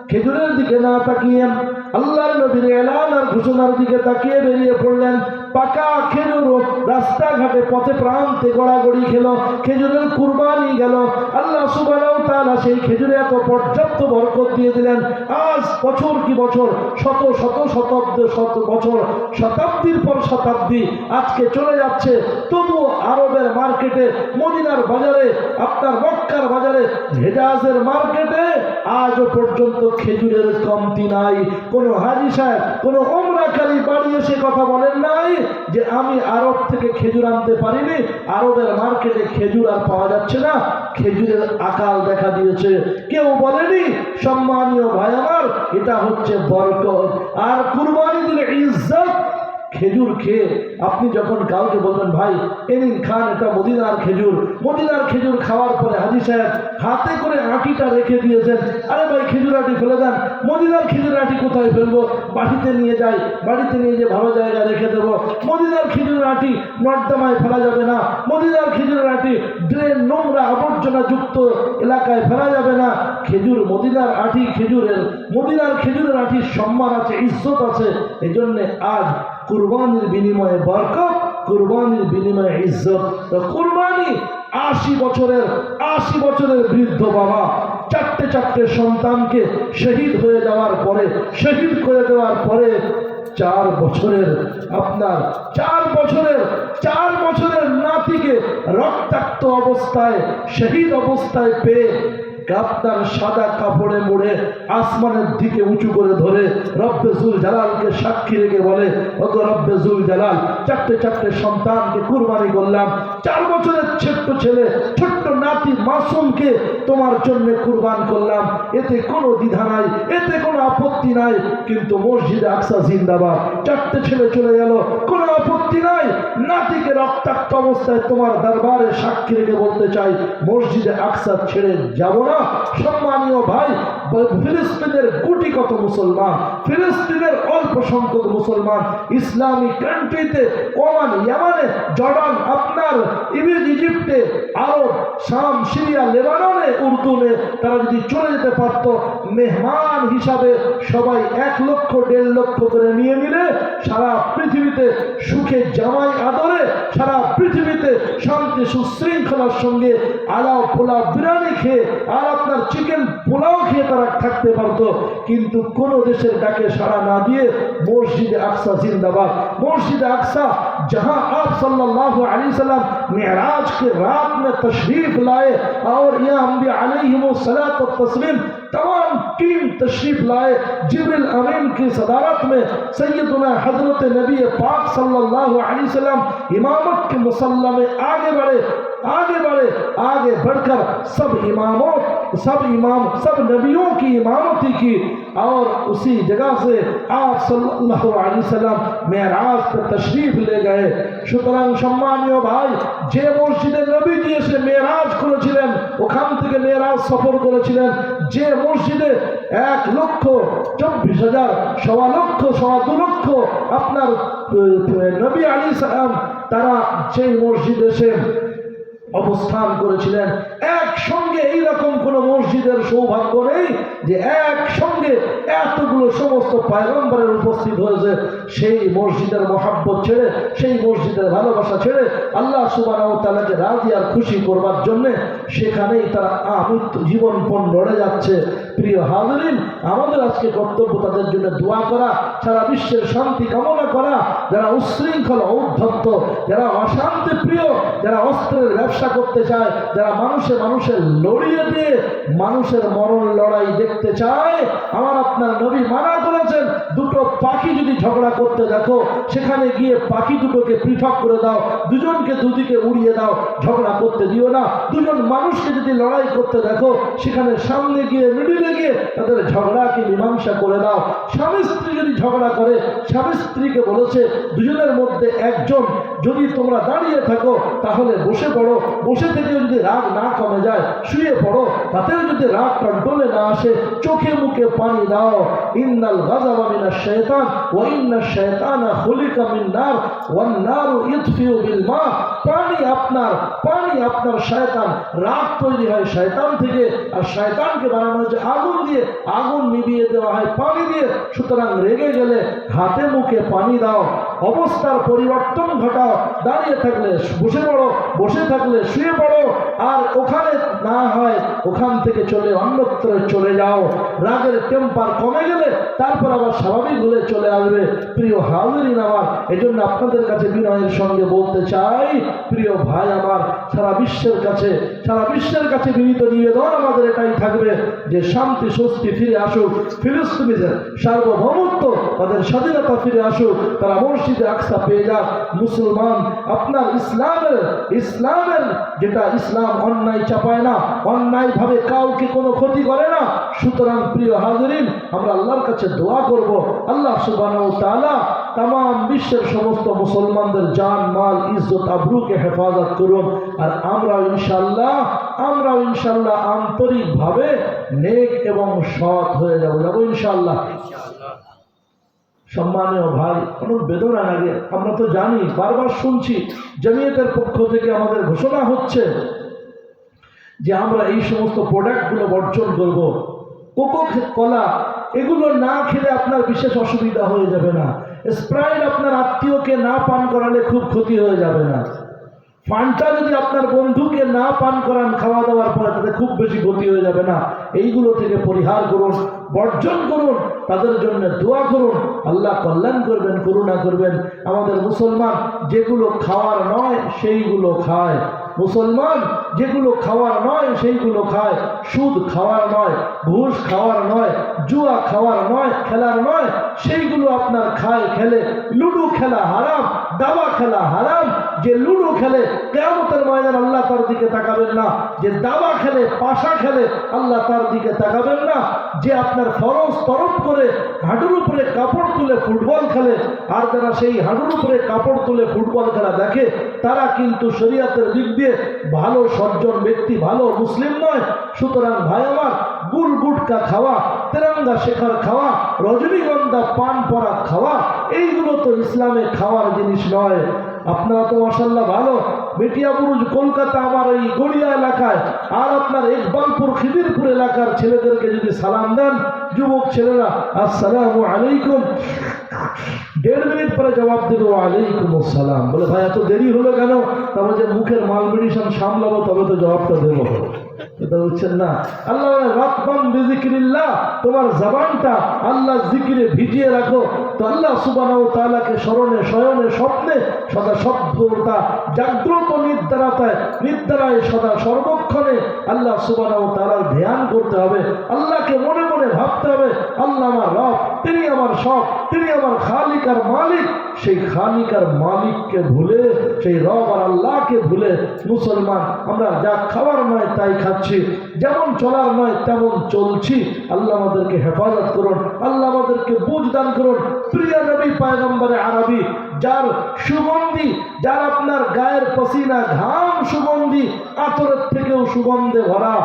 S1: খেজুরের দিকে না তাকিয়ে আল্লাহর নবীর এলান আর ঘোষণার দিকে তাকিয়ে বেরিয়ে পড়লেন। পাকা খেজুর রাস্তাঘাটে পথে প্রান্তে গড়াগড়ি খেলো, খেজুরের কুরবানি গেল। আল্লাহ সুবহানাহু ওয়া তাআলা সেই খেজুরে এত পর্যাপ্ত বরকত দিয়ে দিলেন। আজ বছর কি বছর, শত শত শত বছর, শতাব্দীর পর শতাব্দী আজকে চলে যাচ্ছে, তবু আরবের মার্কেটে, মদিনার বাজারে, আপনার মক্কার বাজারে, হেজাজের মার্কেটে আজও পর্যন্ত খেজুরের কমতি নাই। কোনো হাজী সাহেব, কোনো ওমরাকারী বাড়ি এসে কথা বলেন নাই যে আমি আরব থেকে খেজুর আনতে পারিনি, আরবের মার্কেটে খেজুর আর পাওয়া যাচ্ছে না, খেজুরের আকাল দেখা দিয়েছে। কেউ বলেনি। সম্মানীয় ভাই আমার, এটা হচ্ছে বরকত। আর কুরবানি দিলে ইজ্জত। খেজুর খেয়ে আপনি যখন কাউকে বলবেন ভাই এ নিন খান, এটা মদিনার খেজুর, মদিনার খেজুর খাওয়ার পরে হাজী সাহেব হাতে করে আটিটা রেখে দিয়েছেন, আরে ভাই খেজুর আটি ফেলে দেন, মদিনার খেজুর আটি কোথায় ফেলবো, বাড়িতে নিয়ে যাই, বাড়িতে নিয়ে যে ভালো জায়গায় রেখে দেবো, মদিনার খেজুর আটি নর্দমায় ফেলা যাবে না, মদিনার খেজুর আটি ড্রেন নোংরা আবর্জনা যুক্ত এলাকায় ফেলা যাবে না। খেজুর মদিনার আটি, মদিনার খেজুরের আটির সম্মান আছে, ইজ্জত আছে। এই জন্যে আজ কুরবানির বিনিময়ে বরকত, কুরবানির বিনিময়ে ইজ্জত। তো কুরবানি 80 বছরের বৃদ্ধ বাবা চারটে সন্তানকে শহীদ হয়ে যাওয়ার পরে, শহীদ করে দেওয়ার পরে 4 বছরের নাতিকে রক্তাক্ত অবস্থায়, শহীদ অবস্থায় পেয়ে আপনার সাদা কাপড়ে মুড়ে আসমানের দিকে উঁচু করে ধরে রব্বে জুল জালালকে সাক্ষী রেখে বলে, ওগো রব্বে জুল জালাল, চারটে সন্তানকে কুরবানি করলাম, 4 বছরের ছোট্ট ছেলে, ছোট্ট নাতি মাসুমকে তোমার জন্য কুরবান করলাম, এতে কোনো দ্বিধা নাই, এতে কোনো আপত্তি নাই। কিন্তু মসজিদে আকসা জিন্দাবাদ, 4টে ছেলে চলে গেল, কোনো আপত্তি নাই। নাতিকে রক্তাক্ত অবস্থায় তোমার দরবারে সাক্ষী রেখে বলতে চাই, মসজিদে আকসা ছেড়ে যাব না। সম্মানীয় ভাই, ফিলিস্তিনের কোটি কত মুসলমান, ফিলিস্তিনের অল্প সংখ্যক মুসলমান ইসলামী কান্ট্রিতে, ওমান, ইয়ামানে, জর্ডান, আপনার ইজিপ্টে, আরব, শাম, সিরিয়া, লেবাননে, উর্দুনে তারা যদি চলে যেতে পারত, মেহমান হিসাবে সবাই 1 লক্ষ 1.5 লক্ষ করে নিয়ে নিলে সারা পৃথিবীতে সুখে জামাই আদরে, সারা পৃথিবীতে শান্তি সুশৃঙ্খলার সঙ্গে আলাও পোলাও বিরিয়ানি খেয়ে আর আপনার চিকেন পোলাও খেয়ে তারা থাকতে পারত। কিন্তু কোন দেশের ডাকে সাড়া না দিয়ে মসজিদে আকসা জিন্দাবাদ, মসजिद अक्सा जहां आप सल्लल्लाहु अलैहि वसल्लम मेराज के रात में तशरीफ लाए और यह अंबिया अलैहिमुस्सलात व तस्लीम तमाम टीम तशरीफ लाए, जिब्रील अमीन की सदारत में सैयदना हजरत नबी पाक सल्लल्लाहु अलैहि वसल्लम इमामत के मुसल्ला में आगे बढ़कर सब नबियों की इमामती की और उसी जगह से आप सल्लल्लाहु अलैहि वसल्लम मेराज पर तशरीफ ले गए। সুতরাং সম্মানীয় ভাই, যে মসজিদে নবীজি এসে মেরাজ করেছিলেন, ওখান থেকে মেরাজ সফর করেছিলেন, যে মসজিদে 1,24,000, 1.25 লক্ষ, 2.25 লক্ষ আপনার নবী আলাইহিস সালাম তারা সেই মসজিদে এসে অবস্থান করেছিলেন। একসঙ্গে এইরকম কোন মসজিদের সৌভাগ্য নেই যে একসঙ্গে এতগুলো সমস্ত পয়গম্বরের উপস্থিত হয়েছে। সেই মসজিদের মহাব্বত ছেড়ে, সেই মসজিদের ভালোবাসা ছেড়ে আল্লাহ সুবহানাহু ওয়া তাআলাকে রাজি আর খুশি করবার জন্য সেখানেই তারা জীবনপণ লড়ে যাচ্ছে। প্রিয় হাজরিন, আমাদের আজকে কর্তব্য তাদের জন্য দোয়া করা, সারা বিশ্বের শান্তি কামনা করা, যারা উচ্ছৃঙ্খল, ঔদ্ধত্য, যারা অশান্তি প্রিয়, যারা অস্ত্রের ব্যবসা করতে চায়, যারা মানুষের লড়িয়ে দিয়ে মানুষের মরণ লড়াই দেখতে চায়। আমার আপনার নবী মানা করেছেন, দুটো পাখি যদি ঝগড়া করতে দেখো, সেখানে গিয়ে পাখি দুটোকে পৃথক করে দাও, দুজনকে দুদিকে উড়িয়ে দাও, ঝগড়া করতে দিও না। দুজন মানুষকে যদি লড়াই করতে দেখো, সেখানে সামনে গিয়ে মিডিলে গিয়ে তাদের ঝগড়াকে মীমাংসা করে দাও। স্বামী স্ত্রী যদি ঝগড়া করে, স্বামী স্ত্রীকে বলেছে দুজনের মধ্যে একজন যদি তোমরা দাঁড়িয়ে থাকো তাহলে বসে পড়ো, বসে থেকে যদি রাগ না কমে যায় শুয়ে পড়ো, তাতেও যদি রাগ কন্ট্রোলে না আসে চোখে মুখে পানি দাও। ইন্নাল গাযাবা মিনাশ শাইতান ওয়া ইন্নাশ শাইতানা খুলিকা মিন নার ওয়ান নারু ইউতফিউ বিল মা। পানি আপনার শয়তান, রাগ তৈরি হয় শয়তান থেকে, আর শয়তানকে বানানো হয়েছে আগুন দিয়ে, আগুন নিভিয়ে দেওয়া হয় পানি দিয়ে। সুতরাং রেগে গেলে হাতে মুখে পানি দাও, অবস্থার পরিবর্তন ঘটাও। দাঁড়িয়ে থাকলে বসে পড়ো, বসে থাকলে শুয়ে পড়ো, আর ওখানে না হয় ওখান থেকে চলে অন্যত্র চলে যাও। রাগের টেম্পার কমে গেলে তারপর আবার স্বাভাবিক হলে চলে আসবে। প্রিয় হাজিরিন আমার, এজন্য আপনাদের কাছে বিনয়ের সঙ্গে বলতে চাই, প্রিয় ভাই আমার, সারা বিশ্বের কাছে বিনীত নিবেদন আমাদের এটাই থাকবে যে শান্তি স্বস্তি ফিরে আসুক, ফিলিস্তিনিদের সার্বভৌমত্ব, তাদের স্বাধীনতা ফিরে আসুক, তারা মসজিদে আকসা পেয়ে যাক। মুসলমান আপনার ইসলামের যেটা ইসলাম অন্যায় চাপায় না, অন্যায় ভাবে কাউকে কোনো ক্ষতি করে না। সুতরাং প্রিয় হাজিরিন, আমরা আল্লাহর কাছে দোয়া করব, আল্লাহ সুবহানাহু ওয়া তাআলা তাম বিশ্বের সমস্ত মুসলমানদের জান মাল ইজ্জত আবরুকে হেফাজত করুন। আর আমরাও ইনশাআল্লাহ আন্তরিকভাবে নেক এবং সৎ হয়ে যাব ইনশাআল্লাহ। সম্মানীয় ভাই, অনেক বেদনা লাগে। আমরা তো জানি, বারবার শুনছি, জমিয়তের পক্ষ থেকে আমাদের ঘোষণা হচ্ছে যে আমরা এই সমস্ত প্রোডাক্টগুলো বর্জন করব। কোকো কলা এগুলো না খেলে আপনার বিশেষ অসুবিধা হয়ে যাবে না। স্প্রাইট আপনার আত্মীয়কে না পান করালে খুব ক্ষতি হয়ে যাবে না। ফান্টা যদি আপনার বন্ধুকে না পান করান খাওয়া দাওয়ার পরে, তাতে খুব বেশি ক্ষতি হয়ে যাবে না। এইগুলো থেকে পরিহার করুন, বর্জন করুন, তাদের জন্য দোয়া করুন, আল্লাহ কল্যাণ করবেন, করুণা করবেন। আমাদের মুসলমান যেগুলো খাওয়ার নয় সেইগুলো খায়, মুসলমান যেগুলো খাওয়ার নয় সেইগুলো খায়। সুদ খাওয়ার নয়, ঘুষ খাওয়ার নয়, জুয়া খাওয়ার নয়, খেলার নয়, সেইগুলো আপনার খায় খেলে। লুডো খেলা হারাম, দাবা খেলা হারাম। যে লুডো খেলে কিয়ামতের ময়দানে আল্লাহ তার দিকে তাকাবেন না। যে দাবা খেলে, পাশা খেলে, আল্লাহ তার দিকে তাকাবেন না। যে আপনার ফরজ তরফ করে হাঁটুর উপরে কাপড় তুলে ফুটবল খেলে, আর যারা সেই হাঁটুর উপরে কাপড় তুলে ফুটবল খেলা দেখে, তারা কিন্তু শরীয়তের দিক দিয়ে ভালো সজ্জন ব্যক্তি, ভালো মুসলিম নয়। সুতরাং ভাই আমার, গুল গুটকা খাওয়া, তেরঙ্গা শেখার খাওয়া, রজনীগন্ধা পান পরা খাওয়া, এইগুলো তো ইসলামে খাওয়ার জিনিস নয়। আপনারা তো মাশাআল্লাহ ভালো, বেটিয়াবুরুজ কলকাতা আমার এই গড়িয়া এলাকায়, আর আপনার ইকবালপুর খিদিরপুর এলাকার ছেলেদেরকে যদি সালাম দেন, যুবক ছেলেরা আসসালামু আলাইকুম, 1.5 মিনিট পরে জবাব দেবে ওয়ালাইকুম আসসালাম। বলে ভাই এত দেরি হলো কেন? তবে যে মুখের মাল মেডিসিন সামলাবো তবে তো জবাবটা দেবো। এটা বুঝছেন না? আল্লাহ রাতবান বিজিক্রিল্লাহ, তোমার জবানটা আল্লাহ জিকিরে ভিজিয়ে রাখো, তো আল্লাহ সুবহানাহু ওয়া তাআলাকে স্মরণে, শয়নে, স্বপ্নে সদা সর্বদা জাগ্রত নিদ্রায় সদা সর্বক্ষণে আল্লাহ সুবহানাহু ওয়া তাআলার ধ্যান করতে হবে। আল্লাহকে মনে মনে ভাবতে হবে, আল্লাহ আমার রব, তিনি আমার সব, তিনি আমার খালিক আর মালিক। সেই খালিক আর মালিককে ভুলে, সেই রব আর আল্লাহকে ভুলে মুসলমান আমরা যা খাওয়ার নয় তাই খাচ্ছি, যেমন চলার নয় তেমন চলছি। আল্লাহ আমাদেরকে হেফাজত করুন, আল্লাহ আমাদেরকে বুঝ দান করুন। প্রিয় নবী পয়গম্বরে আরবি, যার সুগন্ধি, যার আপনার গায়ের পসিনা ঘাম সুগন্ধি, আতরের থেকেও সুগন্ধে ভরা,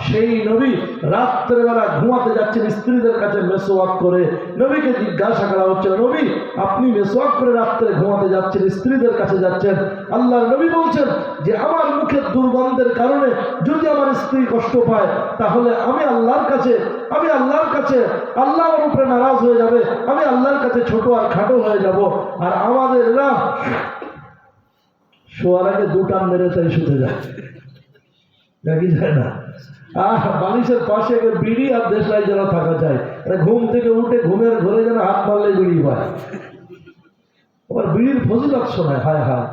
S1: সেই নবী রাত্রেবেলা ঘুমাতে যাচ্ছেন স্ত্রীদের কাছে মেসওয়াক করে। নবীকে জিজ্ঞাসা করা হচ্ছে, নবী আপনি মেসওয়াক করে রাত্রে ঘুমাতে যাচ্ছেন, স্ত্রীদের কাছে যাচ্ছেন, আল্লাহর নবী বলছেন যে আমার মুখের দুর্গন্ধের কারণে যদি আমার স্ত্রী কষ্ট পায়, তাহলে আমি আল্লাহর কাছে আল্লাহ আমার উপরে নারাজ হয়ে যাবে, আমি আল্লাহর কাছে ছোট আর খাটো হয়ে যাব। আর আমাদের এরা শোয়ার আগে 2 টান মেরে তাই শুতে যায়, দেখি যায় না। বালিশের পাশে বিড়ি আর দেশলাই যেন থাকা যায়, ঘুম থেকে উঠে ঘুমের ঘরে যেন হাত মারলে বিড়ি পায়। আবার বিড়ির ফজিলত শোনায়, হায় হায়,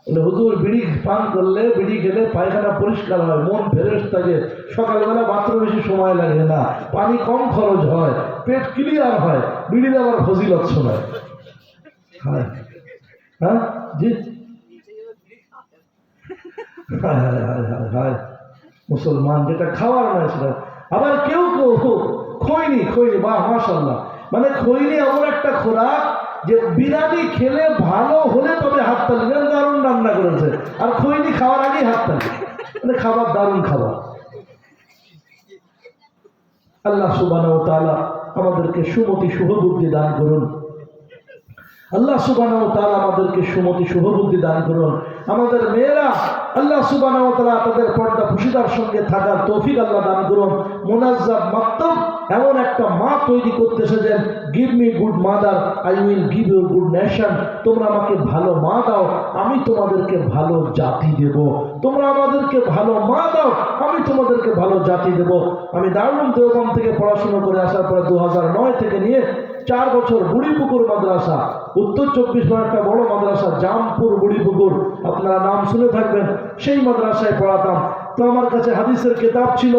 S1: বলে হুজুর বিড়ি পান করলে, বিড়ি খেলে পায়খানা পরিষ্কার হয়, মন ফ্রেশ থাকে, সকালবেলা বাথরুমে বেশি সময় লাগে না, পানি কম খরচ হয়, পেট ক্লিয়ার হয়। বিড়ির আবার ফজিলত শোনায়, হ্যাঁ হ্যাঁ জি, মুসলমান যেটা খাওয়ার নয় সেটা। আবার কেউ খৈনি, বাহ মাশাআল্লাহ, মানে খৈনি এমন একটা খোরাক যে বিরিয়ানি খেলে ভালো হলে তবে হাততালি, দারুণ রান্না করেছে, আর খৈনি খাওয়ার আগেই হাততালি, মানে খাবার দারুণ খাবার। আল্লাহ সুবহানাহু ওয়া তাআলা আমাদেরকে সুমতি শুভবুদ্ধি দান করুন। আল্লাহ সুবহানাহু ওয়া তাআলা আমাদেরকে সুমতি শুভবুদ্ধি দান করুন। আমাদের মেয়েরা আল্লাহ সুবহানাহু ওয়া তাআলা তাদের পর্দা পুশিদার সঙ্গে থাকার তৌফিক আল্লাহ দান করুন। মুনাজ্জাব মাকতাব এমন একটা মা তৈরি করতে এসেছেন, give me good mother, I will give you good nation. তোমরা আমাকে ভালো মা দাও, আমি তোমাদেরকে ভালো জাতি দেব। তোমরা আমাদেরকে ভালো মা দাও, আমি তোমাদেরকে ভালো জাতি দেব। আমি দারুল দেওবন্দ থেকে পড়াশোনা করে আসার পরে 2009 থেকে নিয়ে 4 বছর বুড়িপুকুর মাদ্রাসা, উত্তর 24 পরগনার একটা বড় মাদ্রাসা জামপুর বুড়িপুকুর, আপনারা নাম শুনে থাকবেন, সেই মাদ্রাসায় পড়াতাম। তো আমার কাছে হাদিসের কিতাব ছিল,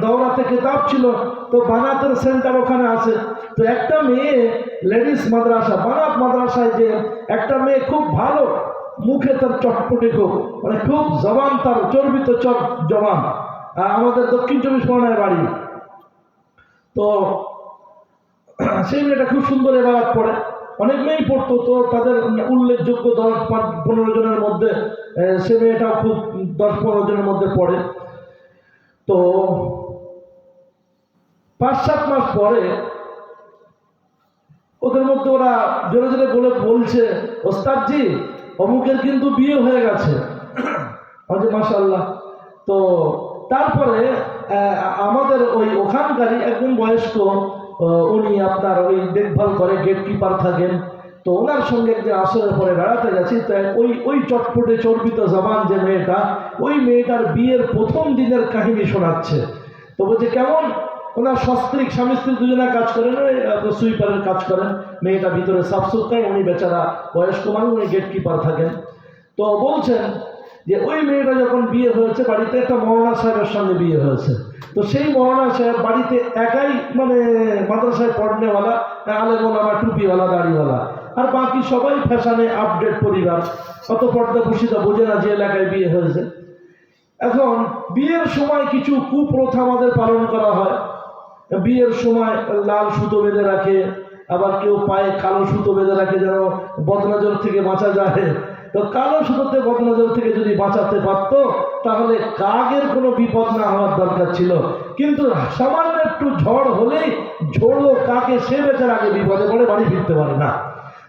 S1: দাওরাতে কিতাব ছিল, তো বানাতের সেন্টার ওখানে আছে। তো একটা মেয়ে লেডিস মাদ্রাসা, বানাত মাদ্রাসায়, যে একটা মেয়ে খুব ভালো, মুখে তার চটপটে, খুব মানে খুব জবান, তার চর্বিত জবান, আমাদের দক্ষিণ চব্বিশ পরগনায় বাড়ি। তো সেই মেয়েটা খুব সুন্দর এবারাত পড়ে, অনেক মেয়েই পড়তো, তো তাদের উল্লেখযোগ্য 10-15 জনের মধ্যে সে মেয়েটাও খুব 10-15 জনের মধ্যে পড়ে। তো 5-7 মাস পরে ওদের মধ্যে ওরা জোরে জোরে বলছে, ওস্তাদজি অমুকের কিন্তু বিয়ে হয়ে গেছে। মাশাআল্লাহ। তো তারপরে আমাদের ওখানকারই একজন বয়স্ক, উনি আপনার ওই দেখভাল করে, গেটকিপার থাকেন। তো ওনার সঙ্গে একদিন আসরের পরে বেড়াতে গেছি। তাই ওই চটপটে চর্বিত জবান যে মেয়েটা, ওই মেয়েটার বিয়ের প্রথম দিনের কাহিনী শোনাচ্ছে। তো বলছে কেমন, ওনার সস্ত্রীক, স্বামী স্ত্রী দুজনে কাজ করেন, ওই সুইপারের কাজ করেন, মেয়েটা ভিতরে সাফ সুতরাই, উনি বেচারা বয়স্ক মানুষ, উনি গেটকিপার থাকেন। তো বলছেন যে ওই মেয়েটা যখন বিয়ে হয়েছে, বাড়িতে একটা মৌলানা সাহেবের সঙ্গে বিয়ে হয়েছে। তো সেই মৌলানা সাহেব বাড়িতে একাই, মানে মাদ্রাসায় পড়নেওয়ালা, আলেমওয়ালা, টুপিওয়ালা, দাড়িওয়ালা, আর বাকি সবাই ফ্যাশনে আপডেট পরিবার, অত পর্দা পুষিতা বোঝে না যে এলাকায় বিয়ে হয়েছে। এখন বিয়ের সময় কিছু কুপ্রথা আমাদের পালন করা হয়। বিয়ের সময় লাল সুতো বেঁধে রাখে, আবার কেউ পায়ে কালো সুতো বেঁধে রাখে যেন বদনজর থেকে বাঁচা যায়। তো কালো সুতোতে বদনজর থেকে যদি বাঁচাতে পারতো তাহলে কাকের কোনো বিপদ না হওয়ার দরকার ছিল। কিন্তু সামান্য একটু ঝড় হলেই ঝোড়ো কাকে, সে বেচার আগে বিপদে পড়ে, বাড়ি ফিরতে পারে না।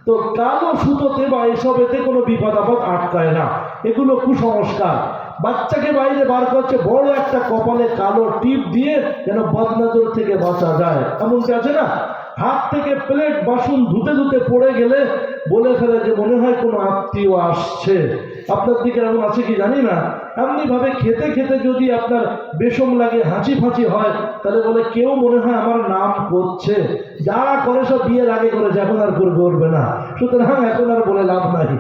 S1: তো কালো সুতোতে বা এসবেতে কোনো বিপদ আপদ আটকায় না, এগুলো কুসংস্কার। বাচ্চাকে বাইরে বার করছে বড় একটা কপালে কালো টিপ দিয়ে যেন বদনজর থেকে বাঁচা যায়, এমনকি আছে না? হাত থেকে প্লেট বাসন ধুতে ধুতে পড়ে গেলে বলে ফেলে যে মনে হয় কোনো আত্মীয় আসছে। আপনার দিকে এমন আছে কি জানি না। এমনি ভাবে খেতে খেতে যদি আপনার বেশম লাগে, হাঁচি ফাঁচি হয়, তাহলে বলে কেউ মনে হয় আমার নাম করছে। যা করে সব বিয়ের আগে করেছে, এখন আর করবে না, সুতরাং এখন আর বলে লাভ নাই।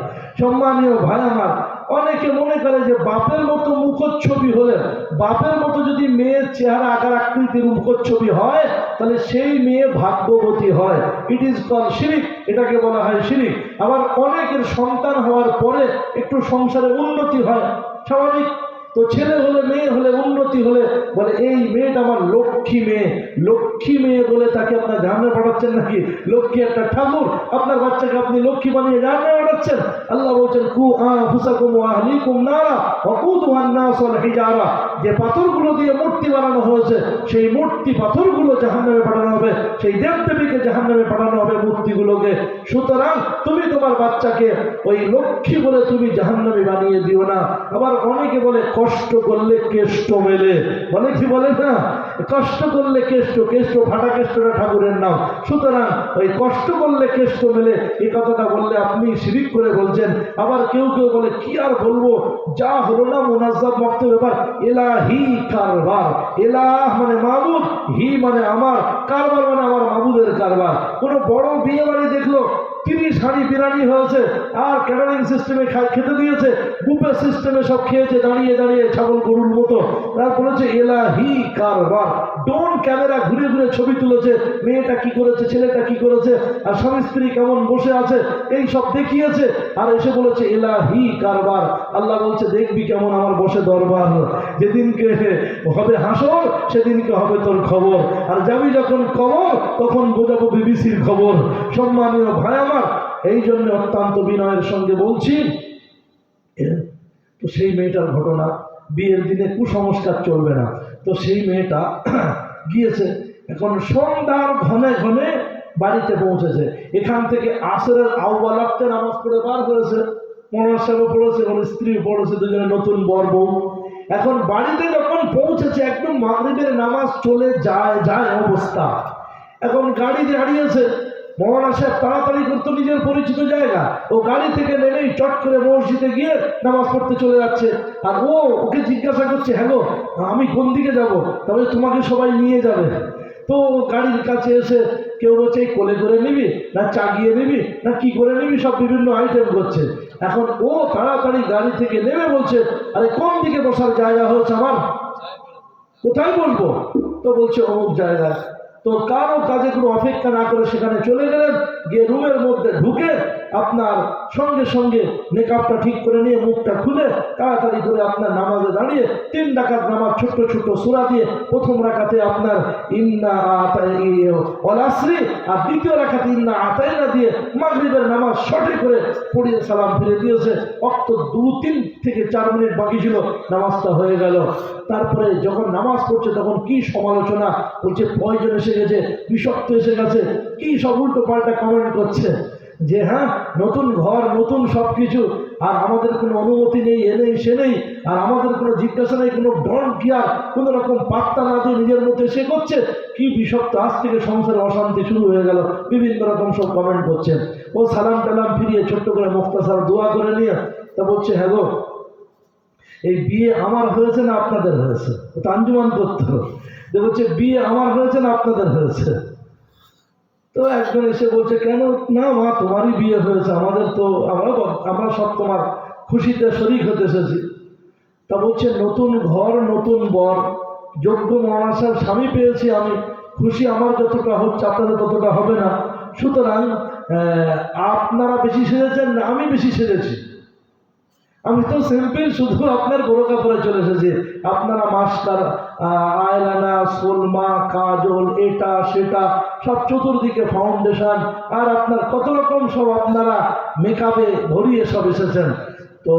S1: সম্মানীয় ভাই আমার, অনেকে মনে করে যে বাপের মতো মুখচ্ছবি হলে, বাপের মতো যদি মেয়ের চেহারা আকার আকৃতির মুখচ্ছবি হয়, তাহলে সেই মেয়ে ভাগ্যবতী হয়। ইট ইজ কল শিরিক, এটাকে বলা হয় শিরিক। আবার অনেকের সন্তান হওয়ার পরে একটু সংসারে উন্নতি হয়, স্বাভাবিক। তো ছেলে হলে, মেয়ে হলে, উন্নতি হলে বলে এই মেয়েটা আমার লক্ষ্মী মেয়ে। লক্ষ্মী মেয়ে বলে তাকে আপনার জাহান্নামে পাঠাচ্ছেন নাকি? লক্ষ্মী একটা ঠাকুর, আপনার বাচ্চাকে আপনি লক্ষ্মী বানিয়ে জাহান্নামে পাঠাচ্ছেন? আল্লাহ বলছেন কু আনফুসাকুম ওয়া আহলিকুম নারা ওয়াকুদুহান নাস ওয়াল হিজারা, যে পাথরগুলো দিয়ে মূর্তি বানানো হয়েছে সেই মূর্তি পাথরগুলো জাহান্নামে পাঠানো হবে, সেই দেবদেবীকে জাহান্নামে পাঠানো হবে মূর্তিগুলোকে। সুতরাং তুমি তোমার বাচ্চাকে ওই লক্ষ্মী বলে তুমি জাহান্নামে বানিয়ে দিও না। আবার অনেকে বলে কষ্ট করলে কেষ্ট মেলে, বলে কি বলে না, কষ্ট করলে কেষ্ট, কেষ্ট ফাটা কেষ্টটা ঠাকুরের নাম। সুতরাং ওই কষ্ট করলে কেষ্ট মেলে এই কথাটা বললে আপনি শিরিক করে বলছেন। আবার কেউ কেউ বলে কি আর বলবো, যা হলো না মুনাজ্জাত বক্তব্য ব্যাপার, এলাহি কারবার, এলাহ মানে মাবুদ, হি মানে আমার, কারবার মানে আমার মাবুদের কারবার। কোনো বড় বিয়ে বাড়ি দেখলো 30 হাঁড়ি বিরিয়ানি হয়েছে, আর ক্যাটারিং সিস্টেমে খেতে দিয়েছে, বুফে সিস্টেমে সব খেয়েছে দাঁড়িয়ে দাঁড়িয়ে ছাগল গরুর মতো। তার বলেছে এলাহি কারবার, ডোন ক্যামেরা ঘুরে ঘুরে ছবি তুলেছে, মেয়েটা কি করেছে, ছেলেটা কি করেছে, আর স্বামী স্ত্রী কেমন বসে আছে, এই সব দেখিয়েছে, আর এসে বলেছে এলাহি কারবার। আল্লাহ বলছে দেখবি কেমন আমার বসে দরবার, যেদিনকে হবে হাসর সেদিনকে হবে তোর খবর, আর যাবি যখন কবর তখন বোঝাবো বিবিসির খবর। সম্মানীয় ভাই আমার, এই জন্য অত্যন্ত বিনয়ের সঙ্গে বলছি, তো সেই মেয়েটার ঘটনা, বিয়ের দিনে কুসংস্কার চলবে না। তো সেই মেয়েটা গিয়েছে, এখন সন্ধ্যার ঘনে ঘনে বাড়িতে পৌঁছেছে। এখান থেকে আসরের আউ্বাল ওয়াক্তে নামাজ পড়ে বার হয়েছে, মনোর সাহেব পড়েছে, ওর স্ত্রী পড়েছে, দুজনে নতুন বর বউ। এখন বাড়িতে যখন পৌঁছেছে একদম মাগরিবের নামাজ চলে যায় অবস্থা। এখন গাড়ি দাঁড়িয়েছে, মৌলানা সাহেব তাড়াতাড়ি করতো নিজের পরিচিত জায়গা, ও গাড়ি থেকে নেমেই চট করে মসজিদে গিয়ে নামাজ পড়তে চলে যাচ্ছে। আর ওকে জিজ্ঞাসা করছে, হ্যালো আমি কোন দিকে যাব? তবে তোমাকে সবাই নিয়ে যাবে। তো গাড়ির কাছে এসে কেউ বলছে কোলে করে নিবি না চাগিয়ে নিবি না কি করে নিবি, সব বিভিন্ন আইটেম করছে। এখন ও তাড়াতাড়ি গাড়ি থেকে নেমে বলছে, আরে কোন দিকে বসার জায়গা হয়েছে আমার, কোথায় বলবো? তো বলছে অমুক জায়গায়। তো কারো কাজে কোনো অপেক্ষা না করে সেখানে চলে গেলেন, গিয়ে রুমের মধ্যে ঢুকে আপনার সঙ্গে সঙ্গে মেকআপটা ঠিক করে নিয়ে মুখটা খুলে তাড়াতাড়ি করে আপনার নামাজে দাঁড়িয়ে 3 রাকাত নামাজ ছোট্ট ছোট্ট সূরা দিয়ে প্রথম রাকাতে আপনার ইন্না ওয়াল আসরি আর দ্বিতীয় রাকাতে ইন্না আতাইনা দিয়ে মাগরিবের নামাজ সঠিক করে পড়িয়ে সালাম ফিরে দিয়েছে। অক্ত 2-3 থেকে 4 মিনিট বাকি ছিল, নামাজটা হয়ে গেল। তারপরে যখন নামাজ পড়ছে তখন কি সমালোচনা বলছে, প্রয়োজন এসে গেছে, বিষাক্ত এসে গেছে, কি সব উল্টো পাল্টা কমেন্ট করছে যে হ্যাঁ নতুন ঘর নতুন সব কিছু, আর আমাদের কোনো অনুমতি নেই, এ নেই সে নেই, আর আমাদের কোনো জিজ্ঞাসা নেই, কোনো ডন কেয়ার, কোনো রকম পাত্তা না দিয়ে নিজের মধ্যে সে করছে কি বিষাক্ত। আজ থেকে সংসারে অশান্তি শুরু হয়ে গেল, বিভিন্ন রকম সব কমেন্ট করছেন। ও সালাম টালাম ফিরিয়ে ছোট্ট করে মুখতাসার দোয়া করে নিয়ে তা বলছে, হ্যাঁ গো এই বিয়ে আমার হয়েছে না আপনাদের হয়েছে? ওটা আঞ্জুমান করতে যে বলছে বিয়ে আমার হয়েছে না আপনাদের হয়েছে? তো একজন এসে বলছে, কেন না মা তোমারই বিয়ে হয়েছে, আমাদের তো আমরা সব তোমার খুশিতে শরীক হতে এসেছি। তা বলছে নতুন ঘর নতুন বর, যোগ্য মহাশয় স্বামী পেয়েছি আমি, খুশি আমার যতটা হচ্ছে আপনাদের ততটা হবে না, সুতরাং আপনারা বেশি সেজেছেন না আমি বেশি সেজেছি, আমি তো সিম্পল শুধু আপনার বড় কাপড়ে চলে এসেছি, আপনারা মাস্টার আয়লানা সোলমা কাজল এটা সেটা সব চতুর্দিকে ফাউন্ডেশন আর আপনার কত রকম সব আপনারা মেকআপে ভরিয়ে সব এসেছেন, তো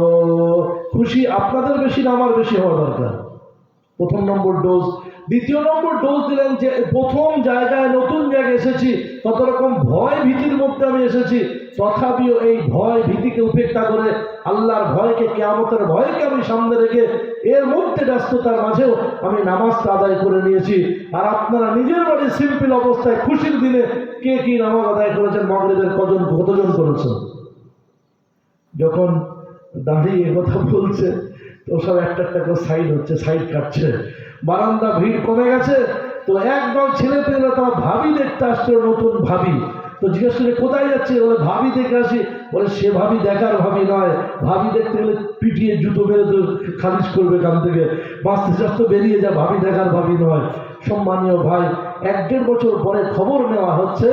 S1: খুশি আপনাদের বেশি না আমার বেশি হওয়া দরকার। প্রথম নম্বর ডোজ। দ্বিতীয় নম্বর ডোজ দিলেন যে প্রথম জায়গায় নতুন জায়গায় এসেছি, কত রকম ভয় ভীতির মধ্যে আমি এসেছি, তথাপিও এই ভয় ভীতিকে উপেক্ষা করে আল্লাহর ভয়কে, কিয়ামতের ভয়কে আমি সামনে রেখে এর মধ্যে ব্যস্ততার মাঝেও আমি নামাজটা আদায় করে নিয়েছি। আর আপনারা নিজের বাড়ি সিম্পল অবস্থায় খুশির দিনে কে কি নামাজ আদায় করেছেন, মাগরিবের কতজন করেছেন? যখন দাঁড়িয়ে কথা বলছে তো সব একটা একটা করে সাইড হচ্ছে, সাইড কাটছে, বারান্দা ভিড় কমে গেছে। তো একদল ছেলে পেলে তারা ভাবি দেখতে আসছে, নতুন ভাবি। তো জিজ্ঞেস করে কোথায় যাচ্ছে, বলে ভাবি দেখে আসি। বলে সে ভাবি দেখার ভাবি নয়, ভাবি দেখতে গেলে পিটিয়ে জুতো মেরে তো খারিজ করবে কান থেকে, বাঁচতে চাস্তে বেরিয়ে যা, ভাবি দেখার ভাবি নয়। সম্মানীয় ভাই, 1-1.5 বছর পরে খবর নেওয়া হচ্ছে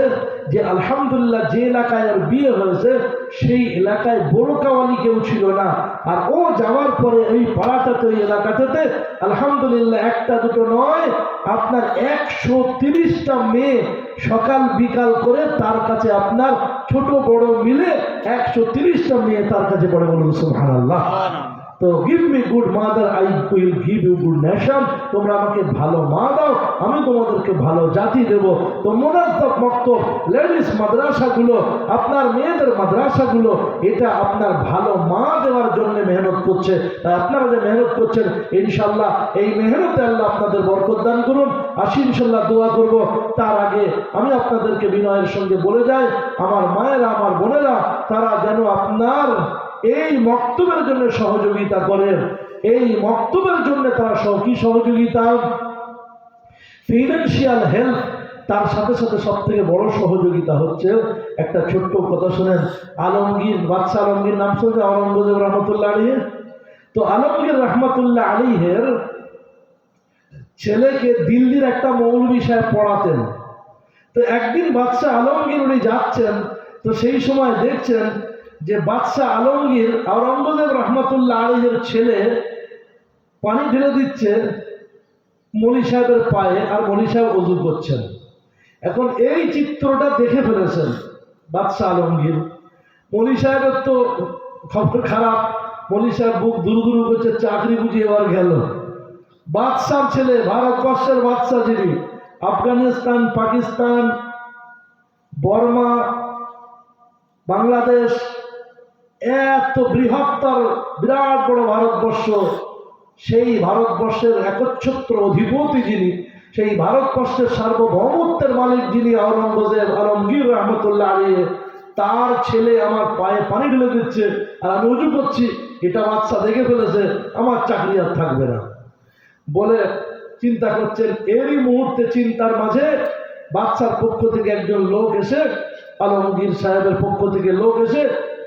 S1: যে আলহামদুলিল্লাহ যে এলাকায় আর বিয়ে হয়েছে সেই এলাকায় বোরকাওয়ালি কেউ ছিল না, আর ও যাওয়ার পরে ওই পাড়াটাতে ওই এলাকাটাতে আলহামদুলিল্লাহ একটা দুটো নয় আপনার 130টা মেয়ে সকাল বিকাল করে তার কাছে আপনার ছোট বড় মিলে 130টা মেয়ে তার কাছে পড়ে। বলুন সুবহানাল্লাহ। তো give me good mother I will give you good nation, তোমরা আমাকে ভালো মা দাও আমি তোমাদেরকে ভালো জাতি দেব। তো মুনাজ্জাব মক্তব লেডিস মাদ্রাসাগুলো, আপনার মেয়েদের মাদ্রাসাগুলো এটা আপনার ভালো মা দেওয়ার জন্য মেহনত করছে। তাই আপনারা যে মেহনত করছেন ইনশাল্লাহ এই মেহনতে আল্লাহ আপনাদের বরকত দান করুন। আসি ইনশাল্লাহ দোয়া করব। তার আগে আমি আপনাদেরকে বিনয়ের সঙ্গে বলে যাই, আমার মায়েরা আমার বোনেরা তারা যেন আপনার এই মক্তবের জন্য সহযোগিতা করেন। এই মক্তবের জন্য তারা কি সহযোগিতা, ফিনান্সিয়াল হেল্প, তার সাথে সাথে সব থেকে বড় সহযোগিতা হচ্ছে একটা ছোট্ট কথা শুনেন। আলমগীর বাদশা আলমগীর নাম শুনছে, আওরঙ্গজেব রহমতুল্লাহ আলাইহি। তো আলমগীর রহমতুল্লাহ আলাইহির ছেলেকে দিল্লির একটা মৌলভী সাহেব পড়াতেন। তো একদিন বাদশা আলমগীর উনি যাচ্ছেন, তো সেই সময় দেখছেন যে বাদশা আলমগীর আওরঙ্গজেব রহমতুল্লাহ আলাইহির ছেলে পানি ঢেলে দিচ্ছে মলি সাহেবের পায়ে, আর মলি সাহেব ওযু করছেন। এখন এই চিত্রটা দেখে ফেলেছেন বাদশা আলমগীর। মলি সাহেবের তো খবর খারাপ, মলি সাহেব বুক দুরু দুরু করছে, চাকরি বুঝি এবার গেল। বাদশার ছেলে, ভারতবর্ষের বাদশা যিনি, আফগানিস্তান, পাকিস্তান, বর্মা, বাংলাদেশ, এত বৃহত্তর বিরাট বড় ভারতবর্ষ, সেই ভারতবর্ষের একচ্ছত্র অধিপতি যিনি, সেই ভারতবর্ষের সার্বভৌমত্বের মালিক যিনি আওরঙ্গজেব আলমগীর রহমতুল্লাহ আলাইহি, তার ছেলে আমার পায়ে পানি ঢেলে দিচ্ছে আর আমি উজু করছি, এটা বাদশা দেখে ফেলেছে, আমার চাকরি আর থাকবে না বলে চিন্তা করছেন। এরই মুহূর্তে চিন্তার মাঝে বাদশার পক্ষ থেকে একজন লোক এসে, আলমগীর সাহেবের পক্ষ থেকে লোক এসে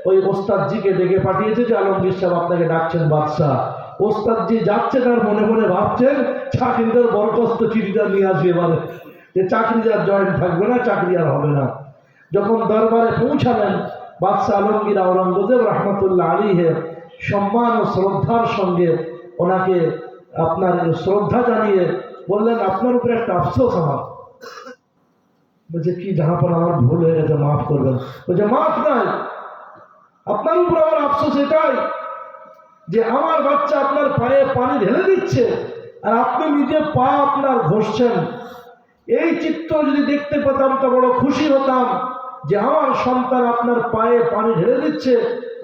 S1: ওই ওস্তাদজিকে ডেকে পাঠিয়েছে যে আলমগীর সাহেব আপনাকে ডাকছেন বাদশাহ। ওস্তাদ যে যাচ্ছে তার মনে মনে ভাবছেন চাকরিদার বরখাস্ত চিঠিটা নিয়ে আসবে, এবারে যে চাকরি আর জয়েন থাকবে না, চাকরি আর হবে না। যখন দরবারে পৌঁছালেন বাদশাহ আলমগীর আওরঙ্গজেব রহমতুল্লাহ আলাইহির সম্মান ও শ্রদ্ধার সঙ্গে ওনাকে আপনার শ্রদ্ধা জানিয়ে বললেন, আপনার উপরে একটা আফসোস আমার। বলছে, কি জাহাপন, আমার ভুল হয়ে গেছে, মাফ করবেন। বলছে, মাফ নাই, আপনার উপরে আমার আফসোস এটাই যে আমার বাচ্চা আপনার পায়ে পানি ঢেলে দিচ্ছে আর আপনি নিজে পা আপনার ঘষছেন। এই চিত্র যদি দেখতে পেতাম তা বড় খুশি হতাম যে আমার সন্তান আপনার পায়ে পানি ঢেলে দিচ্ছে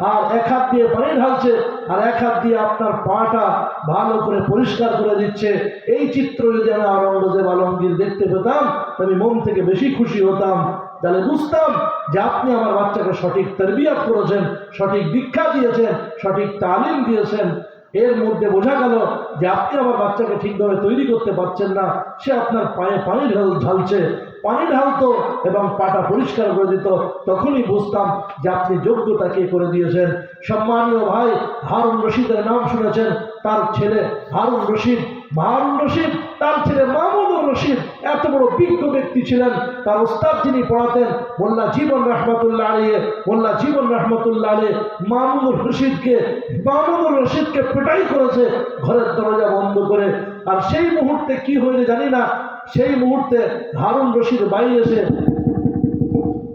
S1: আর এক হাত দিয়ে পানি ঢালছে আর এক হাত দিয়ে আপনার পাটা ভালো করে পরিষ্কার করে দিচ্ছে। এই চিত্র যদি আমি আওরঙ্গজেব আলমগীর দেখতে পেতাম আমি মন থেকে বেশি খুশি হতাম। তাহলে বুঝতাম যে আপনি আমার বাচ্চাকে সঠিক তারবিয়াত করেছেন, সঠিক দীক্ষা দিয়েছেন, সঠিক তালিম দিয়েছেন। এর মধ্যে বোঝা গেল যে আপনি আমার বাচ্চাকে ঠিকভাবে তৈরি করতে পারছেন না, সে আপনার পায়ে পানি ঢালছে, পানি ঢালতো এবং পাটা পরিষ্কার করে দিত, তখনই বুঝতাম যে আপনি যোগ্যতা কে করে দিয়েছেন। সম্মানীয় ভাই, হারুন রশিদের নাম শুনেছেন, তার ছেলে হারুন রশিদ, হারুন রশিদ তার ছেলে মামুনুর রশিদ এত বড় বিজ্ঞ ব্যক্তি ছিলেন। তার ওস্তাদ যিনি পড়াতেন মোল্লা জীবন রহমতুল্লাহ আলাইহি, মোল্লা জীবন রহমতুল্লাহ আলাইহি মামুনুর রশিদকে পেটাই করেছে ঘরের দরজা বন্ধ করে। আর সেই মুহূর্তে কি হয়েছে জানি না, সেই মুহূর্তে হারুন রশিদ বাইরে এসে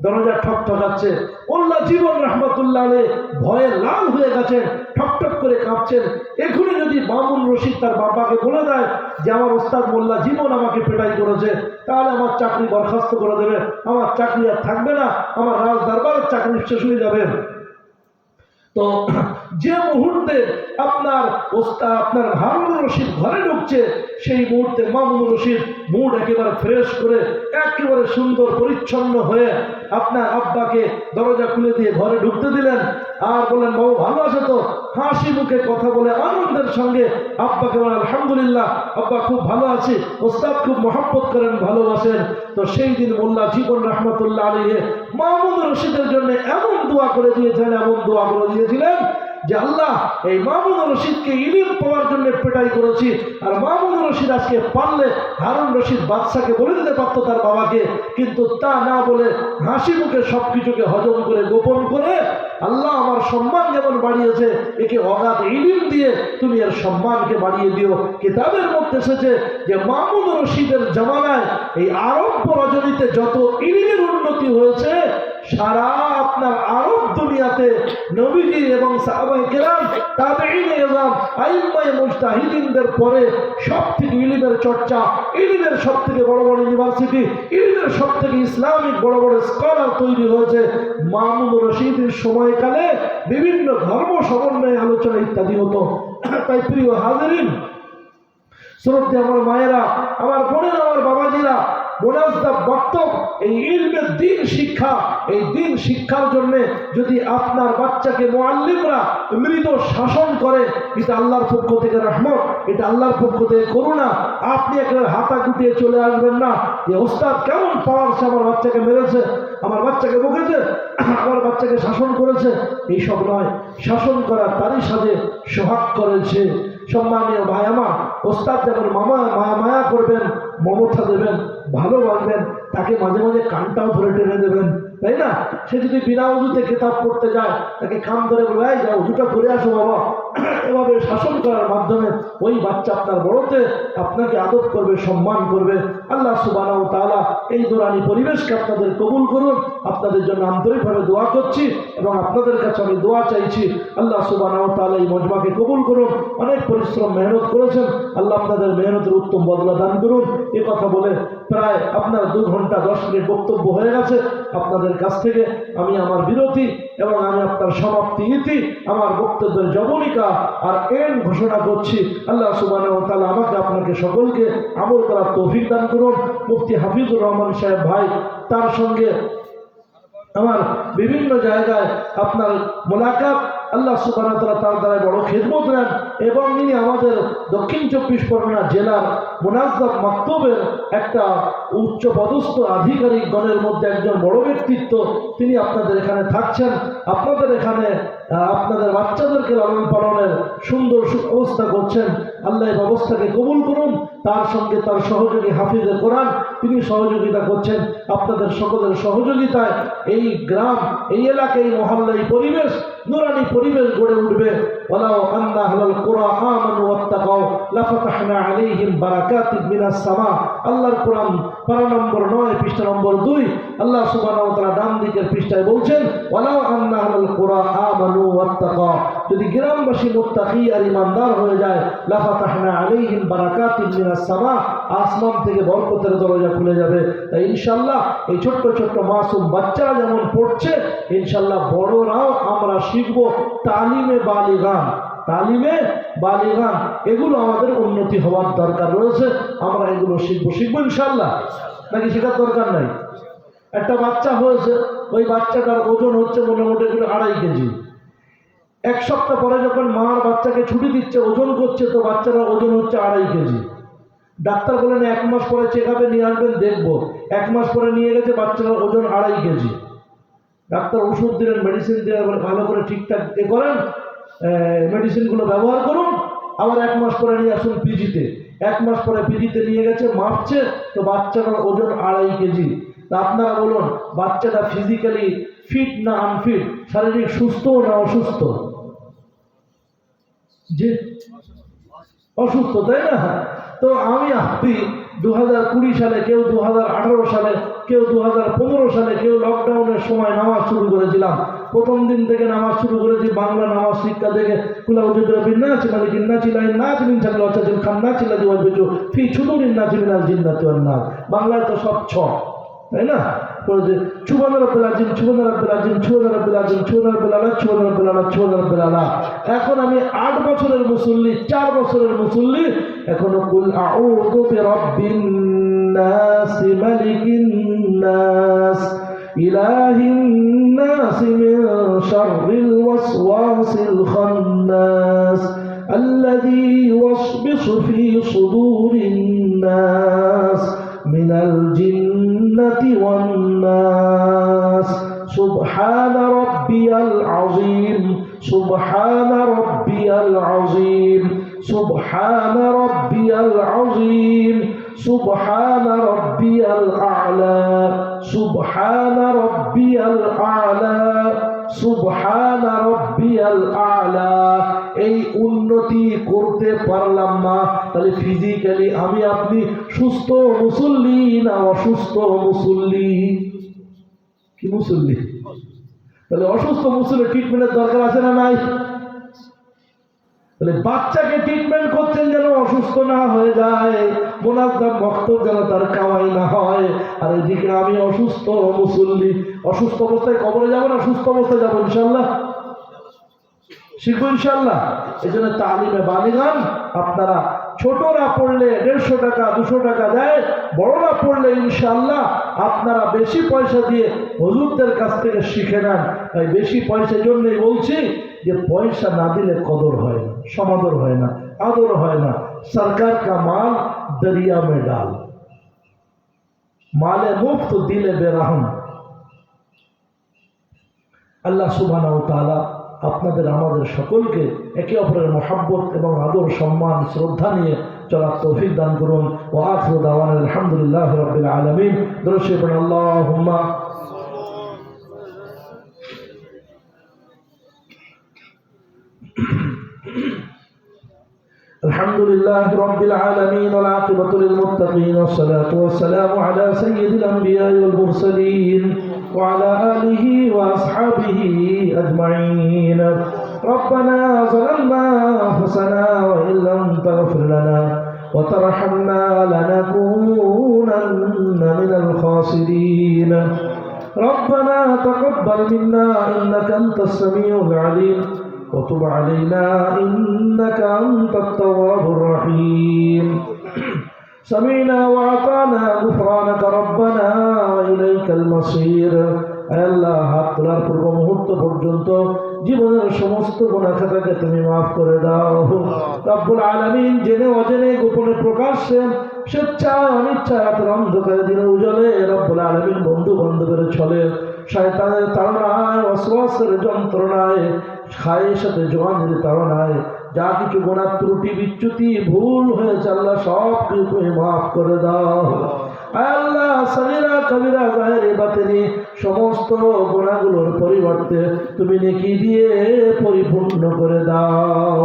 S1: দরজা ঠকঠকাচ্ছে। মোল্লা জীবন রহমতুল্লাহ আলাইহি ভয়ে লাল হয়ে গেছেন, ঠকঠক করে কাঁপছেন। এখনই যদি মামুন রশিদ তার বাবাকে বলে দেয় যে আমার ওস্তাদ মোল্লা জীবন আমাকে পেটাই করেছে, তাহলে আমার চাকরি বরখাস্ত করে দেবে, আমার চাকরি আর থাকবে না, আমার রাজ দরবারের চাকরি শেষ হয়ে যাবে। তো যে মুহূর্তে আপনার হারুন রশিদ ঘরে ঢুকছে, সেই মুহূর্তে মামুন রশিদ মুড একেবারে ফ্রেশ করে একেবারে সুন্দর পরিচ্ছন্ন হয়ে আপনার আব্বাকে দরজা খুলে দিয়ে ঘরে ঢুকতে দিলেন আর বললেন, বাবু ভালো আছে তো? হাসি মুখে কথা বলে আনন্দের সঙ্গে আব্বাকে বলেন, আলহামদুলিল্লাহ আব্বা খুব ভালো আছি, ওস্তাদ খুব মহব্বত করেন, ভালোবাসেন। তো সেই দিন মোল্লা জীবন রহমতুল্লাহ আলাইহি মামুন রশিদের জন্য এমন দোয়া করে দিয়েছেন, এমন দোয়া করে দিয়েছিলেন যে আল্লাহ এই মামুন রশিদকে ইলম পাওয়ার জন্য পেটাই করেছি। আর মামুন রশিদ আজকে পারলে হারুন রশিদ বাদশাকে বলে দিতে পারতো তার বাবাকে, কিন্তু তা না বলে হাসি মুখে সবকিছুকে হজম করে গোপন করে আল্লাহ আমার সম্মান যেমন বাড়িয়েছে, একে অগাধ ইলম দিয়ে তুমি এর সম্মানকে বাড়িয়ে দিও। কিতাবের মধ্যে এসেছে যে মামুন রশিদের জামানায় এই আরব রজনীতে যত ইলমের উন্নতি হয়েছে, সারা আপনার আরব দুনিয়াতে নবীজি এবং সাহাবায়ে কেরাম, তাবেঈনে ইজম, আইম্মায়ে মুজতাহিদিনদের পরে সবথেকে ইলমের চর্চা, ইলমের সবথেকে বড় বড় ইউনিভার্সিটি, ইলমের সবথেকে ইসলামিক বড় বড় স্কলার তৈরি হয়েছে মামুন রশিদের সময়কালে। বিভিন্ন ধর্ম সমন্বয়ে আলোচনা ইত্যাদি হতো। তাই প্রিয় হাজিরিন, শ্রদ্ধা আমার মায়েরা, আমার বোনেরা, আমার বাবাজিরা, মোনাজাত বক্তব্য এই ইলমের দিন শিক্ষা, এই দিন শিক্ষার জন্য যদি আপনার বাচ্চাকে মুআল্লিমরা মৃদু শাসন করে, এটা আল্লাহর পক্ষ থেকে রহমত, এটা আল্লাহর পক্ষ থেকে করুণা। আপনি একেবারে হাতা গুটিয়ে চলে আসবেন না যে ওস্তাদ কেমন পাওয়ারছে, আমার বাচ্চাকে মেরেছে, আমার বাচ্চাকে বকেছে, আমার বাচ্চাকে শাসন করেছে, এইসব নয়। শাসন করার তারই সাথে সোহাগ করেছে। সম্মানীয় ভাই আমার, ওস্তাদ যেমন মায়া করবেন, মমতা দেবেন, ভালোবাসবেন, তাকে মাঝে মাঝে কানটাও ধরে টেনে দেবেন, তাই না? সে যদি বিনা উজুতে কিতাব পড়তে যায়, তাকে কান ধরে বলে, এই যাও উজুটা করে আসো বাবা। এভাবে শাসন করার মাধ্যমে ওই বাচ্চা আপনার বড়তে আপনাকে আদর করবে, সম্মান করবে। আল্লাহ সুবহানাহু ওয়া তাআলা এই দোরানি পরিবেশকে আপনাদের কবুল করুন। আপনাদের জন্য আন্তরিকভাবে দোয়া করছি এবং আপনাদের কাছে আমি দোয়া চাইছি, আল্লাহ সুবহানাহু ওয়া তাআলা এই মজমাকে কবুল করুন। অনেক পরিশ্রম মেহনত করেছেন, আল্লাহ আপনাদের মেহনতের উত্তম বদলা দান করুন। এ কথা বলে প্রায় আপনার 2 ঘন্টা 10 মিনিট বক্তব্য হয়ে গেছে। আপনাদের কাছ থেকে আমি আমার বিরতি এবং আমি আপনার সমাপ্তি ইতি, আমার বক্তব্যের জবনিকা আর এন্ড ঘোষণা করছি। আল্লাহ সুবহানাহু ওয়া তাআলা আমাকে আপনাকে সকলকে আমল করার তৌফিক দান করুন। মুফতি হাফিজুর রহমান সাহেব ভাই, তার সঙ্গে আমার বিভিন্ন জায়গায় আপনার মোলাকাত, আল্লাহ সুবহানাহু ওয়া তাআলা তার দ্বারা বড় খিদমত নেন এবং ইনি আমাদের দক্ষিণ 24 পরগনা জেলার মুনাজ্জাম মাকতুবের একটা উচ্চ পদস্থ আধিকারিকগণের মধ্যে একজন বড় ব্যক্তিত্ব। তিনি আপনাদের এখানে থাকছেন, আপনাদের এখানে আপনাদের বাচ্চাদেরকে লালন পালনের সুন্দর সুব্যবস্থা করছেন। আল্লাহ এই ব্যবস্থাকে কবুল করুন। তার সঙ্গে তার সহযোগী হাফিজে কোরআন তিনি সহযোগিতা করছেন। আপনাদের সকলের সহযোগিতায় এই গ্রাম, এই এলাকা, এই মহল্লা, এই পরিবেশ নুরানি পরিবেশ গড়ে উঠবে। ওয়ালাউ আন্না আহলাল কুরা আমানু ওয়াত্তাকাউ লাফাতাহনা আলাইহিম বারাকাতিন মিনাস সামা। আল্লাহর কোরআন পারা নম্বর 9 পৃষ্ঠা নম্বর 2 আল্লাহ সুবহানাহু ওয়া তাআলা ডান দিকের পৃষ্ঠায় বলছেন, ওয়ালাউ আন্না আহলাল কুরা আমানু ওয়াত্তাকাউ, যদি গ্রামবাসী মুত্তাকি আর ঈমানদার হয়ে যায়, লাফাতাহনা আলাইহিম বারাকাতিন মিনাস সামা, আসমান থেকে বরকতের দরজা খুলে যাবে। তাই ইনশাআল্লাহ এই ছোট্ট ছোট্ট মাসুম বাচ্চারা যেমন পড়ছে, ইনশাআল্লাহ বড়রাও আমরা শিখব তালিমে বালিগান। তালিমে বালিগান এগুলো আমাদের উন্নতি হওয়ার দরকার রয়েছে। আমরা এগুলো শিখবো ইনশাআল্লাহ, নাকি শেখার দরকার নাই? একটা বাচ্চা হয়েছে, ওই বাচ্চাটার ওজন হচ্ছে মোটামুটি 2.5 কেজি। এক সপ্তাহ পরে যখন মার বাচ্চাকে ছুটি দিচ্ছে, ওজন করছে, তো বাচ্চাটার ওজন হচ্ছে 2.5 কেজি। ডাক্তার বলেন 1 মাস পরে চেক আপে নিয়ে আসবেন, দেখবো। 1 মাস পরে নিয়ে গেছে, বাচ্চাটার ওজন 2.5 কেজি। ডাক্তার ওষুধ দিলেন, মেডিসিন দিয়ে ভালো করে ঠিকঠাক করেন, মেডিসিনগুলো ব্যবহার করুন, আবার 1 মাস পরে নিয়ে আসুন পিজিতে। 1 মাস পরে পিজিতে নিয়ে গেছে, মাপছে, তো বাচ্চাটার ওজন 2.5 কেজি। তা আপনারা বলুন, বাচ্চাটা ফিজিক্যালি ফিট না আনফিট, শারীরিক সুস্থ না অসুস্থ? যে অসুস্থ, তাই না? তো আপনি 2020 সালে, কেউ 2018 সালে, কেউ 2015 সালে, কেউ লকডাউনের সময় নামাজ শুরু করেছিলাম। প্রথম দিন থেকে নামাজ শুরু করেছি বাংলা নামাজ শিক্ষা থেকে, কুলা উজুদুর বিন্নাস মালিকিন নাসি লা নাস মিন শাররিল ওয়াসওয়াসিল খান্নাস আল্লাযী ওয়াসওয়াসু ফি সুদুরিন নাসি মিনাল জিন্নাতি ওয়ান নাস। বাংলায় তো সব 6, তাই না? বলেছে সুবহান রাব্বিল আযীম, সুবহান রাব্বিল আযীম, সুবহান রাব্বিল আযীম, সুবহান রাব্বিল আলা, সুবহান রাব্বিল আলা, সুবহান রাব্বিল আলা। এখন আমি 8 বছরের মুসল্লি, 4 বছরের মুসল্লি, এখনো কুল আউযু বিরাব্বিন নাস মালিকিন নাস ইলাহিন নাস মিন শাররিল ওয়াসওয়াসিল খান্নাস আল্লাযী ইউওয়াসবিসু ফি সুদুরিন নাস মিনাল জিন্নাতি ওয়ান নাস। সুবহান রাব্বিয়াল আযীম, সুবহান রাব্বিয়াল আযীম, সুবহান রাব্বিয়াল আযীম, সুবহান রাব্বিয়াল আ'লা, সুবহান রাব্বিয়াল আ'লা, সুবহান রাব্বিয়াল আ'লা। এই উন্নতি করতে পারলাম না, তাহলে ফিজিক্যালি আমি আপনি সুস্থ মুসল্লি না অসুস্থ মুসল্লি? কি মুসল্লি? তাহলে অসুস্থ মুসল্লি ট্রিটমেন্টের দরকার আছে না নাই? তাহলে বাচ্চাকে ট্রিটমেন্ট করছেন যেন অসুস্থ না হয়ে যায়, মুনাজ্জাম বক্তব্য যেন তার কামাই না হয়। আর এদিকে আমি অসুস্থ মুসল্লি, অসুস্থ অবস্থায় কবরে যাবো না সুস্থ অবস্থায় যাবো? ইনশাল্লাহ শিখবো ইনশাল্লাহ। এই জন্য তালিমে বালিগান আপনারা ছোটরা পড়লে 150 টাকা 200 টাকা দেয়, বড়রা পড়লে ইনশাল্লাহ আপনারা বেশি পয়সা দিয়ে হুজুরদের কাছ থেকে শিখে নেন। তাই বেশি পয়সার জন্যই বলছি যে পয়সা না দিলে কদর হয় না, সমাদর হয় না, আদর হয় না। সরকার কা মাল দরিয়া মে ডাল, মালে মুফত দিলে বেরহম। আল্লাহ সুবহানাহু ওয়া তাআলা আপনাদের আমাদের সকলকে একে অপরের মহব্বত এবং আদর সম্মান শ্রদ্ধা নিয়ে চলার তৌফিক দান করুন। ওয়া আখিরু দাওয়ানা আলহামদুলিল্লাহি রাব্বিল আলামিন। দরুদ শরীফ আল্লাহুম্মা الحمد لله رب العالمين والعاقبة للمتقين والصلاة والسلام على سيد الأنبياء والمرسلين وعلى آله وأصحابه أجمعين. ربنا ظلمنا أنفسنا وإن لم تغفر لنا وترحمنا لنكونن من الخاسرين. ربنا تقبل منا إنك أنت السميع العليم وتب علينا إنك أنت التواب الرحيم. سمعنا وأطعنا غفرانك ربنا وإليك المصير. আল্লাহ হাত তোলার পূর্ব মুহূর্ত পর্যন্ত জীবনের সমস্ত গুনাহ খাতাকে তুমি মাফ করে দাও রব্বুল আলামিন। জেনে অজেনে গোপনে প্রকাশ্যে স্বেচ্ছায় অনিচ্ছায় রাতের অন্ধকারে দিনের উজলে রব্বুল আলামিন বন্ধু বান্ধবের ছলে শয়তানের তাড়নায় ওয়াসওয়াসের যন্ত্রণায় খায়ের সাথে জোয়ানের তাড়নায় যা কিছু গুনাহ ত্রুটি বিচ্যুতি ভুল হয়েছে আল্লাহ সব কিছু তুমি মাফ করে দাও আল্লাহ। সগীরা কবিরা জাহেরি বাতিনি সমস্ত গুনাহগুলোর পরিবর্তে তুমি নেকি দিয়ে পরিপূর্ণ করে দাও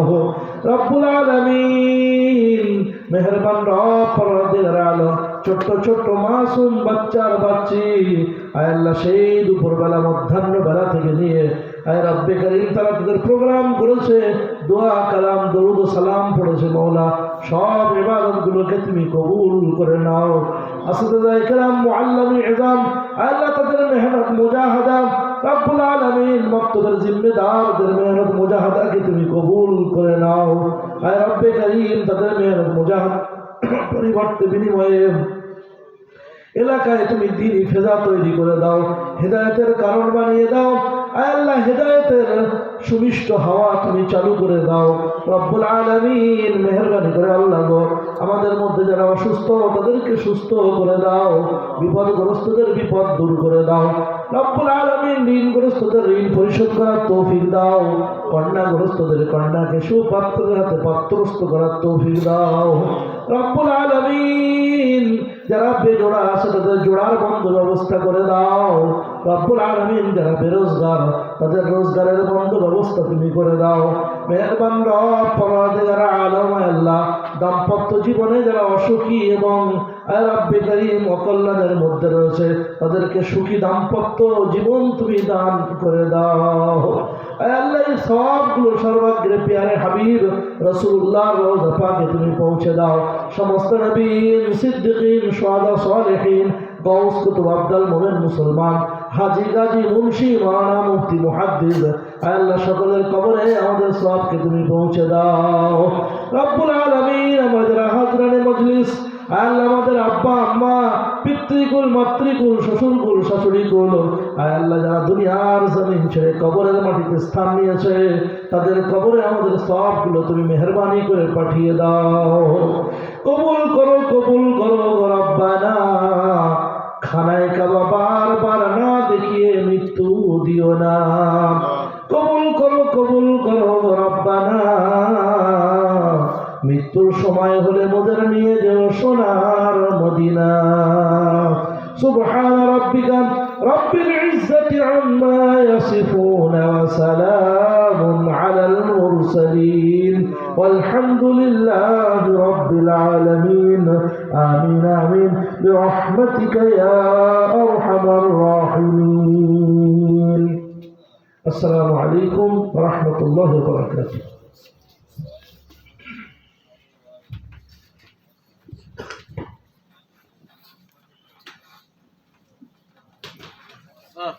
S1: রব্বুল আলামিন। মেহেরবান রব পরওয়ারদিগার আলম, ছোট্ট ছোট্ট মাসুম বাচ্চার বাচ্চি আয় আল্লাহ সেই দুপুরবেলা মধ্যাহ্ন বেলা থেকে নিয়ে আয় রব্বে করিম তারা তাদের প্রোগ্রাম করেছে, দোয়া কালাম দরুদ ও সালাম পড়েছে মওলা, সব ইবাদতগুলোকে তুমি কবুল করে নাও। আসসাদায়ে কেরাম মুআল্লিমি ইজাম আল্লাহ তাদের মেহনত মুজাহাদা রব্বুল আলামিন মক্তবের জিম্মেদারদের মেহনত মুজাহাদাকে তুমি কবুল করে নাও। আয় রব্বে করিম তাদের মেহনত মুজাহাদা পরিবর্তে বিনিময়ে এলাকায় তুমি দ্বীনি ফেজা তৈরি করে দাও, হেদায়েতের কারণ বানিয়ে দাও আল্লাহ। হেদায়েতের সুমিষ্ট হাওয়া তুমি চালু করে দাও রব্বুল আলামিন। মেহেরবানি করে আল্লাহ গো আমাদের মধ্যে যারা অসুস্থ তাদেরকে সুস্থ করে দাও, বিপদগ্রস্তদের বিপদ দূর করে দাও রব্বুল আলামিন। ঋণগ্রস্তদের ঋণ পরিশোধ করার তৌফিক দাও, কন্যাগ্রস্তদের কন্যাকে সুপাত্রের হাতে পাত্রস্থ করার তৌফিক দাও রব্বুল আলামিন। যারা বেজোড়া আছে তাদের জোড়ার বন্ধ ব্যবস্থা করে দাও রব্বুল আলামিন। যারা বেরোজগার তাদের রোজগারের বন্ধ ব্যবস্থা তুমি করে দাও মেহেরবান রব পরওয়ারদিগার আলম। আল্লাহ দাম্পত্য জীবনে যারা অসুখী এবং রব্বে করিম অকল্যাণের মধ্যে রয়েছে তাদেরকে সুখী দাম্পত্য জীবন তুমি দান করে দাও আল্লাহ। এই সবগুলো সর্বাগ্রে পিয়ারে হাবিব রাসূলুল্লাহ রওজা পাকে তুমি পৌঁছে দাও। সমস্ত নবী সিদ্দিকিন শুহাদা সালেহিন গাউস কুতুব আব্দুল মোমেন মুসলমান হাজি গাজী মুন্সি মাওলানা মুফতি মুহাদ্দিস আল্লাহ সকলের কবরে আমাদের সবকে তুমি পৌঁছে দাও রব্বুল আলামিন। আমাদের হাজরানে মজলিস আল্লাহ আমাদের আব্বা আম্মা পিতৃকুল মাতৃকুল শ্বশুরকুল শাশুড়িকুল আল্লাহ যারা দুনিয়ার জমিন ছেড়ে কবরের মাটিতে স্থান নিয়েছে তাদের কবরে আমাদের সবগুলো তুমি মেহেরবানি করে পাঠিয়ে দাও। কবুল করো রব্বানা। খানায় কাবা বারবার না দেখিয়ে মৃত্যু দিও না। কবুল করো রব্বানা। মৃত্যুর সময় হলে মোদের নিয়ে যেও সোনার মদিনা। সুবহান রাব্বিকা রব্বিল ইজ্জাতি আম্মা ইয়াসিফুন ওয়া সালামুন আলাল মুরসালিন ওয়ালহামদুলিল্লাহি রাব্বিল আলামিন। আমিন আমিন বিরহমাতিকা ইয়া আরহামার রাহিমিন। আসসালামু আলাইকুম ওয়া রাহমাতুল্লাহি ওয়া বারাকাতুহু।
S2: Ah.